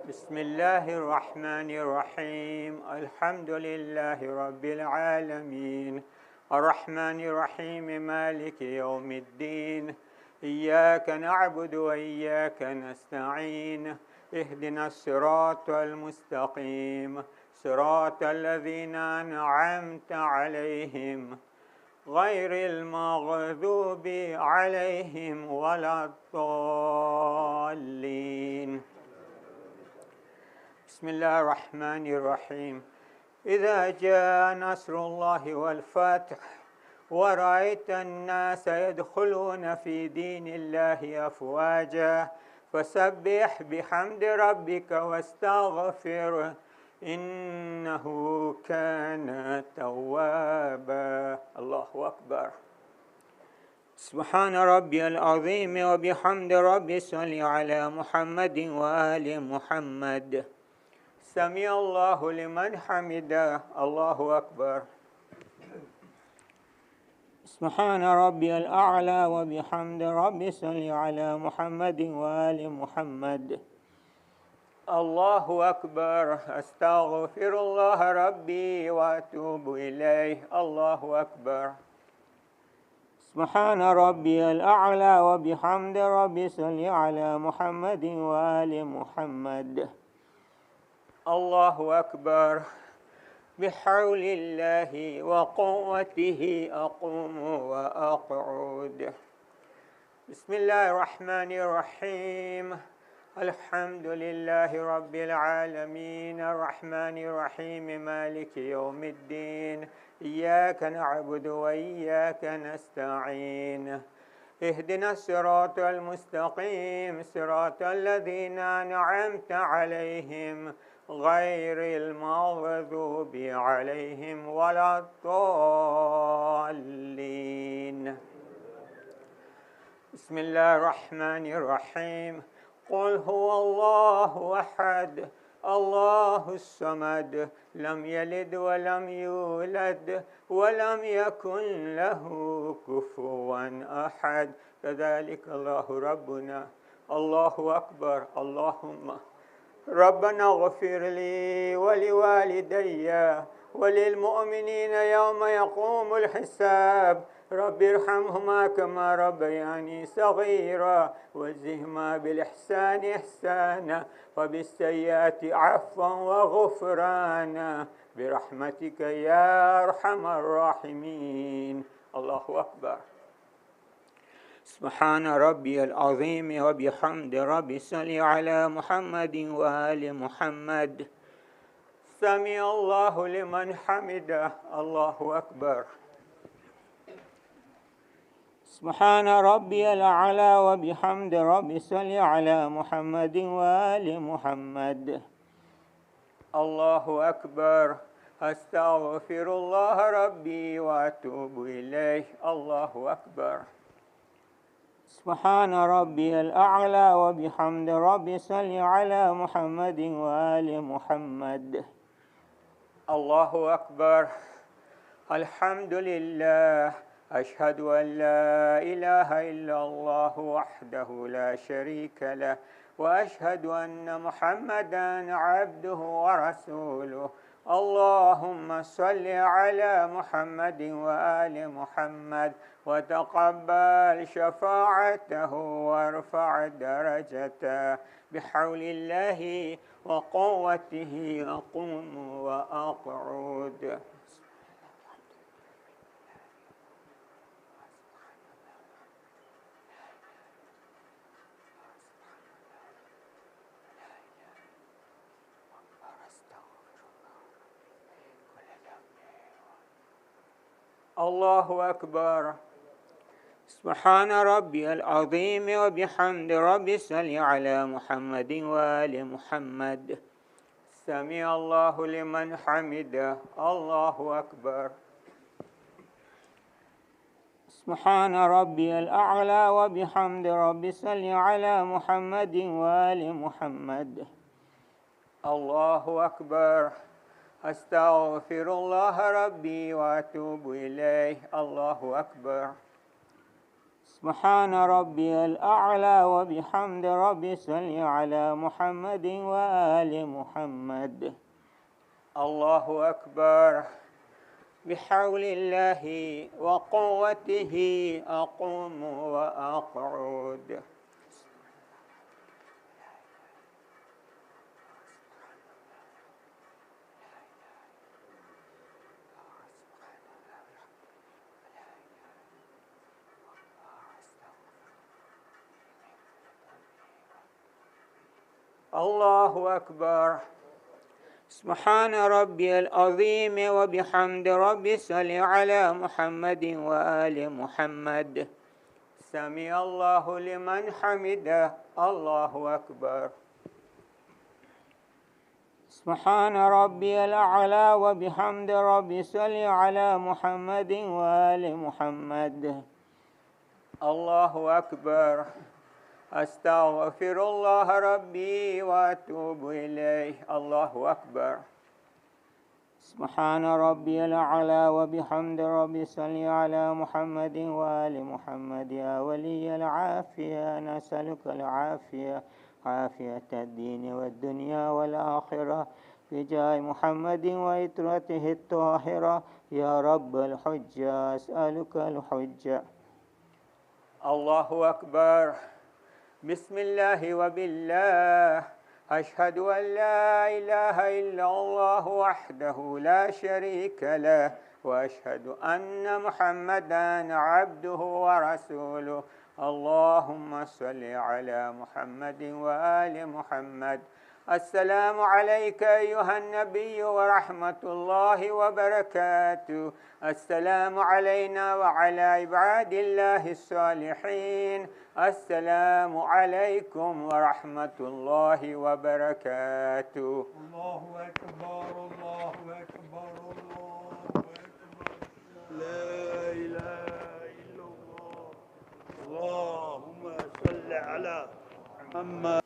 بسم الله الرحمن الرحيم. الحمد لله رب العالمين، الرحمن الرحيم، مالك يوم الدين. إياك نعبد وإياك نستعين. اهدنا الصراط المستقيم، صراط الذين أنعمت عليهم غير المغضوب عليهم ولا الضالين. بسم الله الرحمن الرحيم. إذا جاء نصر الله والفتح ورأيت الناس يدخلون في دين الله أفواجا فسبح بحمد ربك واستغفره إنه كان توابا. الله أكبر. سبحان ربي العظيم وبحمد ربي صل على محمد وآل محمد. سمع الله لمن حمده. الله أكبر. سبحان ربي الأعلى وبحمد ربي صل على محمد وآل محمد. الله أكبر. أستغفر الله ربي وأتوب إليه. الله أكبر. سبحان ربي الأعلى وبحمد ربي صل على محمد وآل محمد. الله أكبر. بحول الله وقوته أقوم وأقعد. بسم الله الرحمن الرحيم. الحمد لله رب العالمين، الرحمن الرحيم، مالك يوم الدين. إياك نعبد وإياك نستعين. اهدنا الصراط المستقيم صراط الذين أنعمت عليهم غير المغضوب عليهم ولا الضالين. بسم الله الرحمن الرحيم. قل هو الله أحد الله الصمد لم يلد ولم يولد ولم يكن له كفوا أحد. كذلك الله ربنا. الله أكبر. اللهم ربنا اغفر لي ولوالدي وللمؤمنين يوم يقوم الحساب. رب ارحمهما كما ربياني صغيرا وزهما بالإحسان إحسانا وبالسيئات عفوا وغفرانا برحمتك يا أرحم الراحمين. الله أكبر. سبحان ربي العظيم وبحمد ربي صل على محمد وآل محمد. سمع الله لمن حمده. الله أكبر. سبحان ربي الأعلى وبحمد ربي صل على محمد وآل محمد. الله أكبر. أستغفر الله ربي وأتوب إليه. الله أكبر. سبحان ربي الأعلى وبحمد ربي صل على محمد وآل محمد. الله أكبر. الحمد لله. أشهد أن لا إله إلا الله وحده لا شريك له وأشهد أن محمدا عبده ورسوله. اللهم صل على محمد وآل محمد وتقبل شفاعته وارفع درجته بحول الله وقوته أقوم وأقعد. الله أكبر. سبحان ربي العظيم وبحمد ربي صل على محمد وآل محمد. سمع الله لمن حمده. الله أكبر. سبحان ربي الأعلى وبحمد ربي صل على محمد وآل محمد. الله أكبر. أستغفر الله ربي وأتوب إليه. الله أكبر. سبحان ربي الأعلى وبحمد ربي صل على محمد وآل محمد. الله أكبر. بحول الله وقوته أقوم وأقعد. الله أكبر. سبحان ربي العظيم وبحمد ربي صل على محمد وآل محمد. سمع الله لمن حمده. الله أكبر. سبحان ربي الأعلى وبحمد ربي صل على محمد وآل محمد. الله أكبر. أستغفر الله ربي وأتوب إليه. الله أكبر. سبحان ربي الأعلى وبحمد ربي صل على محمد وآل محمد. يا ولي العافية نسألك العافية عافية الدين والدنيا والآخرة بجاه محمد وإترته الطاهرة. يا رب الحجة أسألك الحجة. الله أكبر. بسم الله وبالله. أشهد أن لا إله إلا الله وحده لا شريك له وأشهد أن محمدا عبده ورسوله. اللهم صل على محمد وآل محمد. السلام عليك أيها النبي ورحمة الله وبركاته. السلام علينا وعلى عباد الله الصالحين. السلام عليكم ورحمة الله وبركاته. الله أكبر الله أكبر الله أكبر. لا إله إلا الله. اللهم صل على محمد.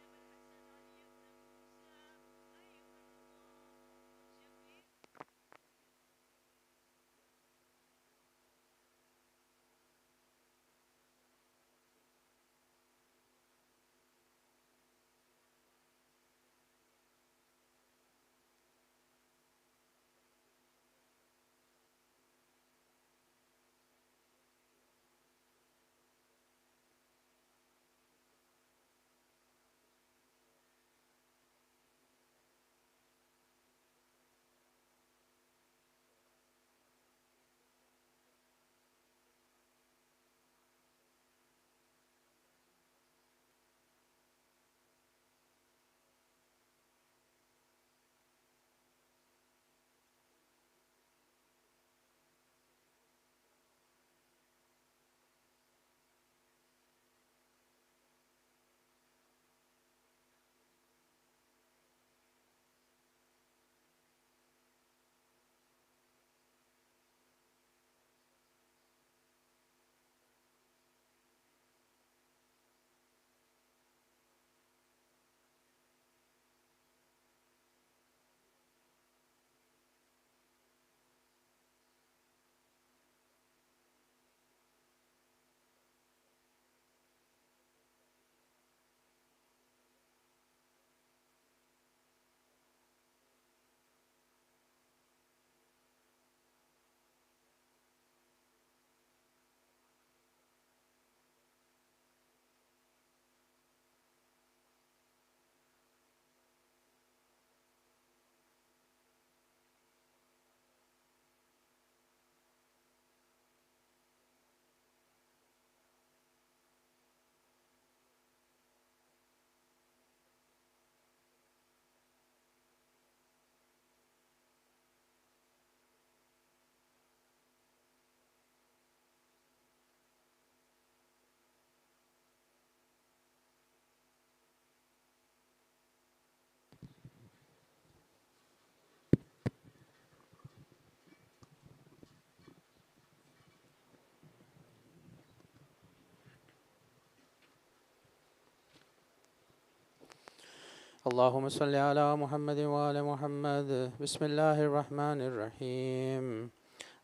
اللهم صل على محمد وآل محمد. بسم الله الرحمن الرحيم.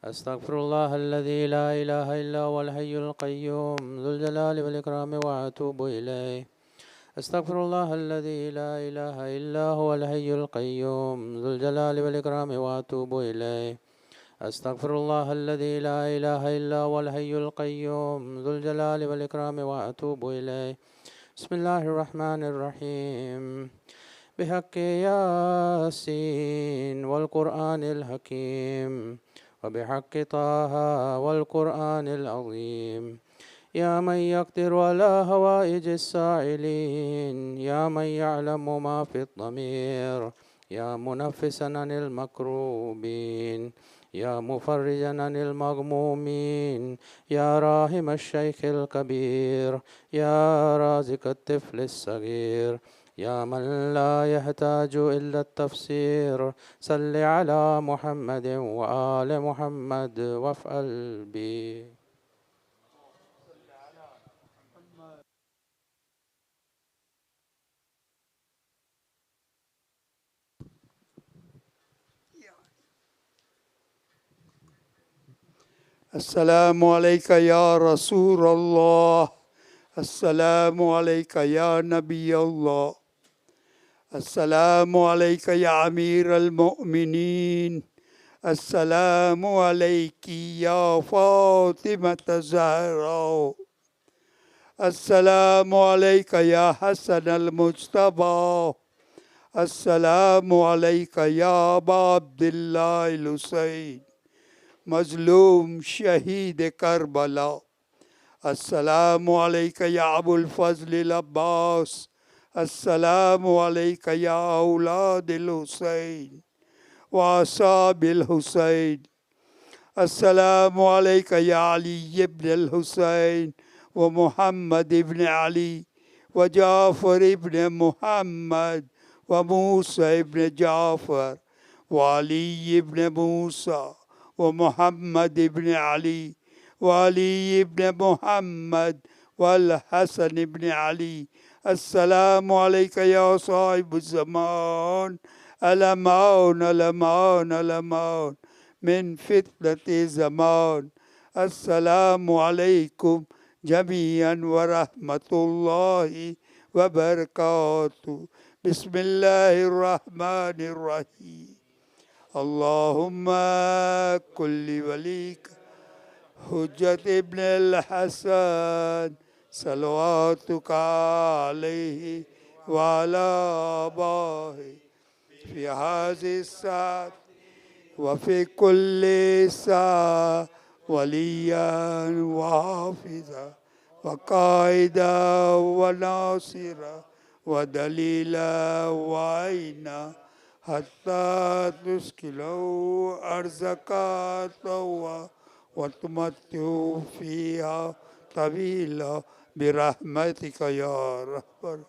أستغفر الله الذي لا إله إلا هو الحي القيوم ذو الجلال والإكرام وأتوب إليه. أستغفر الله الذي لا إله إلا هو الحي القيوم ذو الجلال والإكرام وأتوب إليه. أستغفر الله الذي لا إله إلا هو الحي القيوم ذو الجلال والإكرام وأتوب إليه. بسم الله الرحمن الرحيم. بحق ياسين والقرآن الحكيم وبحق طه والقرآن العظيم. يا من يقدر على هوائج السائلين، يا من يعلم ما في الضمير، يا منفسا عن المكروبين، يا مفرجا عن المغمومين، يا راحم الشيخ الكبير، يا رازق الطفل الصغير، يا من لا يحتاج إلا التفسير. صل على محمد وآل محمد وافعل بي. السلام عليك يا رسول الله. السلام عليك يا نبي الله. السلام عليك يا أمير المؤمنين. السلام عليك يا فاطمة الزهراء. السلام عليك يا حسن المجتبى. السلام عليك يا أبا عبد الله الحسين مظلوم شهيد كربلاء. السلام عليك يا أبو الفضل العباس السلام عليك يا أولاد الحسين وأصحاب الحسين. السلام عليك يا علي بن الحسين ومحمد بن علي وجعفر بن محمد وموسى بن جعفر وعلي بن موسى ومحمد بن علي وعلي بن محمد والحسن بن علي. السلام عليك يا صاحب الزمان الأمان الأمان الأمان من فتنة زمان. السلام عليكم جميعا ورحمة الله وبركاته. بسم الله الرحمن الرحيم. اللهم كل وليك حجة ابن الحسن صلواتك عليه وعلى آبائه في هذه الساعة وفي كل ساعة وليا وحافظا وقائدا وناصرا ودليلا وعينا حتى تسكنوا أرزك طوى وتمتعوا فيها طويلا برحمتك يا رب.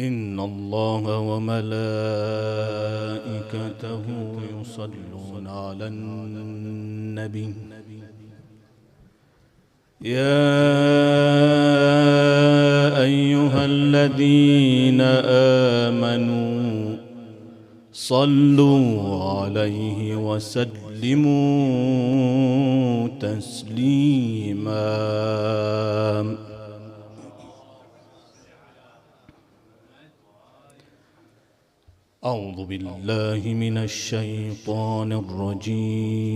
إن الله وملائكته يصلون على النبي يا أيها الذين آمنوا صلوا عليه وسلموا تسليما. أعوذ بالله من الشيطان الرجيم.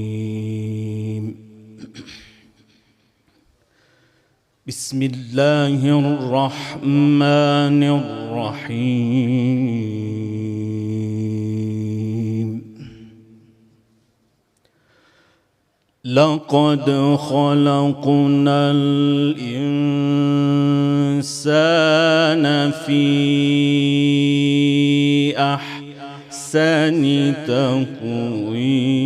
بسم الله الرحمن الرحيم. لقد خلقنا الإنسان في أحسن تقويم.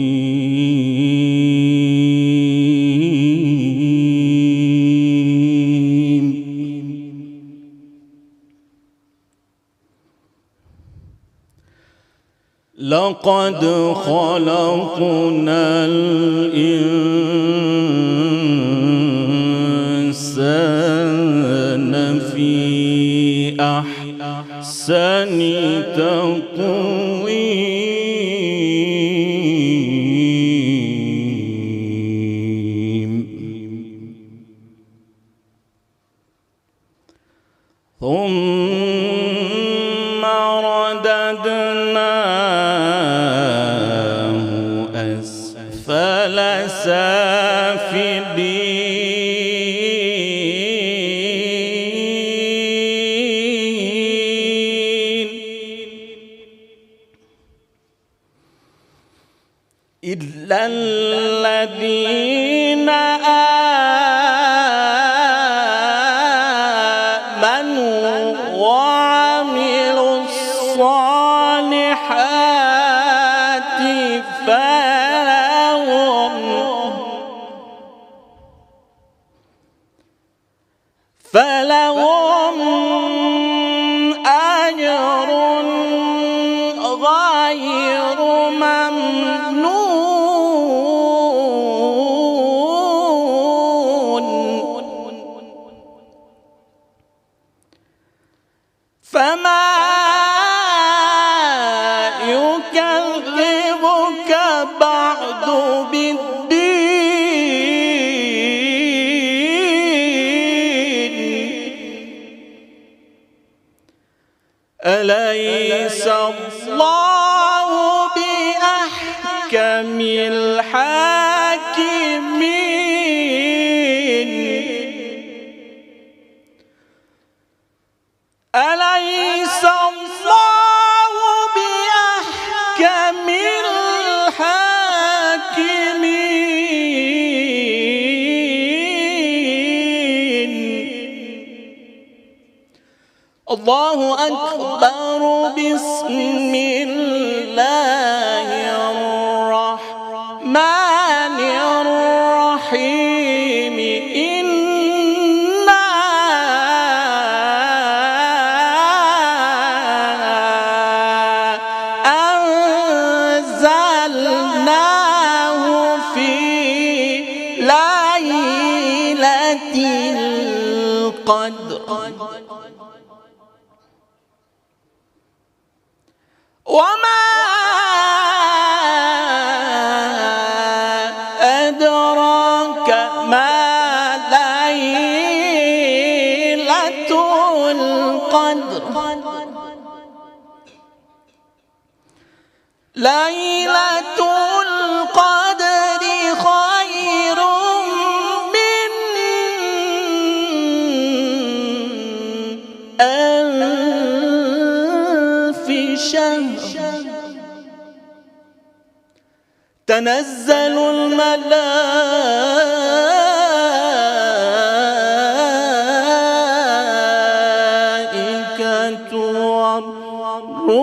لقد خلقنا الإنسان في أحسن تقويم. ثم رددناه أسفل سافلين إلا الذين آمنوا وعملوا الصالحات فلهم أجر غير ممنون. فما يكذبك بعد بالدين. أليس الله بأحكم الحاكمين. أليس الله بأحكم الحاكمين. الله أكبر. بسم الله الرحمن الرحيم. إنا أنزلناه في ليلة القدر. وما أدراك ما ليلة القدر. ليلة القدر خير من ألف شهر. تنزل الملائكة والروح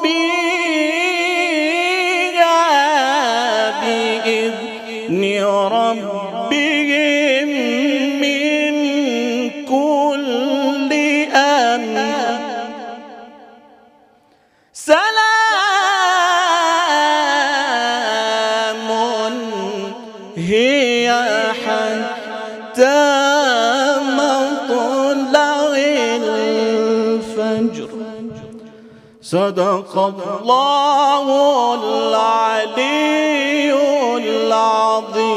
فيها بإذن ربهم من كل أمر. صدق الله العلي العظيم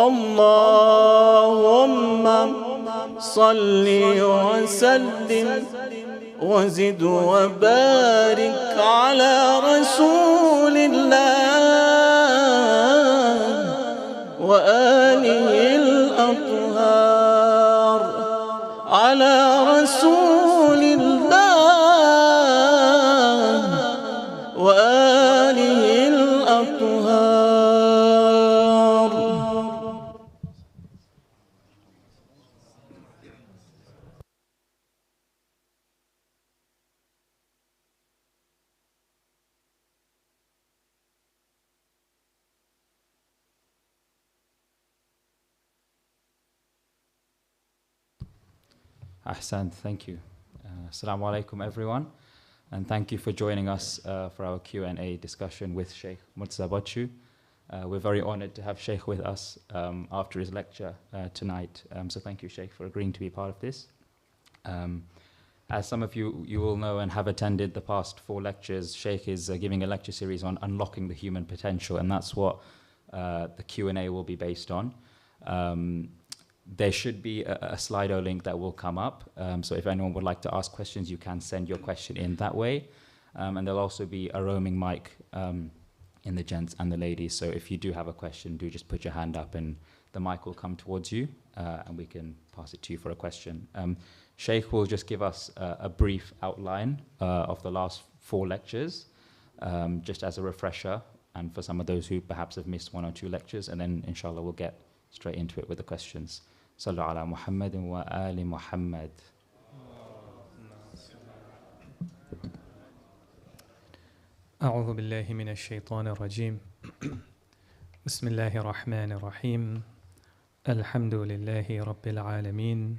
اللهم صل وسلم وزد وبارك على رسول الله وآله الأطهار على رسول الله وآله الأطهار. Ahsan, thank you. Assalamu alaikum everyone, and thank you for joining us for our Q&A discussion with Sheikh Murtaza. We're very honored to have Sheikh with us after his lecture tonight. So thank you, Sheikh, for agreeing to be part of this. As some of you will know and have attended the past 4 lectures, Sheikh is giving a lecture series on unlocking the human potential, and that's what the Q&A will be based on. There should be a Slido link that will come up. So if anyone would like to ask questions, you can send your question in that way. And there'll also be a roaming mic in the gents and the ladies. So if you do have a question, do just put your hand up and the mic will come towards you and we can pass it to you for a question. Sheikh will just give us a brief outline of the last 4 lectures, just as a refresher, and for some of those who perhaps have missed 1 or 2 lectures, and then inshallah we'll get straight into it with the questions. Sallu ala Muhammadin wa ali Muhammad. أعوذ بالله من الشيطان الرجيم بسم الله الرحمن الرحيم الحمد لله رب العالمين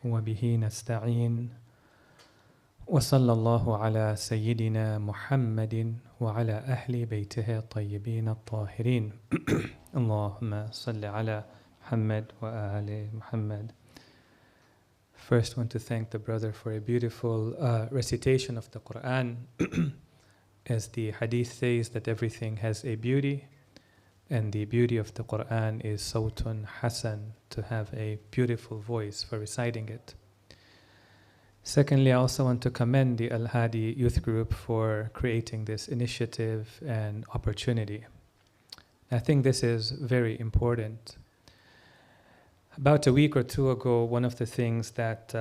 وبه نستعين وصلى الله على سيدنا محمد وعلى أهل بيته الطيبين الطاهرين اللهم صل على محمد وآل Muhammad. First, I want to thank the brother for a beautiful recitation of the Quran. As the hadith says that everything has a beauty, and the beauty of the Quran is sawtun hasan, to have a beautiful voice for reciting it. Secondly, I also want to commend the Al-Hadi Youth Group for creating this initiative and opportunity. I think this is very important. About a week or 2 ago, one of the things that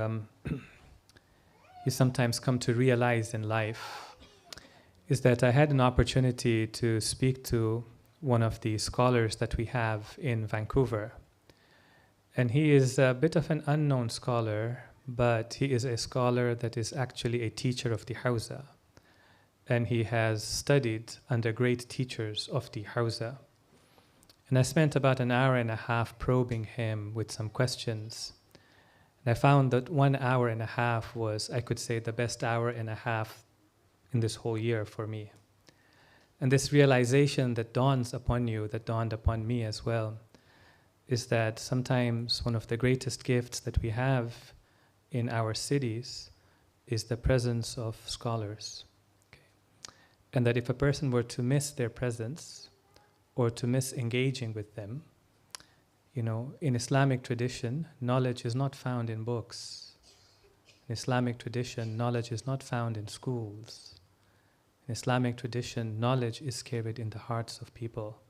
you sometimes come to realize in life is that I had an opportunity to speak to one of the scholars that we have in Vancouver. And he is a bit of an unknown scholar, but he is a scholar that is actually a teacher of the Hausa. And he has studied under great teachers of the Hausa. And I spent about an hour and a half probing him with some questions. And I found that 1 hour and a half was, I could say, the best hour and a half in this whole year for me. And this realization that dawns upon you, that dawned upon me as well, is that sometimes one of the greatest gifts that we have in our cities is the presence of scholars. Okay? And that if a person were to miss their presence, or to miss engaging with them, you know, in Islamic tradition, knowledge is not found in books. In Islamic tradition, knowledge is not found in schools. In Islamic tradition, knowledge is carried in the hearts of people,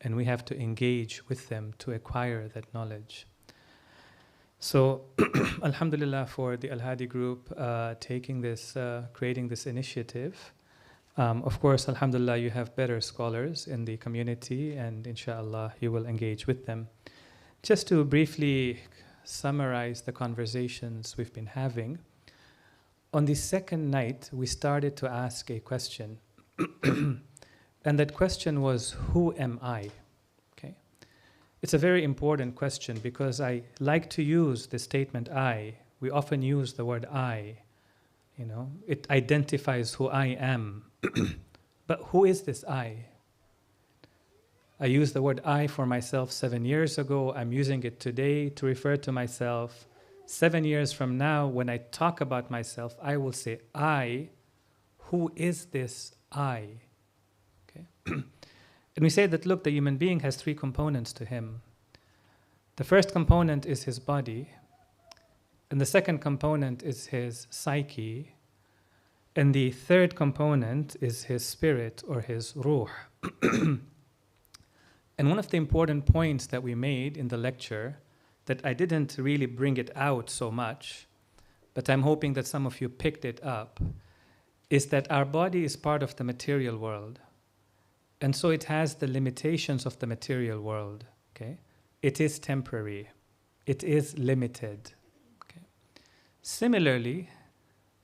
and we have to engage with them to acquire that knowledge. So, alhamdulillah for the Al-Hadi group taking this, creating this initiative. Of course, alhamdulillah, you have better scholars in the community, and inshallah, you will engage with them. Just to briefly summarize the conversations we've been having, on the second night, we started to ask a question. And that question was, who am I? Okay. It's a very important question because I like to use the statement I. We often use the word I. You know, it identifies who I am. But who is this I? I used the word I for myself 7 years ago. I'm using it today to refer to myself. 7 years from now, when I talk about myself, I will say, I. Who is this I? Okay. And we say that, look, the human being has 3 components to him. The first component is his body, and the second component is his psyche, and the third component is his spirit or his ruh. And one of the important points that we made in the lecture, that I didn't really bring it out so much, but I'm hoping that some of you picked it up, is that our body is part of the material world. And so it has the limitations of the material world. Okay? It is temporary. It is limited. Okay? Similarly,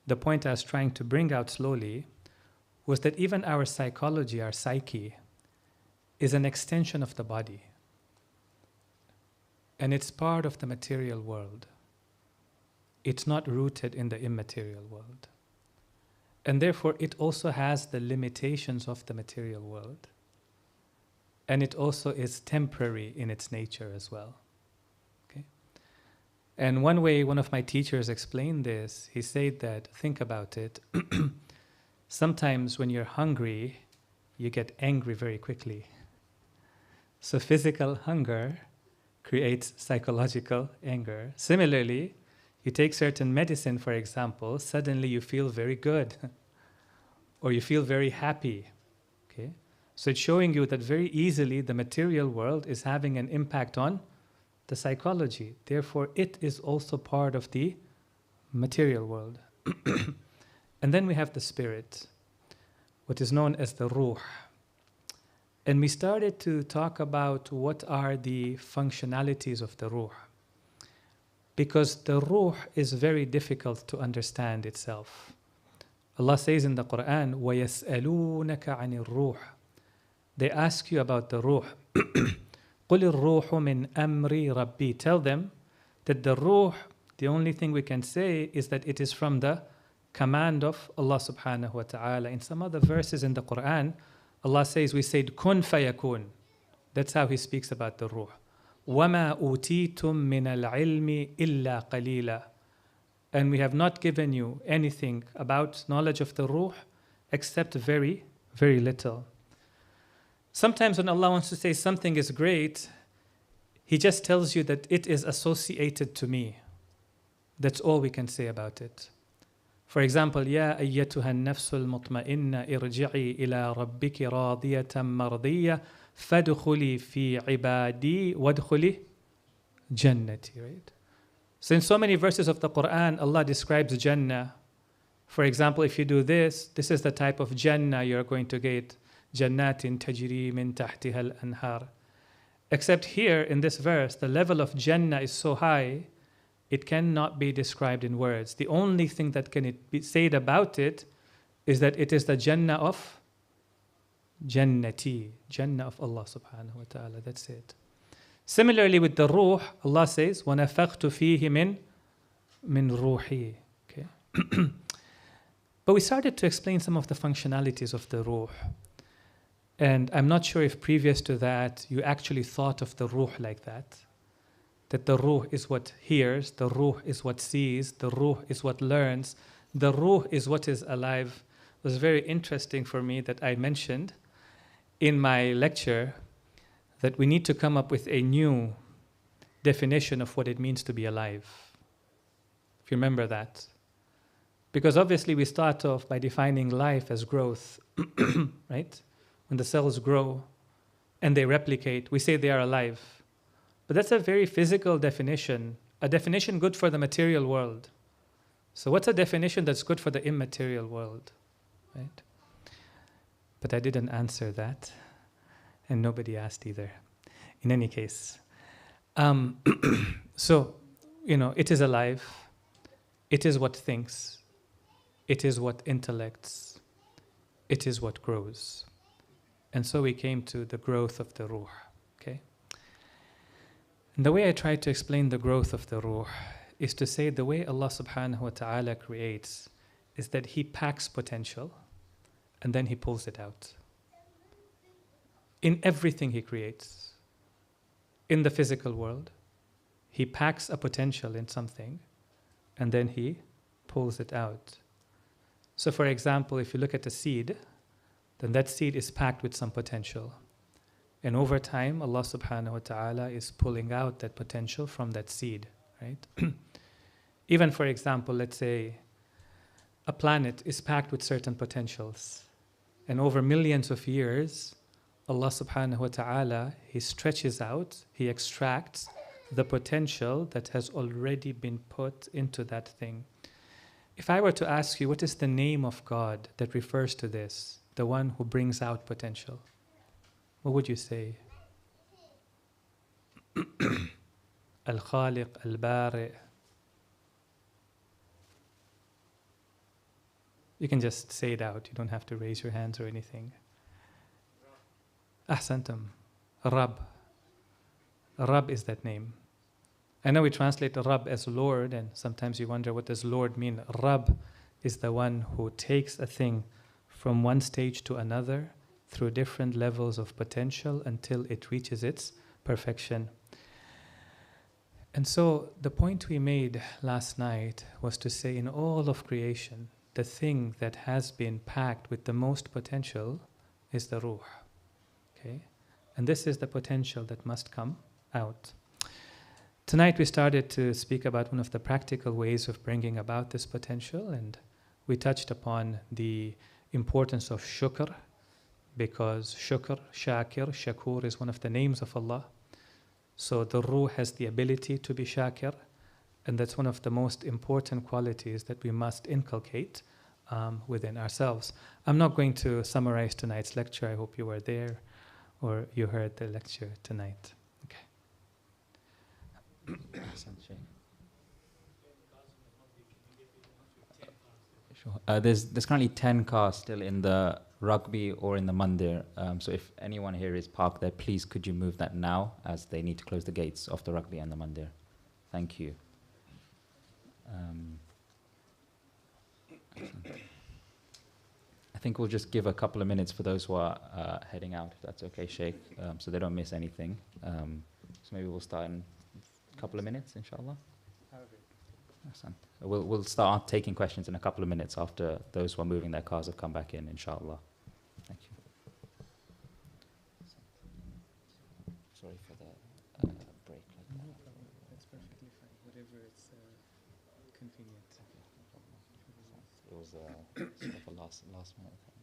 the point I was trying to bring out slowly was that even our psychology, our psyche, is an extension of the body. And it's part of the material world. It's not rooted in the immaterial world. And therefore, it also has the limitations of the material world. And it also is temporary in its nature as well. Okay? And one way one of my teachers explained this, he said that, think about it, sometimes when you're hungry, you get angry very quickly. So physical hunger creates psychological anger. Similarly, you take certain medicine, for example, suddenly you feel very good or you feel very happy. Okay? So it's showing you that very easily the material world is having an impact on the psychology. Therefore, it is also part of the material world. And then we have the spirit, what is known as the ruh. And we started to talk about what are the functionalities of the ruh. Because the ruh is very difficult to understand itself. Allah says in the Quran, وَيَسْأَلُونَكَ عَنِ الرُّوحِ. They ask you about the ruh. قُلِ الرُّوحُ مِنْ أَمْرِ رَبِّي. Tell them that the ruh, the only thing we can say is that it is from the command of Allah subhanahu wa ta'ala. In some other verses in the Quran, Allah says, we said, kun fayakun. That's how He speaks about the ruh. وَمَا أُوتِيتُم مِّنَ الْعِلْمِ إِلَّا قَلِيلًا. And we have not given you anything about knowledge of the ruh except very, very little. Sometimes when Allah wants to say something is great, He just tells you that it is associated to me. That's all we can say about it. For example, يا أيتها النفس المطمئنة ارجعي إلى ربك راضية مرضية فادخلي في عبادي وادخلي جنتي. Right? So in so many verses of the Quran, Allah describes Jannah. For example, if you do this, this is the type of Jannah you're going to get. جنات تجري من تحتها الأنهار. Except here in this verse, the level of Jannah is so high, it cannot be described in words. The only thing that can be said about it is that it is the Jannah of Jannati, Jannah of Allah subhanahu wa ta'ala. That's it. Similarly with the ruh, Allah says, وَنَفَخْتُ فِيهِ مِن رُوحِي. Okay. But we started to explain some of the functionalities of the ruh. And I'm not sure if previous to that you actually thought of the ruh like that. That the ruh is what hears, the ruh is what sees, the ruh is what learns, the ruh is what is alive. It was very interesting for me that I mentioned in my lecture that we need to come up with a new definition of what it means to be alive. If you remember that. Because obviously we start off by defining life as growth, right? When the cells grow and they replicate, we say they are alive. But that's a very physical definition, a definition good for the material world. So what's a definition that's good for the immaterial world, right? But I didn't answer that, and nobody asked either. In any case, so, it is alive, it is what thinks, it is what intellects, it is what grows. And so we came to the growth of the ruh, okay? And the way I try to explain the growth of the ruh is to say the way Allah subhanahu wa ta'ala creates is that He packs potential and then He pulls it out. in everything He creates. In the physical world, He packs a potential in something and then He pulls it out. So for example, if you look at a seed, then that seed is packed with some potential. And over time, Allah subhanahu wa ta'ala is pulling out that potential from that seed, right? Even for example, let's say a planet is packed with certain potentials. And over millions of years, Allah subhanahu wa ta'ala, He stretches out, He extracts the potential that has already been put into that thing. If I were to ask you, what is the name of God that refers to this, the one who brings out potential? What would you say? Al-Khaliq, Al-Bari. You can just say it out. You don't have to raise your hands or anything. Ahsantum. Rab. Rab is that name. I know we translate Rab as Lord, and sometimes you wonder, what does Lord mean? Rab is the one who takes a thing from one stage to another through different levels of potential until it reaches its perfection. And so the point we made last night was to say, in all of creation, the thing that has been packed with the most potential is the ruh. Okay? And this is the potential that must come out. Tonight we started to speak about one of the practical ways of bringing about this potential, and we touched upon the importance of shukr, because shukr, shakir, shakur is one of the names of Allah. So the ruh has the ability to be shakir, and that's one of the most important qualities that we must inculcate within ourselves. I'm not going to summarize tonight's lecture. I hope you were there or you heard the lecture tonight. Sure. There's currently 10 cars still in the rugby or in the mandir. So if anyone here is parked there, please could you move that now, as they need to close the gates of the rugby and the mandir. Thank you. I think we'll just give a couple of minutes for those who are heading out, if that's okay, Sheikh, so they don't miss anything. So maybe we'll start in a couple of minutes, inshallah. We'll start taking questions in a couple of minutes after those who are moving their cars have come back in, inshallah. Thank you. Sorry for the break. No problem. That's perfectly fine. Whatever it's convenient. It was sort of a last minute thing.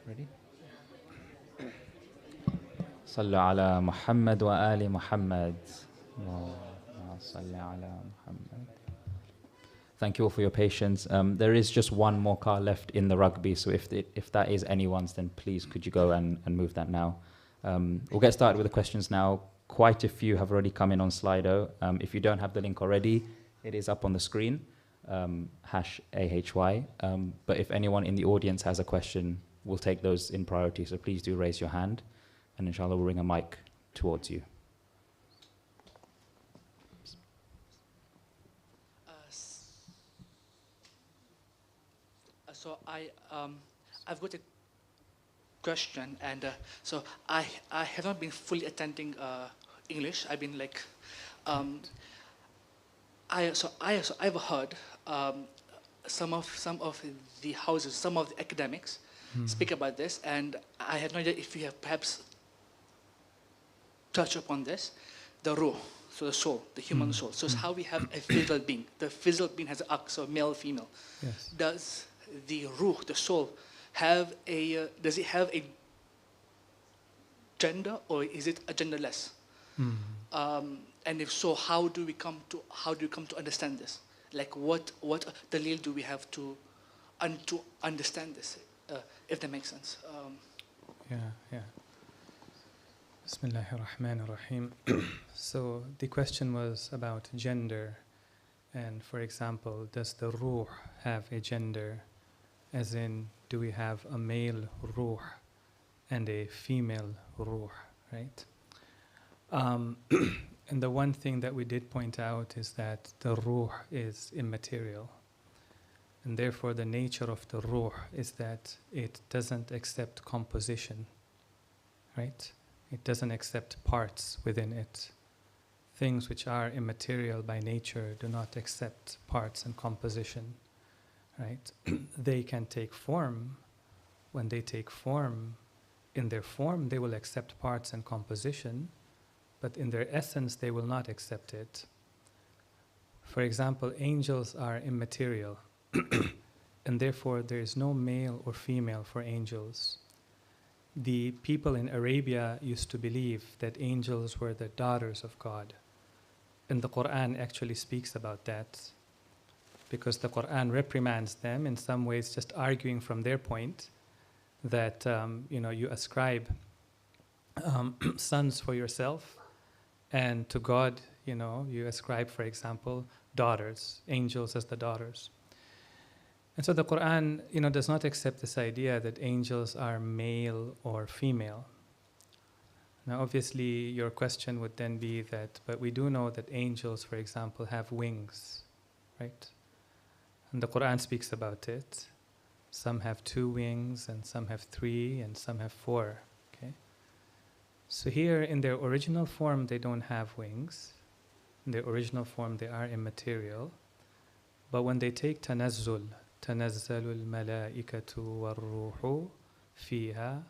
Ready? صلوا على محمد وآل محمد. اللهم صل على محمد. Thank you all for your patience. There is just one more car left in the rugby, so if that is anyone's, then please could you go and move that now. We'll get started with the questions now. Quite a few have already come in on Slido. If you don't have the link already, it is up on the screen, #AHY. But if anyone in the audience has a question, we'll take those in priority, so please do raise your hand, and inshallah we'll bring a mic towards you. So I've got a question, and so I have not been fully attending English. I've been like, I've heard some of the houses, some of the academics speak about this, and I have no idea if you have perhaps touched upon this, the ruh, so the soul, the human soul. So it's how we have a physical being. The physical being has an aq, so male, female. Yes. Does the ruh, the soul, have a does it have a gender, or is it a genderless? And if so, how do we come to understand this? Like what dalil do we have to understand this, if that makes sense? Yeah. Bismillahir Rahmanir Rahim. So the question was about gender, and for example, does the ruh have a gender? As in, do we have a male ruh and a female ruh, right? And the one thing that we did point out is that the ruh is immaterial. And therefore the nature of the ruh is that it doesn't accept composition, right? It doesn't accept parts within it. Things which are immaterial by nature do not accept parts and composition, right? They can take form. When they take form, in their form they will accept parts and composition, but in their essence they will not accept it. For example, angels are immaterial, and therefore there is no male or female for angels. The people in Arabia used to believe that angels were the daughters of God, and the Quran actually speaks about that, because the Quran reprimands them in some ways, just arguing from their point that you ascribe sons for yourself, and to God you ascribe, for example, daughters, angels as the daughters. And so the Quran does not accept this idea that angels are male or female. Now obviously your question would then be that, but we do know that angels, for example, have wings, right? And the Quran speaks about it. Some have 2 wings, and some have 3, and some have 4. Okay? So here in their original form they don't have wings. In their original form they are immaterial. But when they take tanazzul, تنزل الملائكة والروح فيها.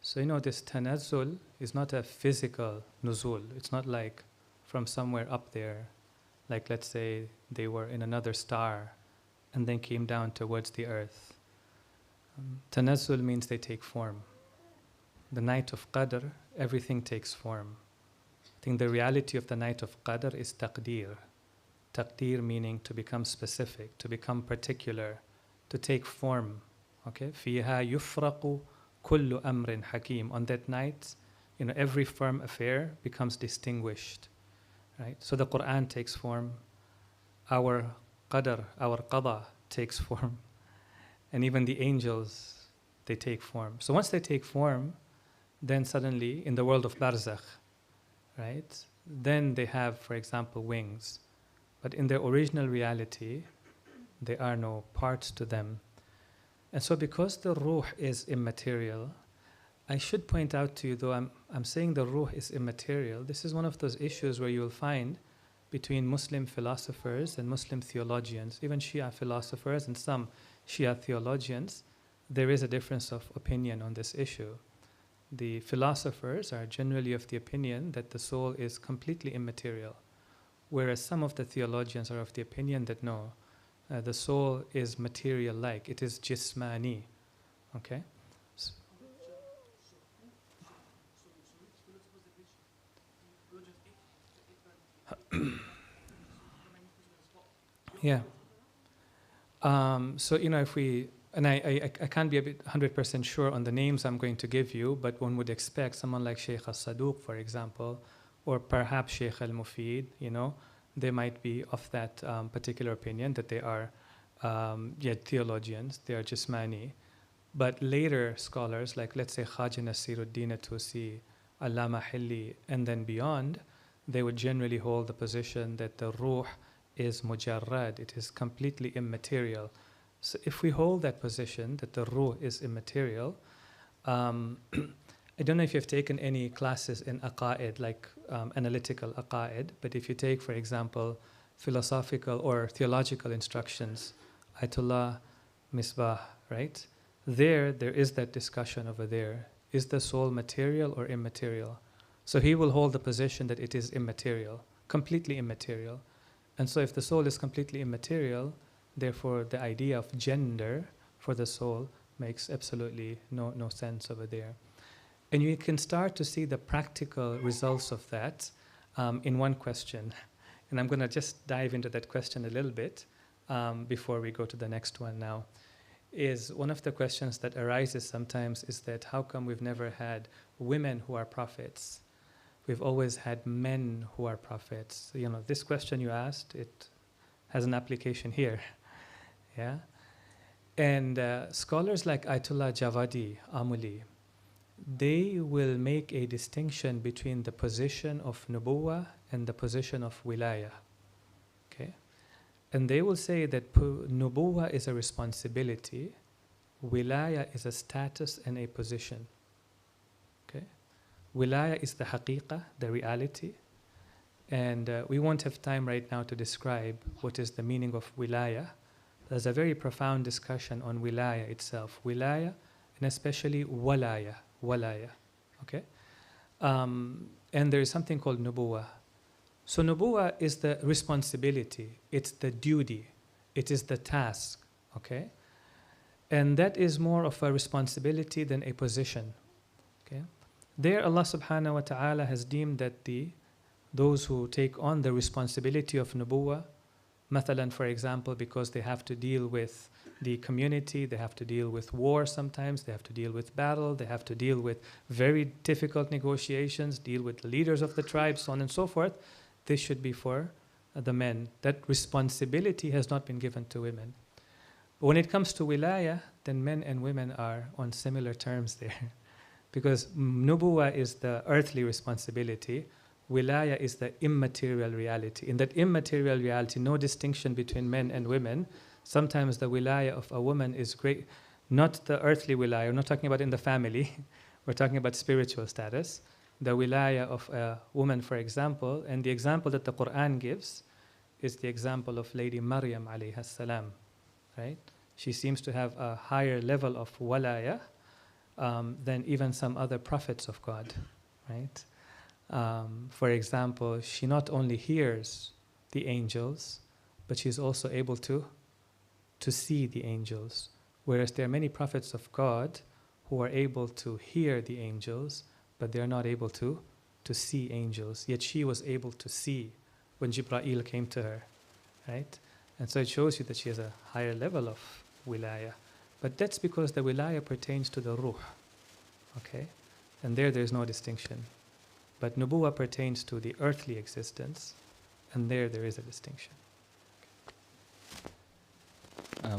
So this tanazzul is not a physical nuzul. It's not like from somewhere up there, like let's say they were in another star and then came down towards the earth. Tanazzul means they take form. The night of Qadr, everything takes form. I think the reality of the night of Qadr is taqdeer. Taqdeer meaning to become specific, to become particular, to take form. Okay? فِيهَا يُفْرَقُ كُلُّ أَمْرٍ حَكِيمٍ. On that night, every firm affair becomes distinguished. Right? So the Quran takes form. Our qadr, our qada takes form. And even the angels, they take form. So once they take form, then suddenly in the world of barzakh, right? Then they have, for example, wings. But in their original reality, there are no parts to them. And so because the ruh is immaterial, I should point out to you, though I'm saying the ruh is immaterial, this is one of those issues where you will find between Muslim philosophers and Muslim theologians, even Shia philosophers and some Shia theologians, there is a difference of opinion on this issue. The philosophers are generally of the opinion that the soul is completely immaterial, whereas some of the theologians are of the opinion that no, the soul is material-like, it is jismani. Okay? Yeah. So, if we, and I can't be a bit 100% sure on the names I'm going to give you, but one would expect someone like Sheikh al-Saduq, for example, or perhaps Sheikh al-Mufid, they might be of that particular opinion that they are theologians, they are Jismani. But later scholars, like let's say Khaja Nasiruddin Tusi, Allama Hilli, and then beyond, they would generally hold the position that the ruh is mujarrad, it is completely immaterial. So if we hold that position, that the ruh is immaterial, I don't know if you've taken any classes in aqa'id, like analytical aqa'id, but if you take, for example, philosophical or theological instructions, Ayatollah Misbah, right? There is that discussion over there. Is the soul material or immaterial? So he will hold the position that it is immaterial, completely immaterial. And so if the soul is completely immaterial, therefore the idea of gender for the soul makes absolutely no sense over there. And you can start to see the practical results of that in one question. And I'm going to just dive into that question a little bit before we go to the next one now. Is one of the questions that arises sometimes is that how come we've never had women who are prophets? We've always had men who are prophets. This question you asked, it has an application here. Yeah? And scholars like Ayatollah Javadi, Amuli, they will make a distinction between the position of nubuwah and the position of wilaya. Okay? And they will say that nubuwah is a responsibility, wilaya is a status and a position. Okay? Wilaya is the haqiqah, the reality. And we won't have time right now to describe what is the meaning of wilaya. There's a very profound discussion on wilaya itself. Wilaya, and especially walaya. Okay? And there is something called nubuwah. So nubuwah is the responsibility, it's the duty, it is the task, okay? And that is more of a responsibility than a position, okay? There Allah subhanahu wa ta'ala has deemed that those who take on the responsibility of nubuwah, mathalan, for example, because they have to deal with the community, they have to deal with war sometimes, they have to deal with battle, they have to deal with very difficult negotiations, deal with the leaders of the tribe, so on and so forth. This should be for the men. That responsibility has not been given to women. But when it comes to wilaya, then men and women are on similar terms there. Because nubuwah is the earthly responsibility, wilaya is the immaterial reality. In that immaterial reality, no distinction between men and women. Sometimes the wilaya of a woman is great, not the earthly wilaya, we're not talking about in the family, we're talking about spiritual status. The wilaya of a woman, for example, and the example that the Quran gives is the example of Lady Maryam alayha salam, right? She seems to have a higher level of walaya than even some other prophets of God, right? For example, she not only hears the angels, but she's also able to see the angels. Whereas there are many prophets of God who are able to hear the angels, but they're not able to see angels. Yet she was able to see when Jibreel came to her, right? And so it shows you that she has a higher level of wilaya. But that's because the wilaya pertains to the ruh, okay? And there's no distinction. But nubuwah pertains to the earthly existence, and there is a distinction.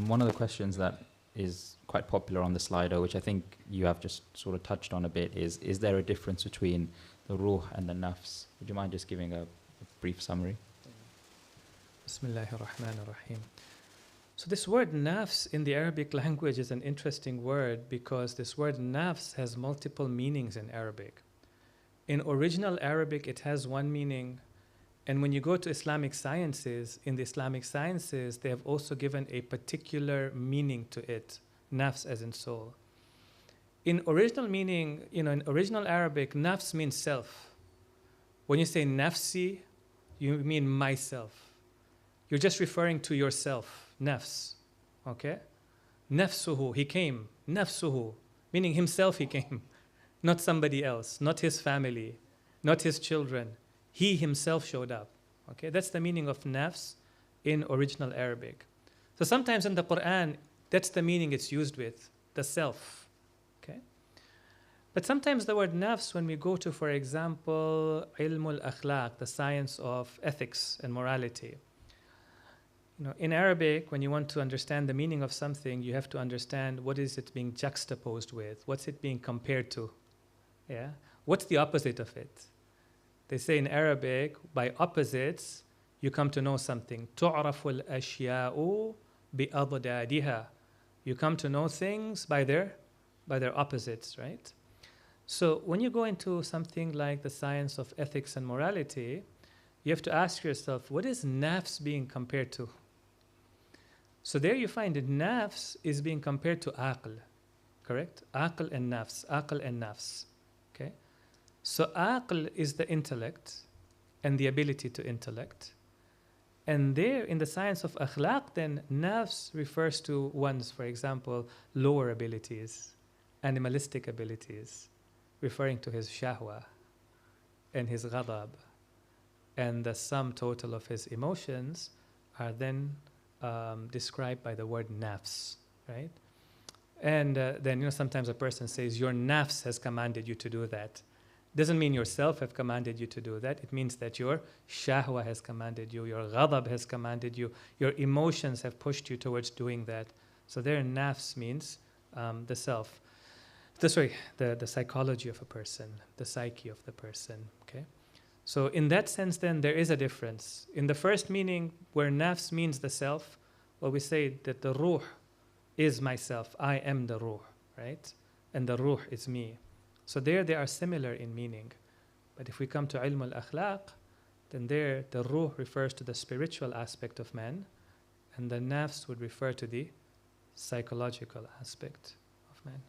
One of the questions that is quite popular on the Slido, which I think you have just sort of touched on a bit, is there a difference between the ruh and the nafs? Would you mind just giving a brief summary? Bismillahir Rahmanir Rahim. So this word nafs in the Arabic language is an interesting word because this word nafs has multiple meanings in Arabic. In original Arabic, it has one meaning. And when you go to Islamic sciences, in the Islamic sciences, they have also given a particular meaning to it, nafs as in soul. In original meaning, in original Arabic, nafs means self. When you say nafsi, you mean myself. You're just referring to yourself, nafs, okay? Nafsuhu, he came, nafsuhu, meaning himself he came, not somebody else, not his family, not his children. He himself showed up, Okay, that's the meaning of nafs in original Arabic. So sometimes in the Quran, that's the meaning it's used with, the self. Okay, but sometimes the word nafs, when we go to, for example, ilmul akhlaq, the science of ethics and morality. You know, in Arabic, when you want to understand the meaning of something, you have to understand what is it being juxtaposed with, what's it being compared to. Yeah, what's the opposite of it? They say in Arabic, by opposites, you come to know something. تُعْرَفُ الْأَشْيَاءُ بِأَضْدَادِهَا. You come to know things by their opposites, right? So when you go into something like the science of ethics and morality, you have to ask yourself, what is nafs being compared to? So there you find that nafs is being compared to aql, correct? Aql and nafs, okay? So aql is the intellect and the ability to intellect. And there in the science of akhlaq, then nafs refers to one's, for example, lower abilities, animalistic abilities, referring to his shahwa and his ghadab. And the sum total of his emotions are then described by the word nafs, right? And then sometimes a person says, your nafs has commanded you to do that. Doesn't mean yourself have commanded you to do that. It means that your shahwa has commanded you, your ghadab has commanded you, your emotions have pushed you towards doing that. So there nafs means the self. The psychology of a person, the psyche of the person, okay? So in that sense, then, there is a difference. In the first meaning, where nafs means the self, well, we say that the ruh is myself. I am the ruh, right? And the ruh is me. So there they are similar in meaning. But if we come to ilm al-akhlaq, then there the ruh refers to the spiritual aspect of man, and the nafs would refer to the psychological aspect of man.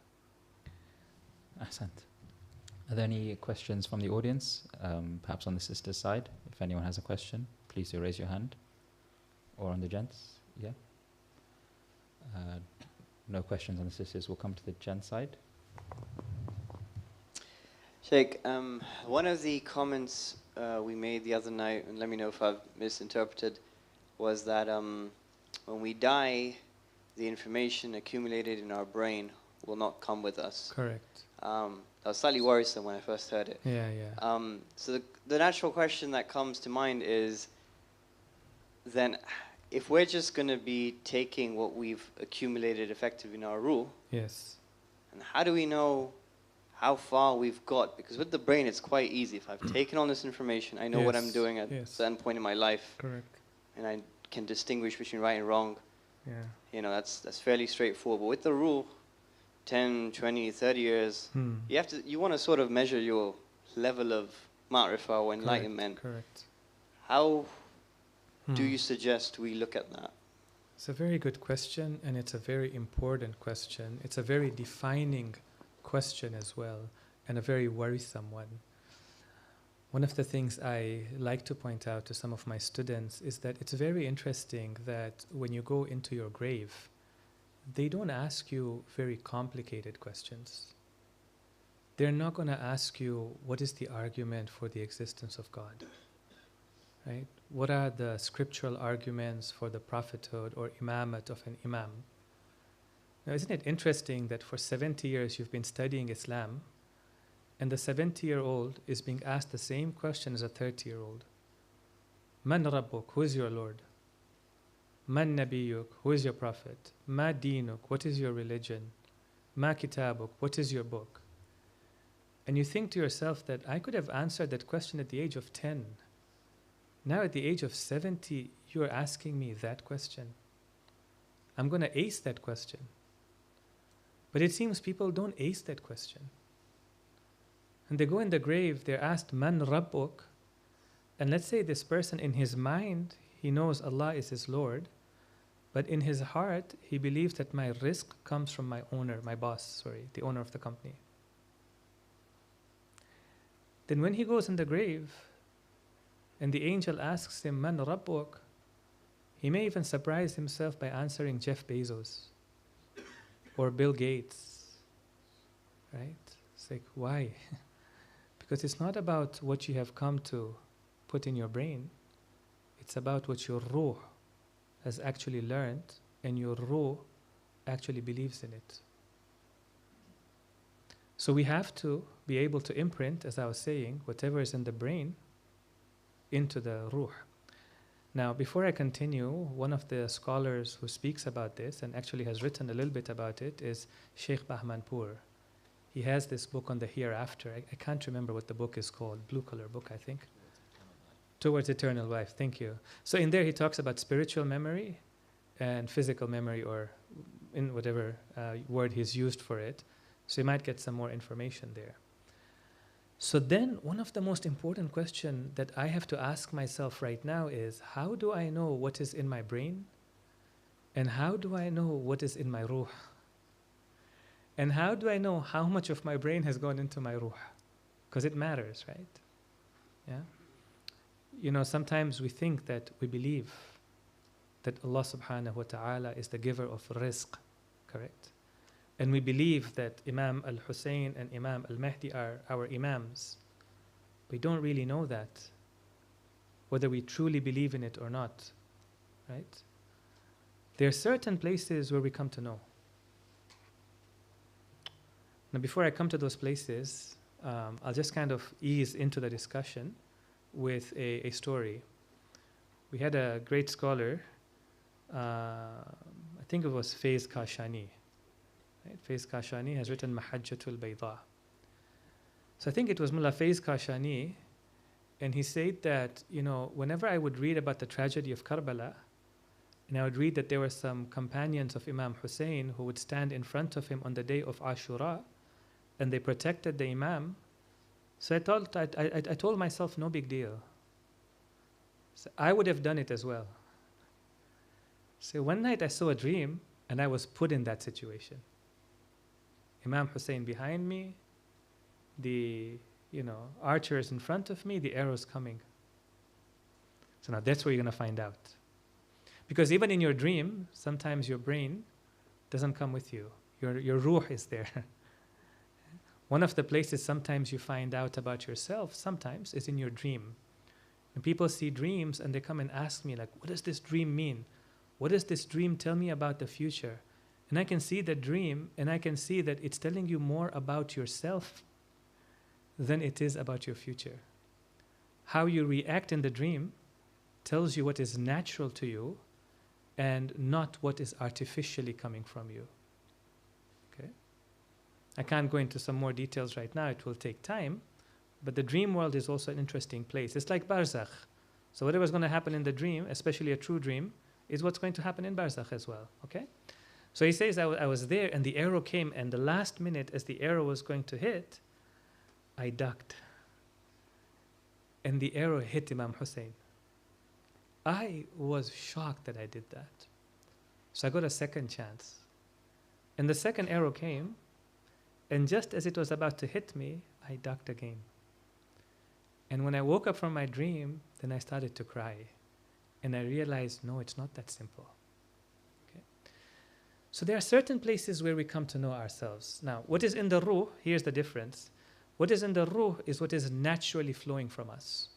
Ahsant. Are there any questions from the audience? Perhaps on the sister's side, if anyone has a question, please do raise your hand. Or on the gents, yeah? No questions on the sisters. We'll come to the gents side. Sheikh, one of the comments we made the other night, and let me know if I've misinterpreted, was that when we die, the information accumulated in our brain will not come with us. Correct. I was slightly worrisome when I first heard it. Yeah, yeah. So the natural question that comes to mind is, then, if we're just going to be taking what we've accumulated effectively in our ruh, yes, and how do we know how far we've got? Because with the brain, it's quite easy. If I've taken on this information, I know what I'm doing at a certain point in my life. Correct. And I can distinguish between right and wrong. Yeah. You know, that's fairly straightforward. But with the ruh, 10, 20, 30 years, you want to sort of measure your level of ma'rifah or enlightenment. Correct. How do you suggest we look at that? It's a very good question, and it's a very important question. It's a very defining question as well, and a very worrisome one. One of the things I like to point out to some of my students is that it's very interesting that when you go into your grave, they don't ask you very complicated questions. They're not going to ask you, what is the argument for the existence of God? Right? What are the scriptural arguments for the prophethood or imamat of an imam? Now, isn't it interesting that for 70 years you've been studying Islam, and the 70-year-old is being asked the same question as a 30-year-old? Man Rabbuk, who is your Lord? Man Nabiyuk, who is your prophet? Ma Dinuk, what is your religion? Ma Kitabuk, what is your book? And you think to yourself that I could have answered that question at the age of 10. Now at the age of 70, you are asking me that question. I'm going to ace that question. But it seems people don't ace that question. And they go in the grave, they're asked, Man Rabbuk? And let's say this person in his mind, he knows Allah is his Lord, but in his heart, he believes that my risk comes from my owner, my boss, the owner of the company. Then when he goes in the grave, and the angel asks him, Man Rabbuk? He may even surprise himself by answering Jeff Bezos or Bill Gates, right? It's like, why? Because it's not about what you have come to put in your brain. It's about what your ruh has actually learned, and your ruh actually believes in it. So we have to be able to imprint, as I was saying, whatever is in the brain into the ruh. Now, before I continue, one of the scholars who speaks about this and actually has written a little bit about it is Sheikh Bahmanpur. He has this book on the hereafter. I can't remember what the book is called. Blue color book, I think. Towards Eternal Life. Thank you. So in there he talks about spiritual memory and physical memory, or in whatever word he's used for it. So you might get some more information there. So then one of the most important questions that I have to ask myself right now is, how do I know what is in my brain? And how do I know what is in my ruh? And how do I know how much of my brain has gone into my ruh? Because it matters, right? Yeah. You know, sometimes we think that we believe that Allah subhanahu wa ta'ala is the giver of rizq, correct? And we believe that Imam al-Hussein and Imam al-Mahdi are our imams. We don't really know that, whether we truly believe in it or not, right? There are certain places where we come to know. Now, before I come to those places, I'll just kind of ease into the discussion with a story. We had a great scholar, I think it was Faiz Kashani. Right? Faiz Kashani has written Mahajjatul Bayda. So I think it was Mullah Faiz Kashani, and he said that, you know, whenever I would read about the tragedy of Karbala, and I would read that there were some companions of Imam Hussein who would stand in front of him on the day of Ashura, and they protected the Imam. So I told myself, no big deal. So I would have done it as well. So one night I saw a dream, and I was put in that situation. Imam Hussein behind me, the archers in front of me, the arrows coming. So now that's where you're going to find out. Because even in your dream, sometimes your brain doesn't come with you. Your ruh is there. One of the places sometimes you find out about yourself, sometimes, is in your dream. And people see dreams and they come and ask me, like, what does this dream mean? What does this dream tell me about the future? And I can see the dream, and I can see that it's telling you more about yourself than it is about your future. How you react in the dream tells you what is natural to you and not what is artificially coming from you. Okay? I can't go into some more details right now, it will take time, but the dream world is also an interesting place. It's like barzakh. So whatever's going to happen in the dream, especially a true dream, is what's going to happen in barzakh as well. Okay? So he says, I was there and the arrow came, and the last minute as the arrow was going to hit, I ducked. And the arrow hit Imam Hussein. I was shocked that I did that. So I got a second chance. And the second arrow came, and just as it was about to hit me, I ducked again. And when I woke up from my dream, then I started to cry. And I realized, no, it's not that simple. Okay? So there are certain places where we come to know ourselves. Now, what is in the ruh, here's the difference. What is in the ruh is what is naturally flowing from us.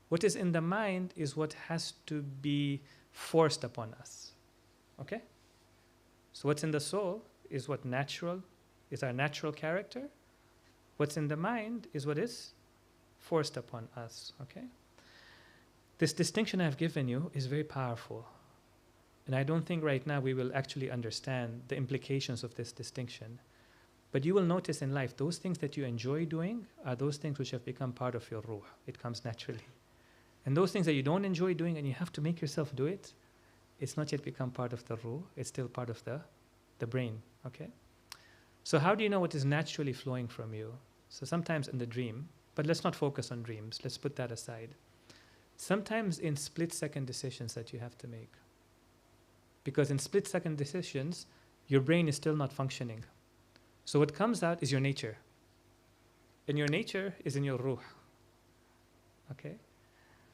What is in the mind is what has to be forced upon us. Okay? So what's in the soul is what natural, is our natural character. What's in the mind is what is forced upon us. Okay? This distinction I've given you is very powerful. And I don't think right now we will actually understand the implications of this distinction. But you will notice in life, those things that you enjoy doing are those things which have become part of your ruh. It comes naturally. And those things that you don't enjoy doing and you have to make yourself do it, it's not yet become part of the ruh. It's still part of the brain. Okay? So how do you know what is naturally flowing from you? So sometimes in the dream, but let's not focus on dreams. Let's put that aside. Sometimes in split-second decisions that you have to make. Because in split-second decisions, your brain is still not functioning. So what comes out is your nature. And your nature is in your ruh. Okay?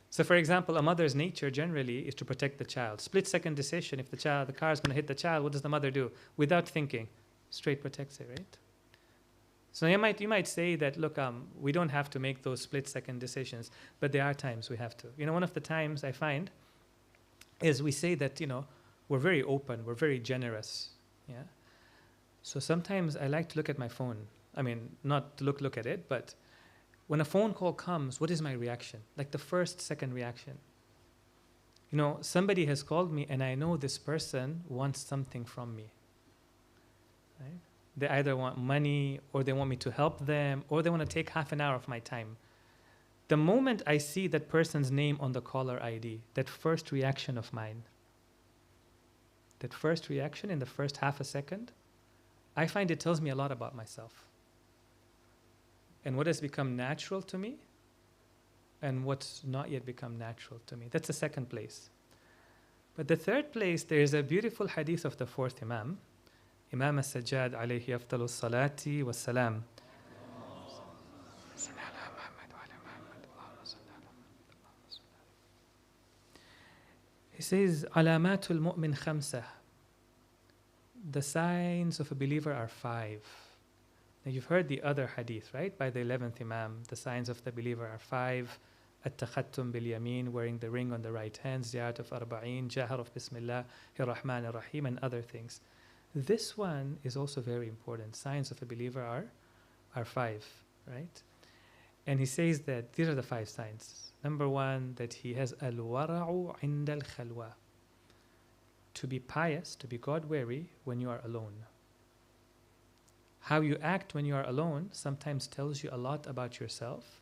So for example, a mother's nature generally is to protect the child. Split-second decision, if the car is going to hit the child, what does the mother do? Without thinking, straight protects it, right? So you might say that, look, we don't have to make those split-second decisions, but there are times we have to. One of the times I find is we say that, we're very open, we're very generous. Yeah. So sometimes I like to look at my phone. I mean, not to look at it, but when a phone call comes, what is my reaction? Like the first, second reaction. Somebody has called me and I know this person wants something from me. Right? They either want money, or they want me to help them, or they want to take half an hour of my time. The moment I see that person's name on the caller ID, that first reaction of mine, that first reaction in the first half a second, I find it tells me a lot about myself. And what has become natural to me, and what's not yet become natural to me. That's the second place. But the third place, there is a beautiful hadith of the fourth Imam, Imam al-Sajjad alayhi afdalu salati wa salam. He says, Alamatul mu'min khamsah. The signs of a believer are 5. Now you've heard the other hadith, right? By the 11th Imam, the signs of the believer are 5. At-takhattum bil-yamin, wearing the ring on the right hand, ziyarat of arba'in, jahar of bismillah, ar-Rahman ar-Rahim, and other things. This one is also very important. Signs of a believer are 5, right? And he says that these are the 5 signs. Number 1, that he has al-wara'u inda al-khalwa. To be pious, to be God-wary when you are alone. How you act when you are alone sometimes tells you a lot about yourself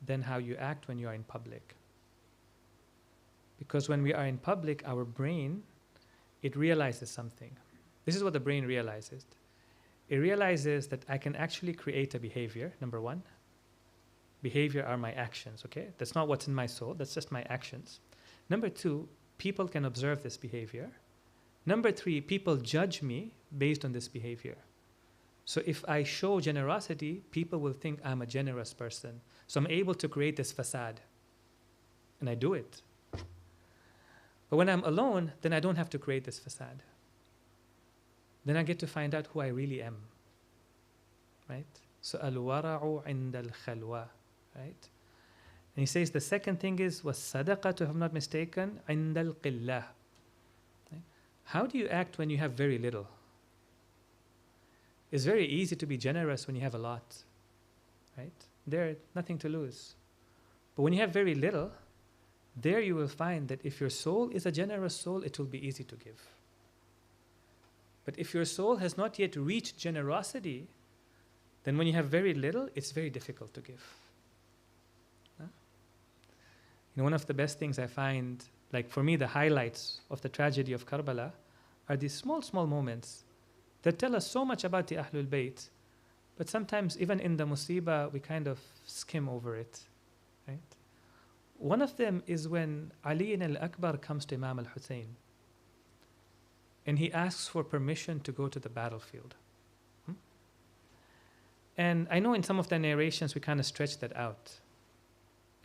than how you act when you are in public. Because when we are in public, our brain, it realizes something. This is what the brain realizes. It realizes that I can actually create a behavior, number 1. Behavior are my actions, okay? That's not what's in my soul, that's just my actions. Number 2, people can observe this behavior. Number 3, people judge me based on this behavior. So if I show generosity, people will think I'm a generous person. So I'm able to create this facade. And I do it. But when I'm alone, then I don't have to create this facade. Then I get to find out who I really am. Right? So al-wara'u inda al-khalwa. Right? And he says the second thing is was sadaqah, if I'm not mistaken, inda al-qillah. Right? How do you act when you have very little? It's very easy to be generous when you have a lot. Right? There, nothing to lose. But when you have very little, there you will find that if your soul is a generous soul, it will be easy to give. But if your soul has not yet reached generosity, then when you have very little, it's very difficult to give. Huh? One of the best things I find, like for me, the highlights of the tragedy of Karbala are these small, small moments that tell us so much about the Ahlul Bayt. But sometimes, even in the musibah, we kind of skim over it. Right? One of them is when Ali al-Akbar comes to Imam al-Hussein and he asks for permission to go to the battlefield. And I know in some of the narrations we kind of stretch that out.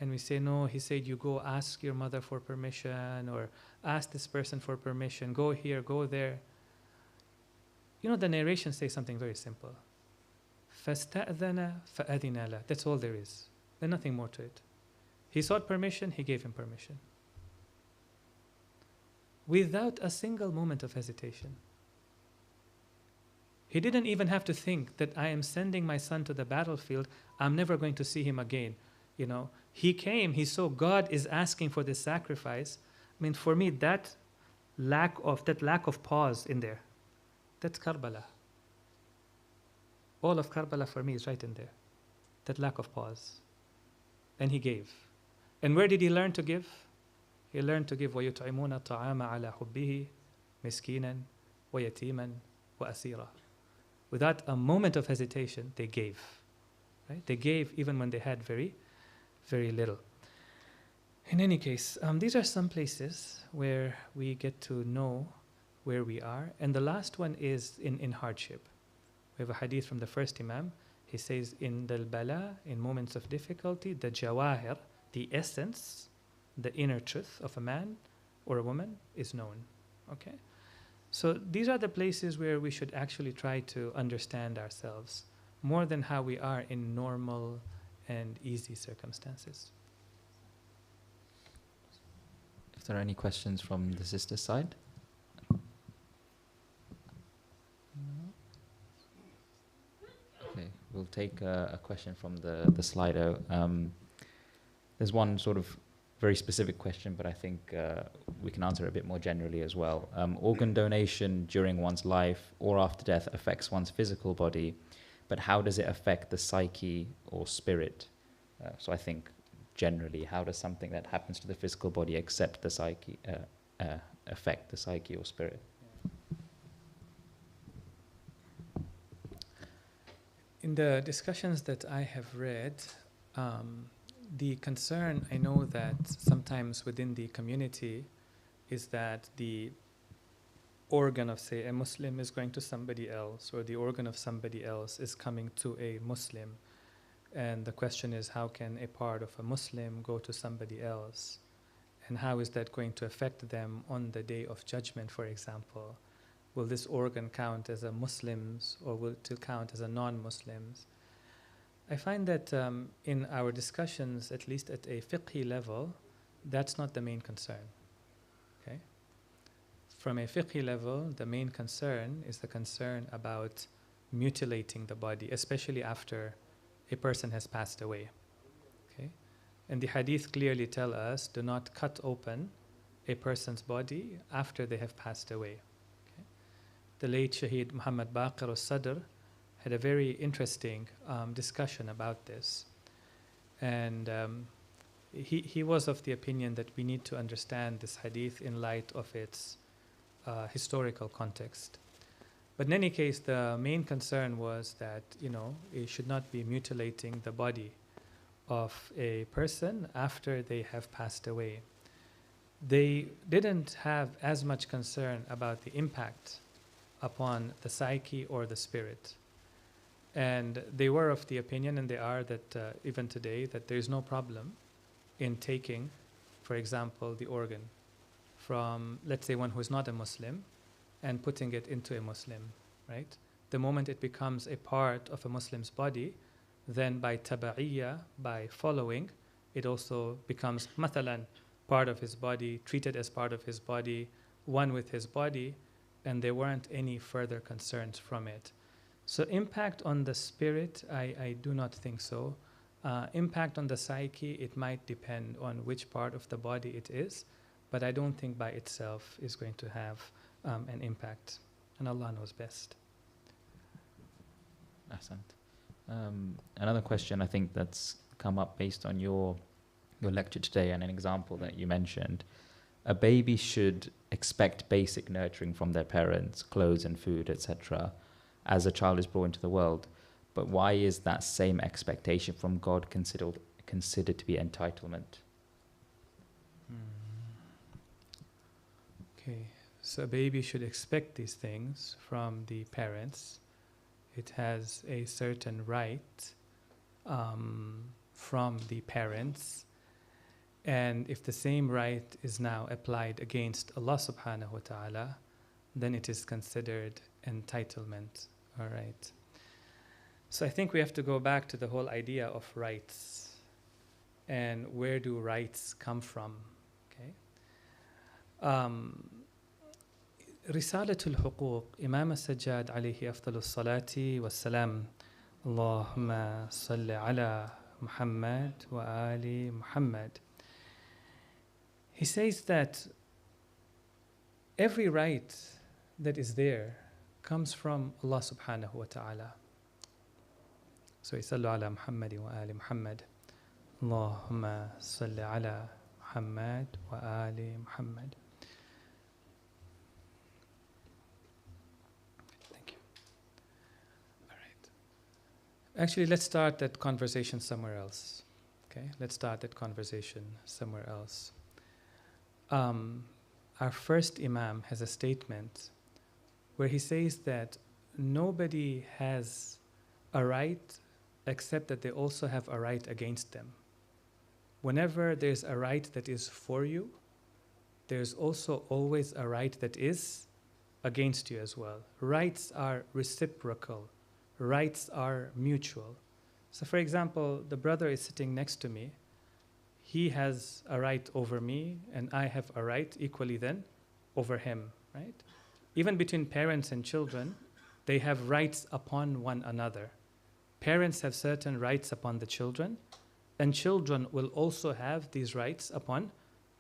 And we say, no, he said, you go ask your mother for permission, or ask this person for permission, go here, go there. The narrations say something very simple. فَاسْتَأْذَنَ فَأَذِنَ لَهُ. That's all there is. There's nothing more to it. He sought permission, he gave him permission. Without a single moment of hesitation. He didn't even have to think that I am sending my son to the battlefield, I'm never going to see him again. He came, he saw God is asking for this sacrifice. I mean, for me, that lack of pause in there, that's Karbala. All of Karbala for me is right in there. That lack of pause. And he gave. And where did he learn to give? He learned to give وَيُطْعِمُونَ الطَّعَامَ عَلَى حُبِّهِ مِسْكِينًا وَيَتِيمًا وَأَسِيرًا. Without a moment of hesitation, they gave. Right? They gave even when they had very, very little. In any case, these are some places where we get to know where we are. And the last one is in hardship. We have a hadith from the first Imam. He says, in the bala, in moments of difficulty, the jawahir, the essence, the inner truth of a man or a woman is known. Okay? So these are the places where we should actually try to understand ourselves. more than how we are in normal and easy circumstances. If there are any questions from the sister's side? Okay, we'll take a question from the Slido. There's one sort of very specific question, but I think we can answer it a bit more generally as well. Organ donation during one's life or after death affects one's physical body, but how does it affect the psyche or spirit? So I think generally, how does something that happens to the physical body affect the psyche or spirit? In the discussions that I have read, the concern, I know that sometimes within the community, is that the organ of, say, a Muslim is going to somebody else, or the organ of somebody else is coming to a Muslim. And the question is, how can a part of a Muslim go to somebody else? And how is that going to affect them on the day of judgment, for example? Will this organ count as a Muslim's, or will it count as a non-Muslim's? I find that in our discussions, at least at a fiqhi level, that's not the main concern. Okay? From a fiqhi level, the main concern is the concern about mutilating the body, especially after a person has passed away. Okay? And the hadith clearly tell us, do not cut open a person's body after they have passed away. Okay? The late Shaheed Muhammad Baqir al-Sadr had a very interesting discussion about this. And he was of the opinion that we need to understand this hadith in light of its historical context. But in any case, the main concern was that, it should not be mutilating the body of a person after they have passed away. They didn't have as much concern about the impact upon the psyche or the spirit. And they were of the opinion, and they are, that even today, that there is no problem in taking, for example, the organ from, let's say, one who is not a Muslim, and putting it into a Muslim, right? The moment it becomes a part of a Muslim's body, then by taba'iyya, by following, it also becomes mathalan, part of his body, treated as part of his body, one with his body, and there weren't any further concerns from it. So impact on the spirit, I do not think so. Impact on the psyche, it might depend on which part of the body it is, but I don't think by itself is going to have an impact. And Allah knows best. Ahsant. Another question I think that's come up based on your lecture today and an example that you mentioned. A baby should expect basic nurturing from their parents, clothes and food, etc., as a child is brought into the world. But why is that same expectation from God considered to be entitlement? Okay, so a baby should expect these things from the parents. It has a certain right from the parents. And if the same right is now applied against Allah subhanahu wa ta'ala, then it is considered entitlement. All right. So I think we have to go back to the whole idea of rights. And where do rights come from? Okay. Risalatul Huquq, Imam al-Sajjad alayhi afdalus salati was salam. Allahumma salli ala Muhammad wa ali Muhammad. He says that every right that is there comes from Allah subhanahu wa ta'ala. So sallu ala Muhammad wa ali Muhammad. Allahumma salli ala Muhammad wa ali Muhammad. Thank you. All right. Actually, let's start that conversation somewhere else. Okay, let's start that conversation somewhere else. Our first Imam has a statement where he says that nobody has a right except that they also have a right against them. Whenever there's a right that is for you, there's also always a right that is against you as well. Rights are reciprocal. rights are mutual. So for example, the brother is sitting next to me. He has a right over me, and I have a right equally then over him, right? Even between parents and children, they have rights upon one another. Parents have certain rights upon the children, and children will also have these rights upon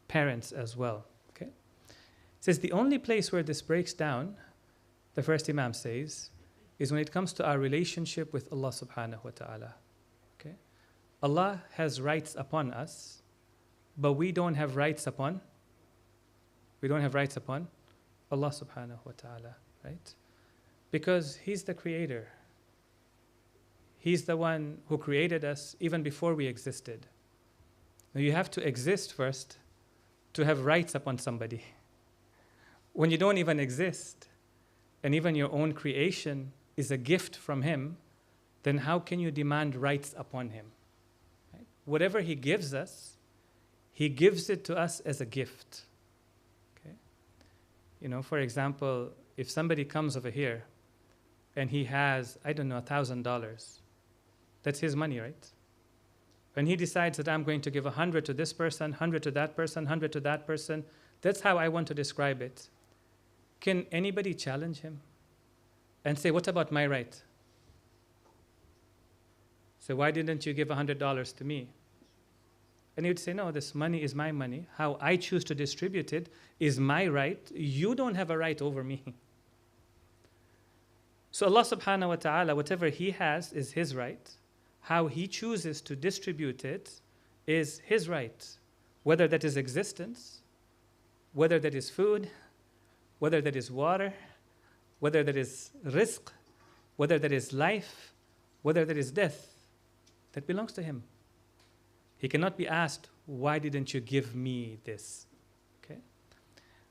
parents as well. Okay? It says the only place where this breaks down, the first Imam says, is when it comes to our relationship with Allah subhanahu wa ta'ala. Okay? Allah has rights upon us, but we don't have rights upon Allah subhanahu wa ta'ala, right? Because He's the creator. He's the one who created us even before we existed. Now you have to exist first to have rights upon somebody. When you don't even exist, and even your own creation is a gift from Him, then how can you demand rights upon Him? Right? Whatever He gives us, He gives it to us as a gift. Okay? You know, for example, if somebody comes over here and he has, I don't know, $1,000, that's his money, right? When he decides that I'm going to give 100 to this person, 100 to that person, 100 to that person, that's how I want to describe it. Can anybody challenge him and say, what about my right? So why didn't you give $100 to me? And he would say, no, this money is my money. How I choose to distribute it is my right. You don't have a right over me. So Allah subhanahu wa ta'ala, whatever He has is His right. How He chooses to distribute it is His right. Whether that is existence, whether that is food, whether that is water, whether that is rizq, whether that is life, whether that is death, that belongs to Him. He cannot be asked, why didn't you give me this? Okay?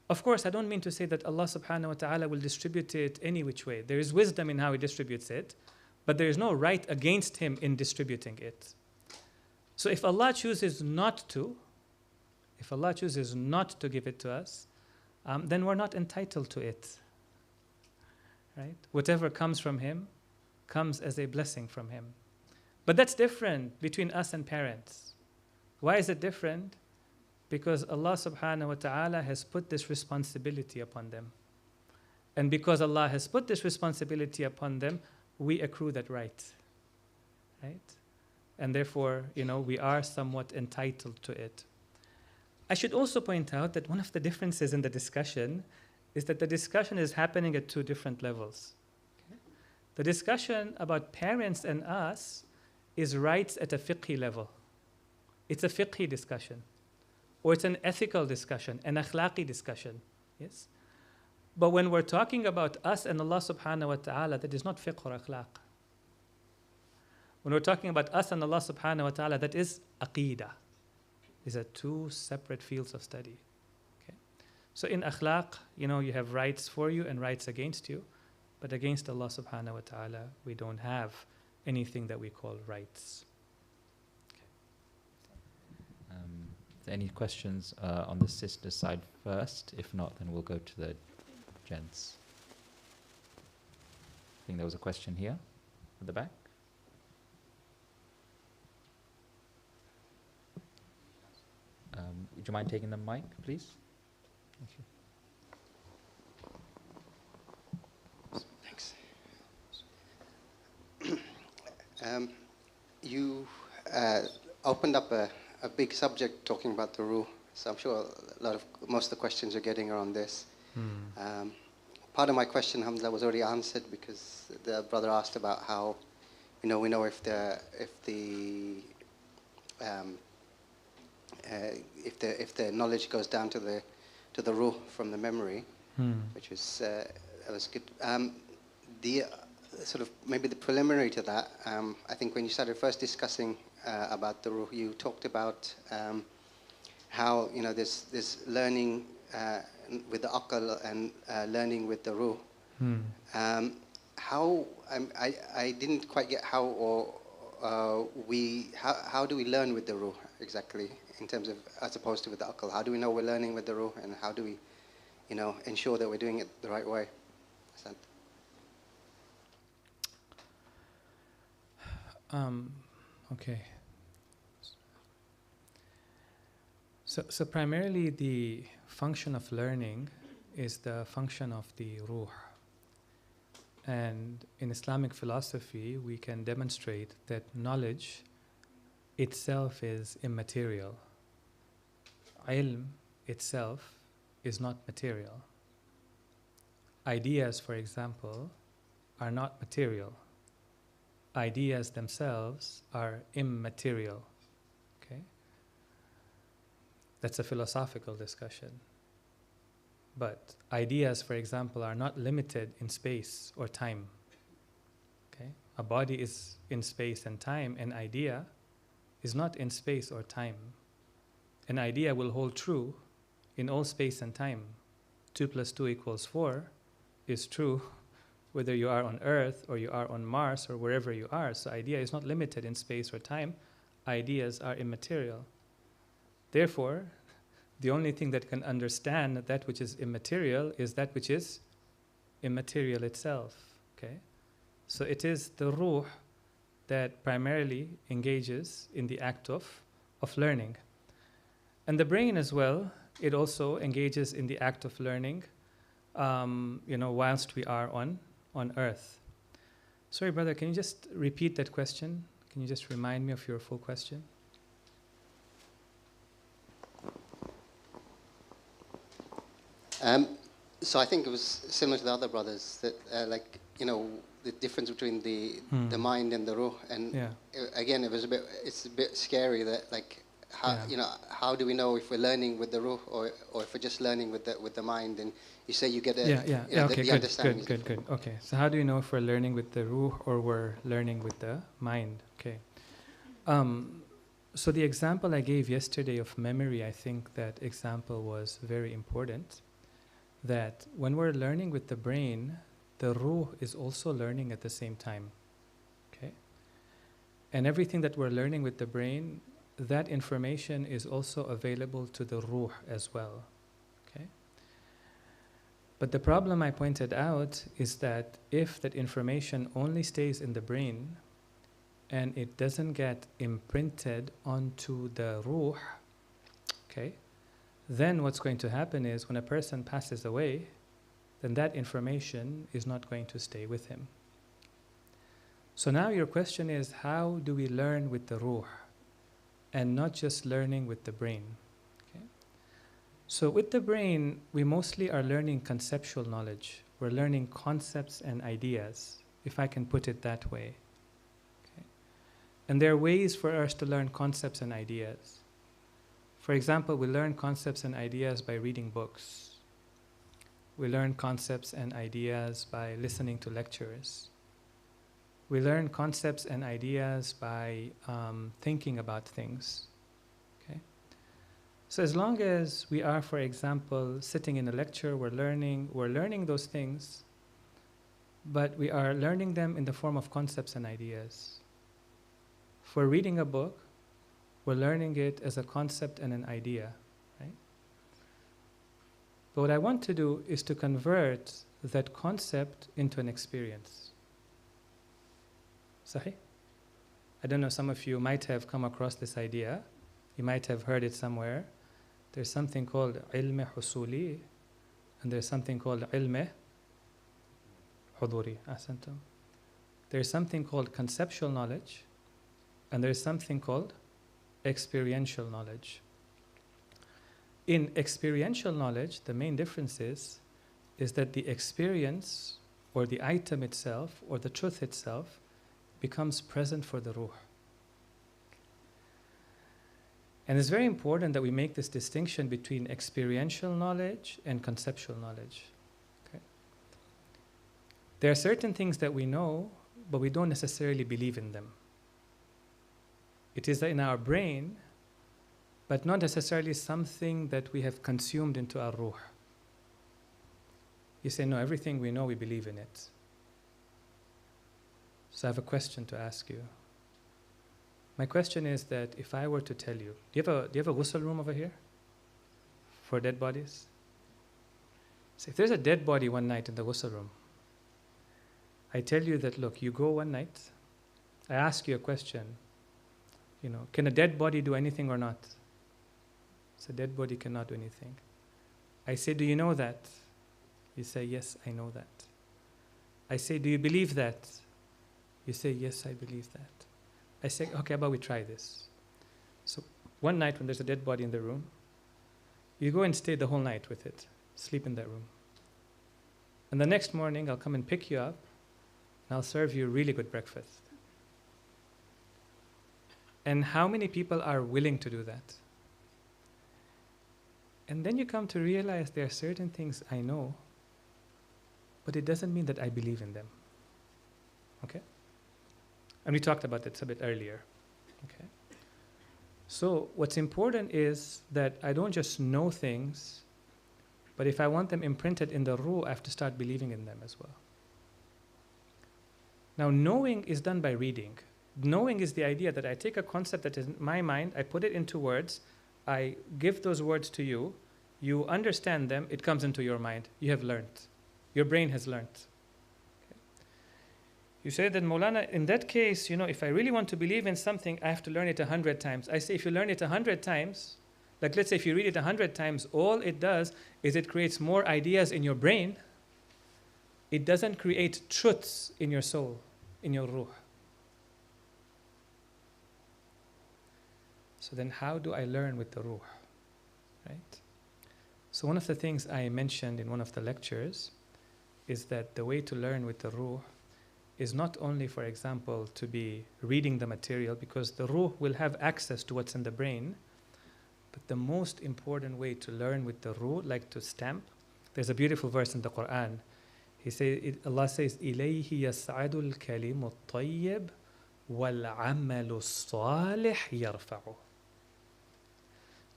Of course, I don't mean to say that Allah subhanahu wa ta'ala will distribute it any which way. There is wisdom in how He distributes it, but there is no right against Him in distributing it. So if Allah chooses not to give it to us, then we're not entitled to it. Right? Whatever comes from Him comes as a blessing from Him. But that's different between us and parents. Why is it different? Because Allah subhanahu wa ta'ala has put this responsibility upon them. And because Allah has put this responsibility upon them, we accrue that right. Right? And therefore, we are somewhat entitled to it. I should also point out that one of the differences in the discussion is that the discussion is happening at two different levels. Okay? The discussion about parents and us is rights at a fiqhi level. It's a fiqhi discussion, or it's an ethical discussion, an akhlaqi discussion. Yes? But when we're talking about us and Allah subhanahu wa ta'ala, that is not fiqh or akhlaq. When we're talking about us and Allah subhanahu wa ta'ala, that is aqeedah. These are two separate fields of study. Okay? So in akhlaq, you have rights for you and rights against you, but against Allah subhanahu wa ta'ala, we don't have anything that we call rights. Any questions on the sister side first? If not, then we'll go to the gents. I think there was a question here at the back. Would you mind taking the mic, please? Thank you. Thanks. You opened up a big subject talking about the ruh, so I'm sure most of the questions you're getting are on this. Part of my question, alhamdulillah, was already answered because the brother asked about how, we know if the knowledge goes down to the ruh from the memory, which was that was good. The sort of maybe the preliminary to that, I think when you started first discussing about the ruh, you talked about how there's learning with the aql and learning with the ruh. How I didn't quite get how how do we learn with the ruh exactly in terms of as opposed to with the aql? How do we know we're learning with the ruh, and how do we ensure that we're doing it the right way? Okay. So primarily the function of learning is the function of the ruh. And in Islamic philosophy, we can demonstrate that knowledge itself is immaterial. Ilm itself is not material. Ideas, for example, are not material. Ideas themselves are immaterial. Okay? That's a philosophical discussion. But ideas, for example, are not limited in space or time. Okay? A body is in space and time. An idea is not in space or time. An idea will hold true in all space and time. 2 + 2 = 4 is true whether you are on Earth or you are on Mars or wherever you are. So idea is not limited in space or time. Ideas are immaterial. Therefore, the only thing that can understand that which is immaterial is that which is immaterial itself. Okay? So it is the ruh that primarily engages in the act of learning. And the brain as well, it also engages in the act of learning, whilst we are on Earth. Sorry, brother, can you just repeat that question? Can you just remind me of your full question? So I think it was similar to the other brothers that, the difference between the mind and the ruh. And again, it's a bit scary that, how do we know if we're learning with the ruh or if we're just learning with the mind? And you say you get the understanding. Good. Okay, so how do you know if we're learning with the ruh or we're learning with the mind? Okay. So the example I gave yesterday of memory, I think that example was very important. That when we're learning with the brain, the ruh is also learning at the same time. Okay? And everything that we're learning with the brain, that information is also available to the ruh as well. Okay? But the problem I pointed out is that if that information only stays in the brain and it doesn't get imprinted onto the ruh, okay, then what's going to happen is when a person passes away, then that information is not going to stay with him. So now your question is, how do we learn with the ruh and not just learning with the brain? Okay? So with the brain, we mostly are learning conceptual knowledge. We're learning concepts and ideas, if I can put it that way. Okay? And there are ways for us to learn concepts and ideas. For example, we learn concepts and ideas by reading books. We learn concepts and ideas by listening to lectures. We learn concepts and ideas by thinking about things. Okay? So as long as we are, for example, sitting in a lecture, we're learning those things, but we are learning them in the form of concepts and ideas. For reading a book, we're learning it as a concept and an idea, right? But what I want to do is to convert that concept into an experience. Sahih? I don't know, some of you might have come across this idea. You might have heard it somewhere. There's something called ilm husuli, and there's something called ilm huduri. Ahsantum. There's something called conceptual knowledge, and there's something called experiential knowledge. In experiential knowledge, the main difference is that the experience or the item itself or the truth itself becomes present for the ruh. And it's very important that we make this distinction between experiential knowledge and conceptual knowledge. Okay? There are certain things that we know, but we don't necessarily believe in them. It is in our brain, but not necessarily something that we have consumed into our ruh. You say, no, everything we know, we believe in it. So I have a question to ask you. My question is that if I were to tell you, do you have a ghusl room over here for dead bodies? So if there's a dead body one night in the ghusl room, I tell you that, look, you go one night, I ask you a question, can a dead body do anything or not? So a dead body cannot do anything. I say, do you know that? You say, yes, I know that. I say, do you believe that? You say, yes, I believe that. I say, okay, how about we try this? So one night when there's a dead body in the room, you go and stay the whole night with it, sleep in that room. And the next morning, I'll come and pick you up, and I'll serve you a really good breakfast. And how many people are willing to do that? And then you come to realize there are certain things I know, but it doesn't mean that I believe in them. Okay? And we talked about this a bit earlier. Okay? So what's important is that I don't just know things, but if I want them imprinted in the ruh, I have to start believing in them as well. Now, knowing is done by reading. Knowing is the idea that I take a concept that is in my mind, I put it into words, I give those words to you, you understand them, it comes into your mind. You have learned. Your brain has learned. Okay. You say that, Maulana, in that case, if I really want to believe in something, I have to learn it 100 times. I say, if you learn it 100 times, like let's say if you read it 100 times, all it does is it creates more ideas in your brain. It doesn't create truths in your soul, in your ruh. So then how do I learn with the ruh? Right? So one of the things I mentioned in one of the lectures is that the way to learn with the ruh is not only, for example, to be reading the material, because the ruh will have access to what's in the brain, but the most important way to learn with the ruh, like to stamp, there's a beautiful verse in the Quran. Allah says, إِلَيْهِ يَسْعَدُ الْكَلِمُ الطَّيِّبُ وَالْعَمَلُ الصَّالِحُ يَرْفَعُهُ.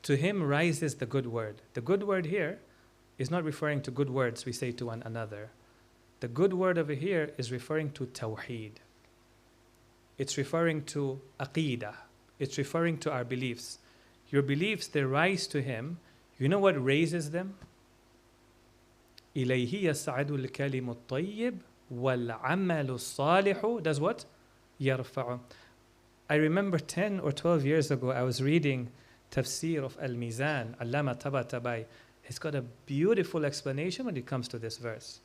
To him rises the good word. The good word here is not referring to good words we say to one another. The good word over here is referring to tawheed. It's referring to aqeedah. It's referring to our beliefs. Your beliefs, they rise to him. You know what raises them? إِلَيْهِ يَسْعَدُ الْكَلِمُ الطَّيِّبُ وَالْعَمَلُ الصَّالِحُ does what? يَرْفَعُ. I remember 10 or 12 years ago, I was reading Tafsir of Al-Mizan, Allama Tabatabai. He's got a beautiful explanation when it comes to this verse.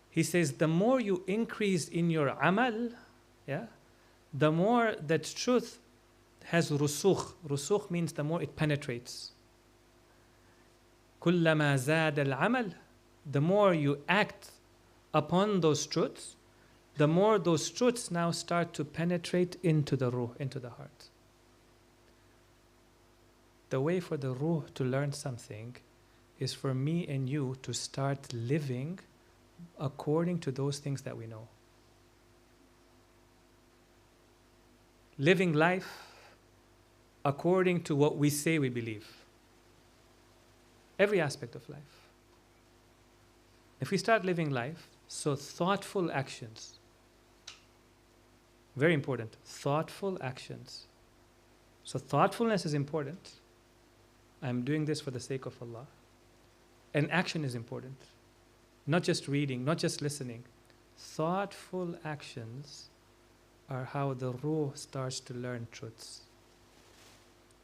He says, the more you increase in your amal, the more that truth has rusukh. Rusukh means the more it penetrates. كُلَّمَا زَادَ الْعَمَلِ. The more you act upon those truths, the more those truths now start to penetrate into the ruh, into the heart. The way for the ruh to learn something is for me and you to start living according to those things that we know. Living life according to what we say we believe. Every aspect of life. If we start living life, so thoughtful actions. Very important. Thoughtful actions. So thoughtfulness is important. I'm doing this for the sake of Allah. And action is important. Not just reading, not just listening. Thoughtful actions are how the ruh starts to learn truths.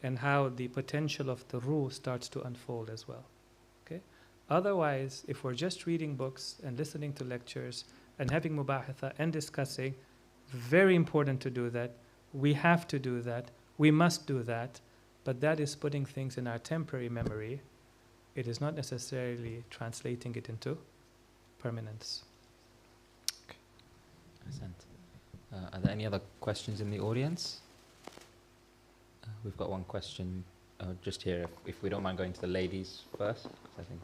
And how the potential of the ruh starts to unfold as well. Okay? Otherwise, if we're just reading books and listening to lectures and having mubahatha and discussing, very important to do that. We have to do that. We must do that. But that is putting things in our temporary memory. It is not necessarily translating it into permanence. Okay. Are there any other questions in the audience? We've got one question just here, if we don't mind going to the ladies first. I think.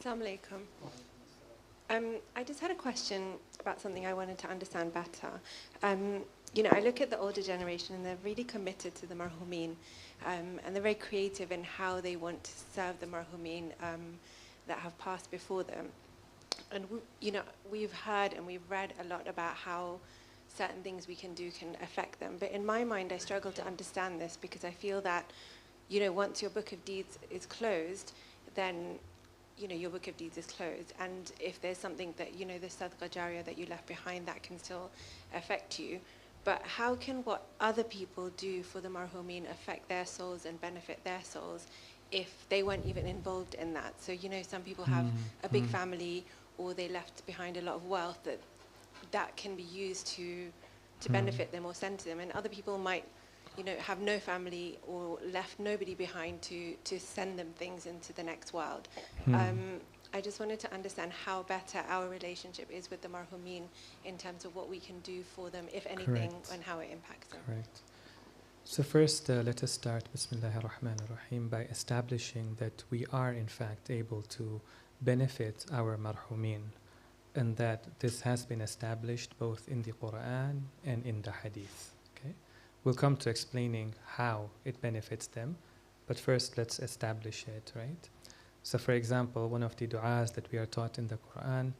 Assalamu alaikum. I just had a question about something I wanted to understand better. I look at the older generation and they're really committed to the marhumin, and they're very creative in how they want to serve the marhumin that have passed before them. And we've heard and we've read a lot about how certain things we can do can affect them. But in my mind, I struggle to understand this because I feel that, once your book of deeds is closed, then, your book of deeds is closed. And if there's something that, the sadqa jariyah that you left behind, that can still affect you. But how can what other people do for the marhumin affect their souls and benefit their souls if they weren't even involved in that? So, some people have a big family, or they left behind a lot of wealth that can be used to benefit them or send to them. And other people might, have no family or left nobody behind to send them things into the next world. I just wanted to understand how better our relationship is with the marhumin in terms of what we can do for them, if anything, and how it impacts them. Correct. So first, let us start, Bismillahir Rahmanir Rahim, by establishing that we are in fact able to benefit our marhumin, and that this has been established both in the Quran and in the Hadith. Okay, we'll come to explaining how it benefits them, but first let's establish it, right? So for example, one of the du'as that we are taught in the Quran,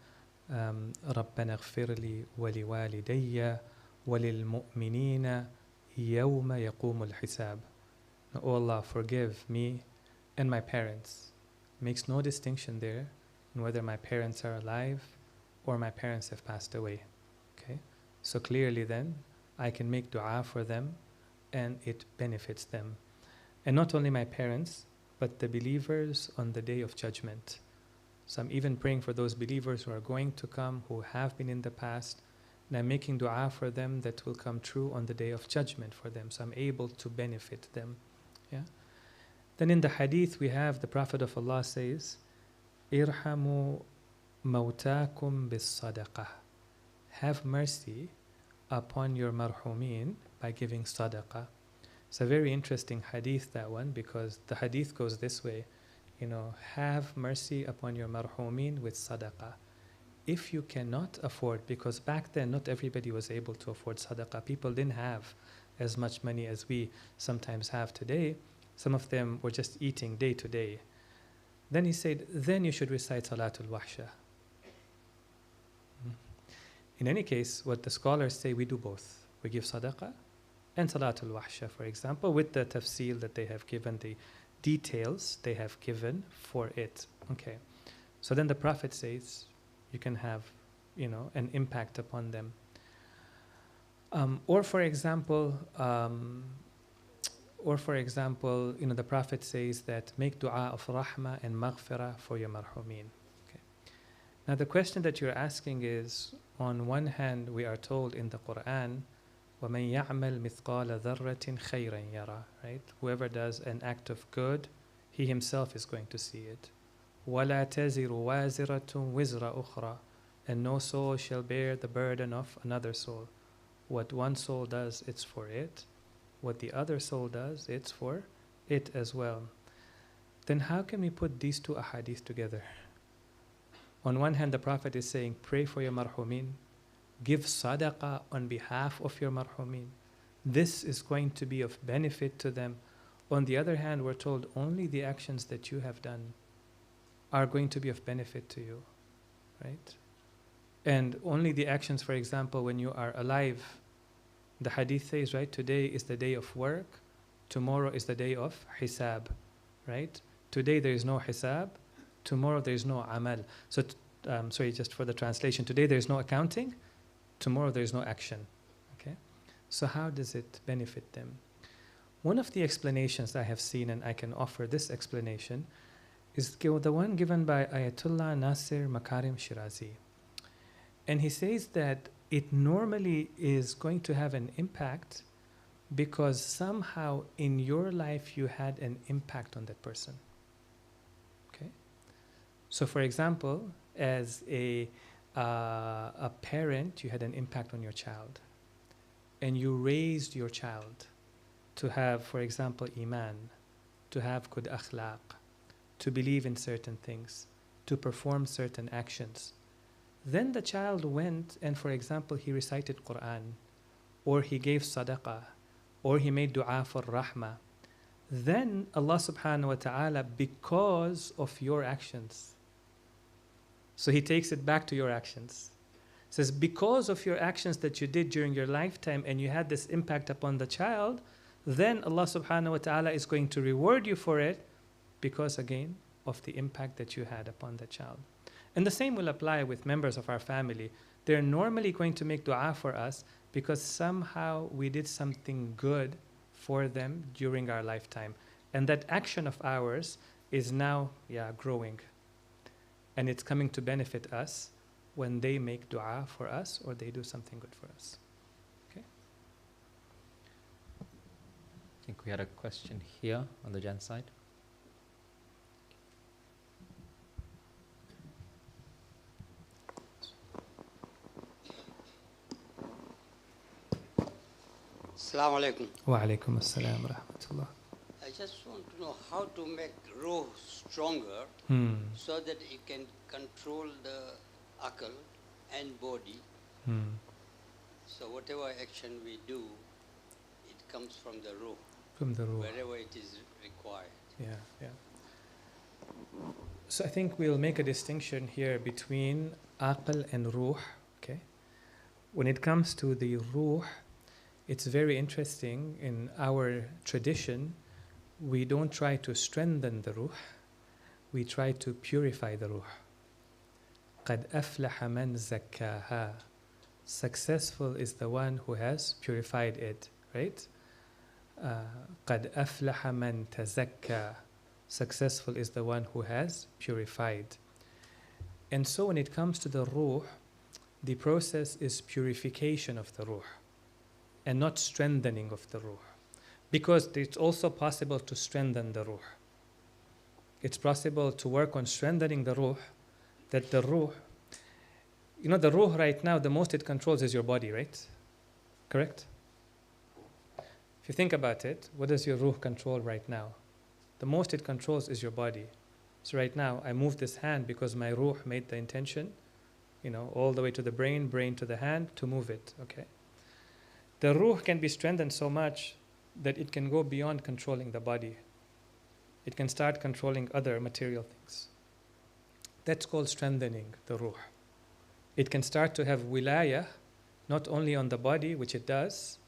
رَبَّنَا اغْفِرْ لِي وَلِوَالِدَيَّ وَلِلْمُؤْمِنِينَ يَوْمَ يَقُومُ الْحِسَابِ. O Allah, forgive me and my parents. Makes no distinction there in whether my parents are alive or my parents have passed away. Okay, so clearly then I can make dua for them and it benefits them. And not only my parents, but the believers on the day of judgment. So I'm even praying for those believers who are going to come, who have been in the past, and I'm making dua for them that will come true on the day of judgment for them. So I'm able to benefit them. Yeah. Then in the hadith we have the Prophet of Allah says, Irhamu mawtakum bis sadaqah. Have mercy upon your marhumin by giving sadaqah. It's a very interesting hadith, that one, because the hadith goes this way, have mercy upon your marhumin with sadaqah. If you cannot afford, because back then not everybody was able to afford sadaqah. People didn't have as much money as we sometimes have today. Some of them were just eating day to day. Then he said, then you should recite Salatul Wahsha. In any case, what the scholars say, we do both. We give sadaqah and Salatul Wahsha, for example, with the tafsil that they have given, the details they have given for it. Okay, so then the Prophet says you can have, an impact upon them. Or for example, the Prophet says that make dua of rahmah and maghfirah for your marhumin. Okay. Now the question that you're asking is, on one hand, we are told in the Quran, وَمَنْ يَعْمَلْ مِثْقَالَ ذَرَّةٍ خَيْرًا يَرَى, right? Whoever does an act of good, he himself is going to see it. وَلَا تَزِرُ وَازِرَةٌ وِزْرَ أُخْرَى, and no soul shall bear the burden of another soul. What one soul does, it's for it. What the other soul does, it's for it as well. Then how can we put these two ahadith together? On one hand, the Prophet is saying, pray for your marhumin, give sadaqah on behalf of your marhumin. This is going to be of benefit to them. On the other hand, we're told only the actions that you have done are going to be of benefit to you, right? And only the actions, for example, when you are alive, the hadith says, right, today is the day of work, tomorrow is the day of hisab, right? Today there is no hisab, tomorrow there is no amal. So, sorry, just for the translation, today there is no accounting, tomorrow there is no action. Okay, so how does it benefit them? One of the explanations I have seen, and I can offer this explanation, is the one given by Ayatollah Nasir Makarim Shirazi. And he says that it normally is going to have an impact because somehow in your life you had an impact on that person. Okay, so for example, as a parent, you had an impact on your child, and you raised your child to have, for example, iman, to have good akhlaq, to believe in certain things, to perform certain actions. Then the child went and, for example, he recited Quran, or he gave sadaqah, or he made dua for rahmah. Then Allah subhanahu wa ta'ala, because of your actions, so he takes it back to your actions. says, because of your actions that you did during your lifetime and you had this impact upon the child, then Allah subhanahu wa ta'ala is going to reward you for it because, again, of the impact that you had upon the child. And the same will apply with members of our family. They're normally going to make dua for us because somehow we did something good for them during our lifetime. And that action of ours is now growing. And it's coming to benefit us when they make dua for us or they do something good for us. Okay? I think we had a question here on the gents side. Assalamu alaikum. Wa alaikum assalam wa rahmatullah. I just want to know how to make ruh stronger so that it can control the akal and body. So whatever action we do, it comes from the ruh. From the ruh. Wherever it is required. Yeah. So I think we'll make a distinction here between aql and ruh. Okay. When it comes to the ruh, it's very interesting. In our tradition, we don't try to strengthen the ruh, we try to purify the ruh. قَدْ أَفْلَحَ مَنْ زَكَّاهَا. Successful is the one who has purified it, right? قَدْ أَفْلَحَ مَنْ تَزَكَّى. Successful is the one who has purified. And so when it comes to the ruh, the process is purification of the ruh and not strengthening of the ruh. Because it's also possible to strengthen the ruh. It's possible to work on strengthening the ruh, that the ruh, the ruh right now, the most it controls is your body, right? Correct? If you think about it, what does your ruh control right now? The most it controls is your body. So right now, I move this hand because my ruh made the intention, all the way to the brain, brain to the hand, to move it, okay? The ruh can be strengthened so much that it can go beyond controlling the body. It can start controlling other material things. That's called strengthening the ruh. It can start to have wilayah, not only on the body, which it does,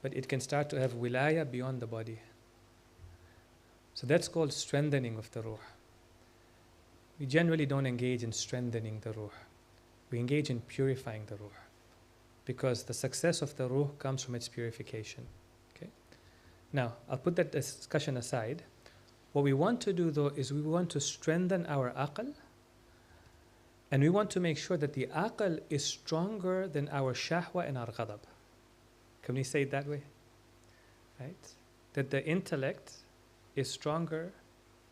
but it can start to have wilayah beyond the body. So that's called strengthening of the ruh. We generally don't engage in strengthening the ruh. We engage in purifying the ruh, because the success of the ruh comes from its purification. Okay? Now, I'll put that discussion aside. What we want to do, though, is we want to strengthen our aql, and we want to make sure that the aql is stronger than our shahwa and our ghadab. Can we say it that way? Right? That the intellect is stronger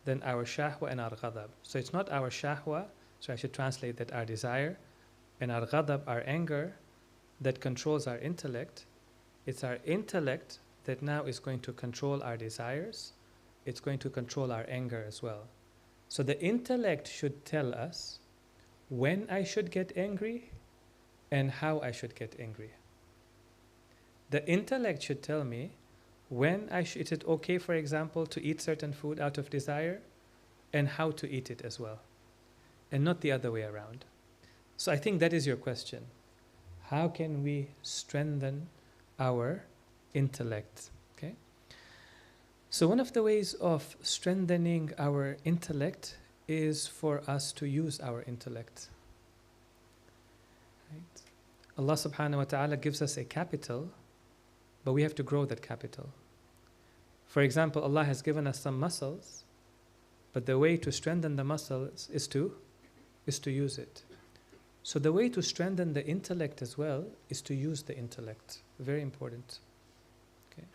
than our shahwa and our ghadab. So it's not our shahwa, so I should translate that, our desire, and our ghadab, our anger, that controls our intellect. It's our intellect that now is going to control our desires. It's going to control our anger as well. So the intellect should tell us when I should get angry and how I should get angry. The intellect should tell me when is it okay, for example, to eat certain food out of desire, and how to eat it as well, and not the other way around. So I think that is your question. How can we strengthen our intellect? Okay. So one of the ways of strengthening our intellect is for us to use our intellect. Right? Allah subhanahu wa ta'ala gives us a capital, but we have to grow that capital. For example, Allah has given us some muscles, but the way to strengthen the muscles is to use it. So the way to strengthen the intellect as well is to use the intellect. Very important. Okay.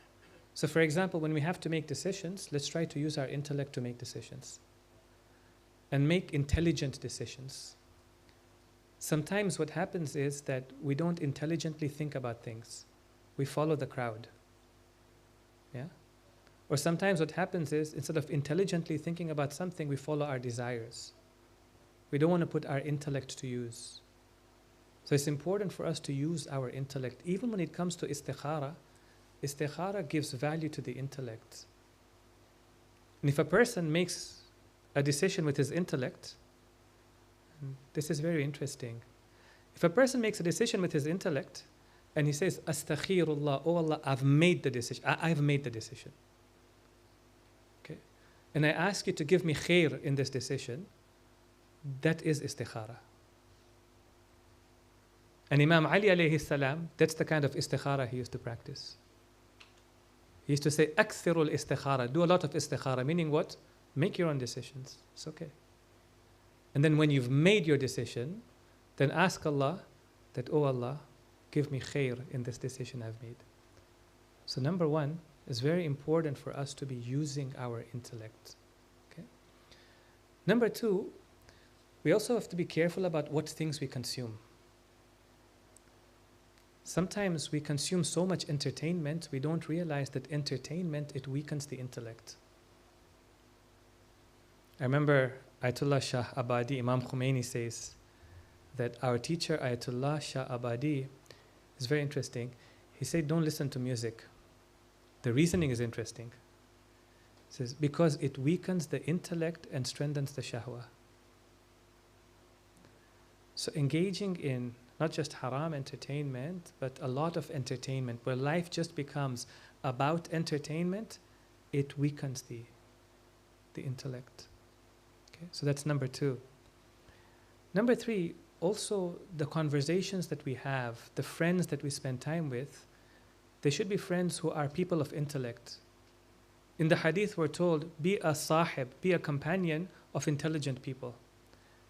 So for example, when we have to make decisions, let's try to use our intellect to make decisions and make intelligent decisions. Sometimes what happens is that we don't intelligently think about things. We follow the crowd. Yeah? Or sometimes what happens is, instead of intelligently thinking about something, we follow our desires. We don't want to put our intellect to use. So it's important for us to use our intellect. Even when it comes to istikhara, istikhara gives value to the intellect. And if a person makes a decision with his intellect, this is very interesting. If a person makes a decision with his intellect and he says, Astaghfirullah, oh Allah, I've made the decision. I've made the decision. Okay? And I ask you to give me khair in this decision, that is istikhara. And Imam Ali alayhi salam, that's the kind of istikhara he used to practice. He used to say, Akthirul istikhara, do a lot of istikhara, meaning what? Make your own decisions. It's okay. And then when you've made your decision, then ask Allah that, oh Allah, give me khair in this decision I've made. So number one, it's very important for us to be using our intellect. Okay? Number two, we also have to be careful about what things we consume. Sometimes we consume so much entertainment, we don't realize that entertainment, it weakens the intellect. I remember Ayatollah Shah Abadi, Imam Khomeini says that our teacher Ayatollah Shah Abadi is very interesting. He said, don't listen to music. The reasoning is interesting. He says, because it weakens the intellect and strengthens the shahwa. So engaging in not just haram entertainment, but a lot of entertainment, where life just becomes about entertainment, it weakens the intellect. Okay, so that's number two. Number three, also the conversations that we have, the friends that we spend time with, they should be friends who are people of intellect. In the hadith we're told, be a sahib, be a companion of intelligent people,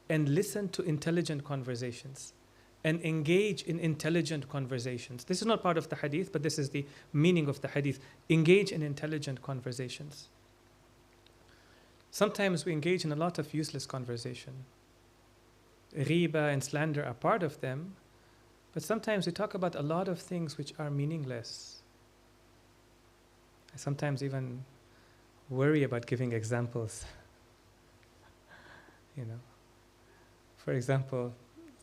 and listen to intelligent conversations, and engage in intelligent conversations. This is not part of the hadith, but this is the meaning of the hadith. Engage in intelligent conversations. Sometimes we engage in a lot of useless conversation. Riba and slander are part of them, but sometimes we talk about a lot of things which are meaningless. I sometimes even worry about giving examples. You know, for example,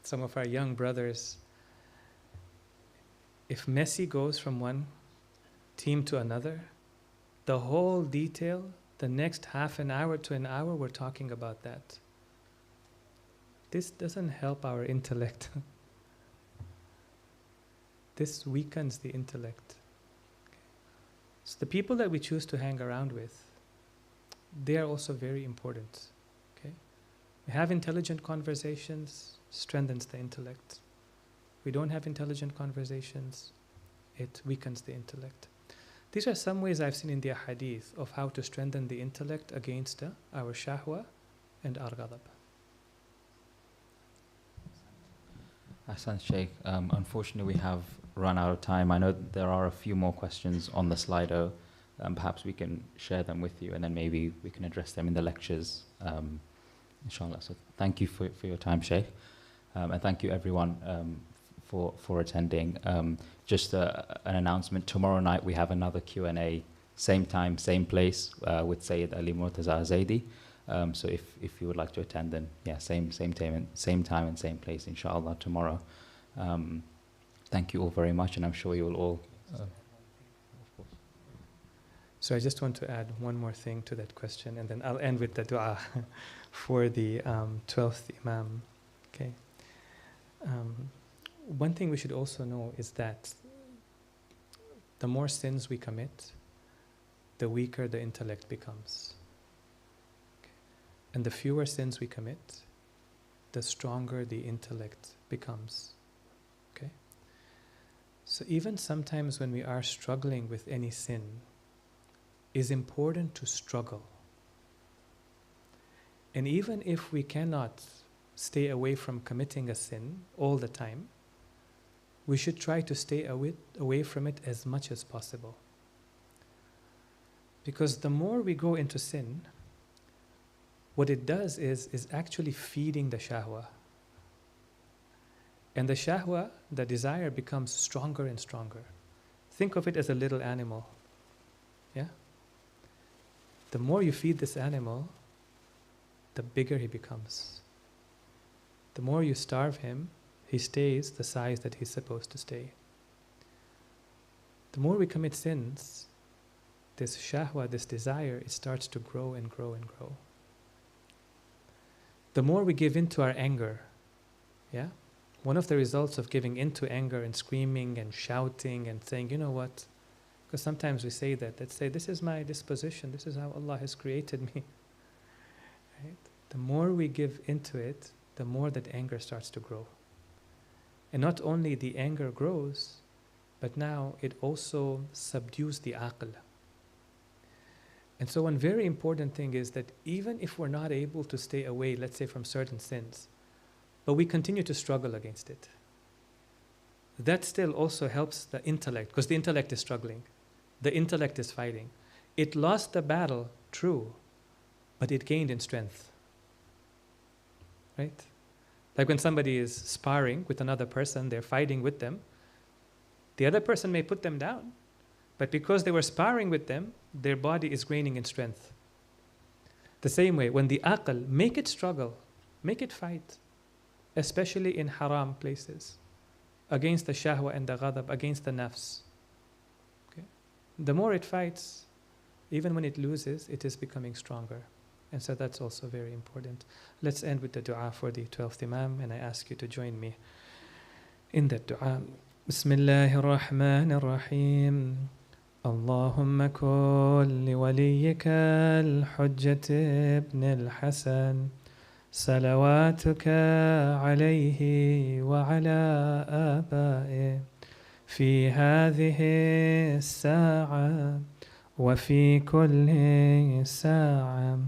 some of our young brothers, if Messi goes from one team to another, the whole detail, the next half an hour to an hour, we're talking about that. This doesn't help our intellect. This weakens the intellect. Okay. So the people that we choose to hang around with, they are also very important. Okay? We have intelligent conversations, strengthens the intellect. We don't have intelligent conversations, it weakens the intellect. These are some ways I've seen in the hadith of how to strengthen the intellect against our shahwa and our ghadab. Ahsan Sheikh, unfortunately we have run out of time. I know there are a few more questions on the Slido. Perhaps we can share them with you and then maybe we can address them in the lectures, inshallah. So thank you for your time, Sheikh. And thank you everyone for attending. Just an announcement, tomorrow night we have another Q&A, same time, same place, with Syed Ali Murtaza Zaidi. So if you would like to attend, then yeah, same time and same place, inshallah, tomorrow. Thank you all very much, and I'm sure you will all. So I just want to add one more thing to that question, and then I'll end with the dua for the 12th Imam. Okay. One thing we should also know is that the more sins we commit, the weaker the intellect becomes. Okay. And the fewer sins we commit, the stronger the intellect becomes. Okay? So even sometimes when we are struggling with any sin, it's important to struggle. And even if we cannot stay away from committing a sin all the time, we should try to stay away from it as much as possible. Because the more we go into sin, what it does is actually feeding the shahwa. And the shahwa, the desire, becomes stronger and stronger. Think of it as a little animal. Yeah? The more you feed this animal, the bigger he becomes. The more you starve him, he stays the size that he's supposed to stay. The more we commit sins, this shahwa, this desire, it starts to grow and grow and grow. The more we give in to our anger, yeah? One of the results of giving into anger and screaming and shouting and saying, you know what, because sometimes we say that, let's say, this is my disposition, this is how Allah has created me. Right? The more we give into it, the more that anger starts to grow. And not only the anger grows, but now it also subdues the aql. And so one very important thing is that even if we're not able to stay away, let's say, from certain sins, but we continue to struggle against it, that still also helps the intellect, because the intellect is struggling. The intellect is fighting. It lost the battle, true, but it gained in strength. Right? Like when somebody is sparring with another person, they're fighting with them, the other person may put them down, but because they were sparring with them, their body is gaining in strength. The same way, when the aql, make it struggle, make it fight, especially in haram places, against the shahwa and the ghadab, against the nafs. Okay? The more it fights, even when it loses, it is becoming stronger. And so that's also very important. Let's end with the dua for the 12th Imam, and I ask you to join me in that dua. Bismillahir Rahmanir Rahim. اللهم كن لوليك الحجة ابن الحسن صلواتك عليه وعلى آبائه في هذه الساعة وفي كل ساعة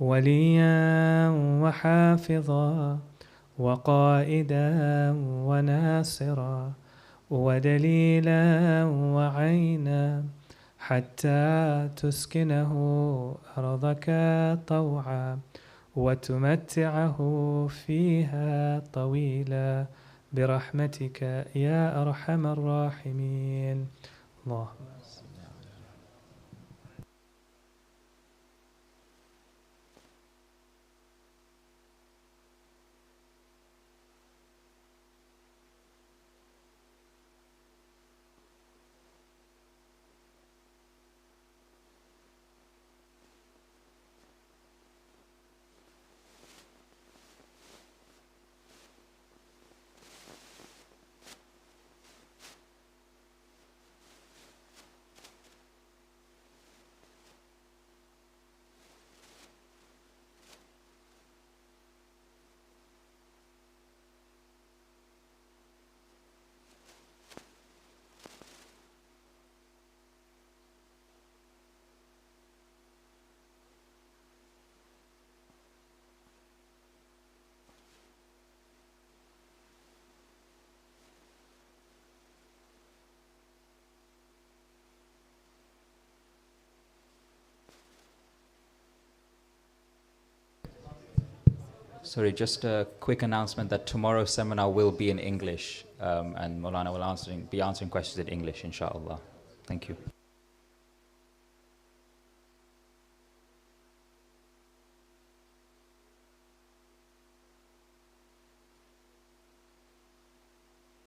وليا وحافظا وقائدا وناصرا ودليلا وعينا حتى تسكنه أرضك طوعا وتمتعه فيها طويلا برحمتك يا أرحم الراحمين. اللهم Sorry, just a quick announcement that tomorrow's seminar will be in English, and Maulana will be answering questions in English, inshallah. Thank you.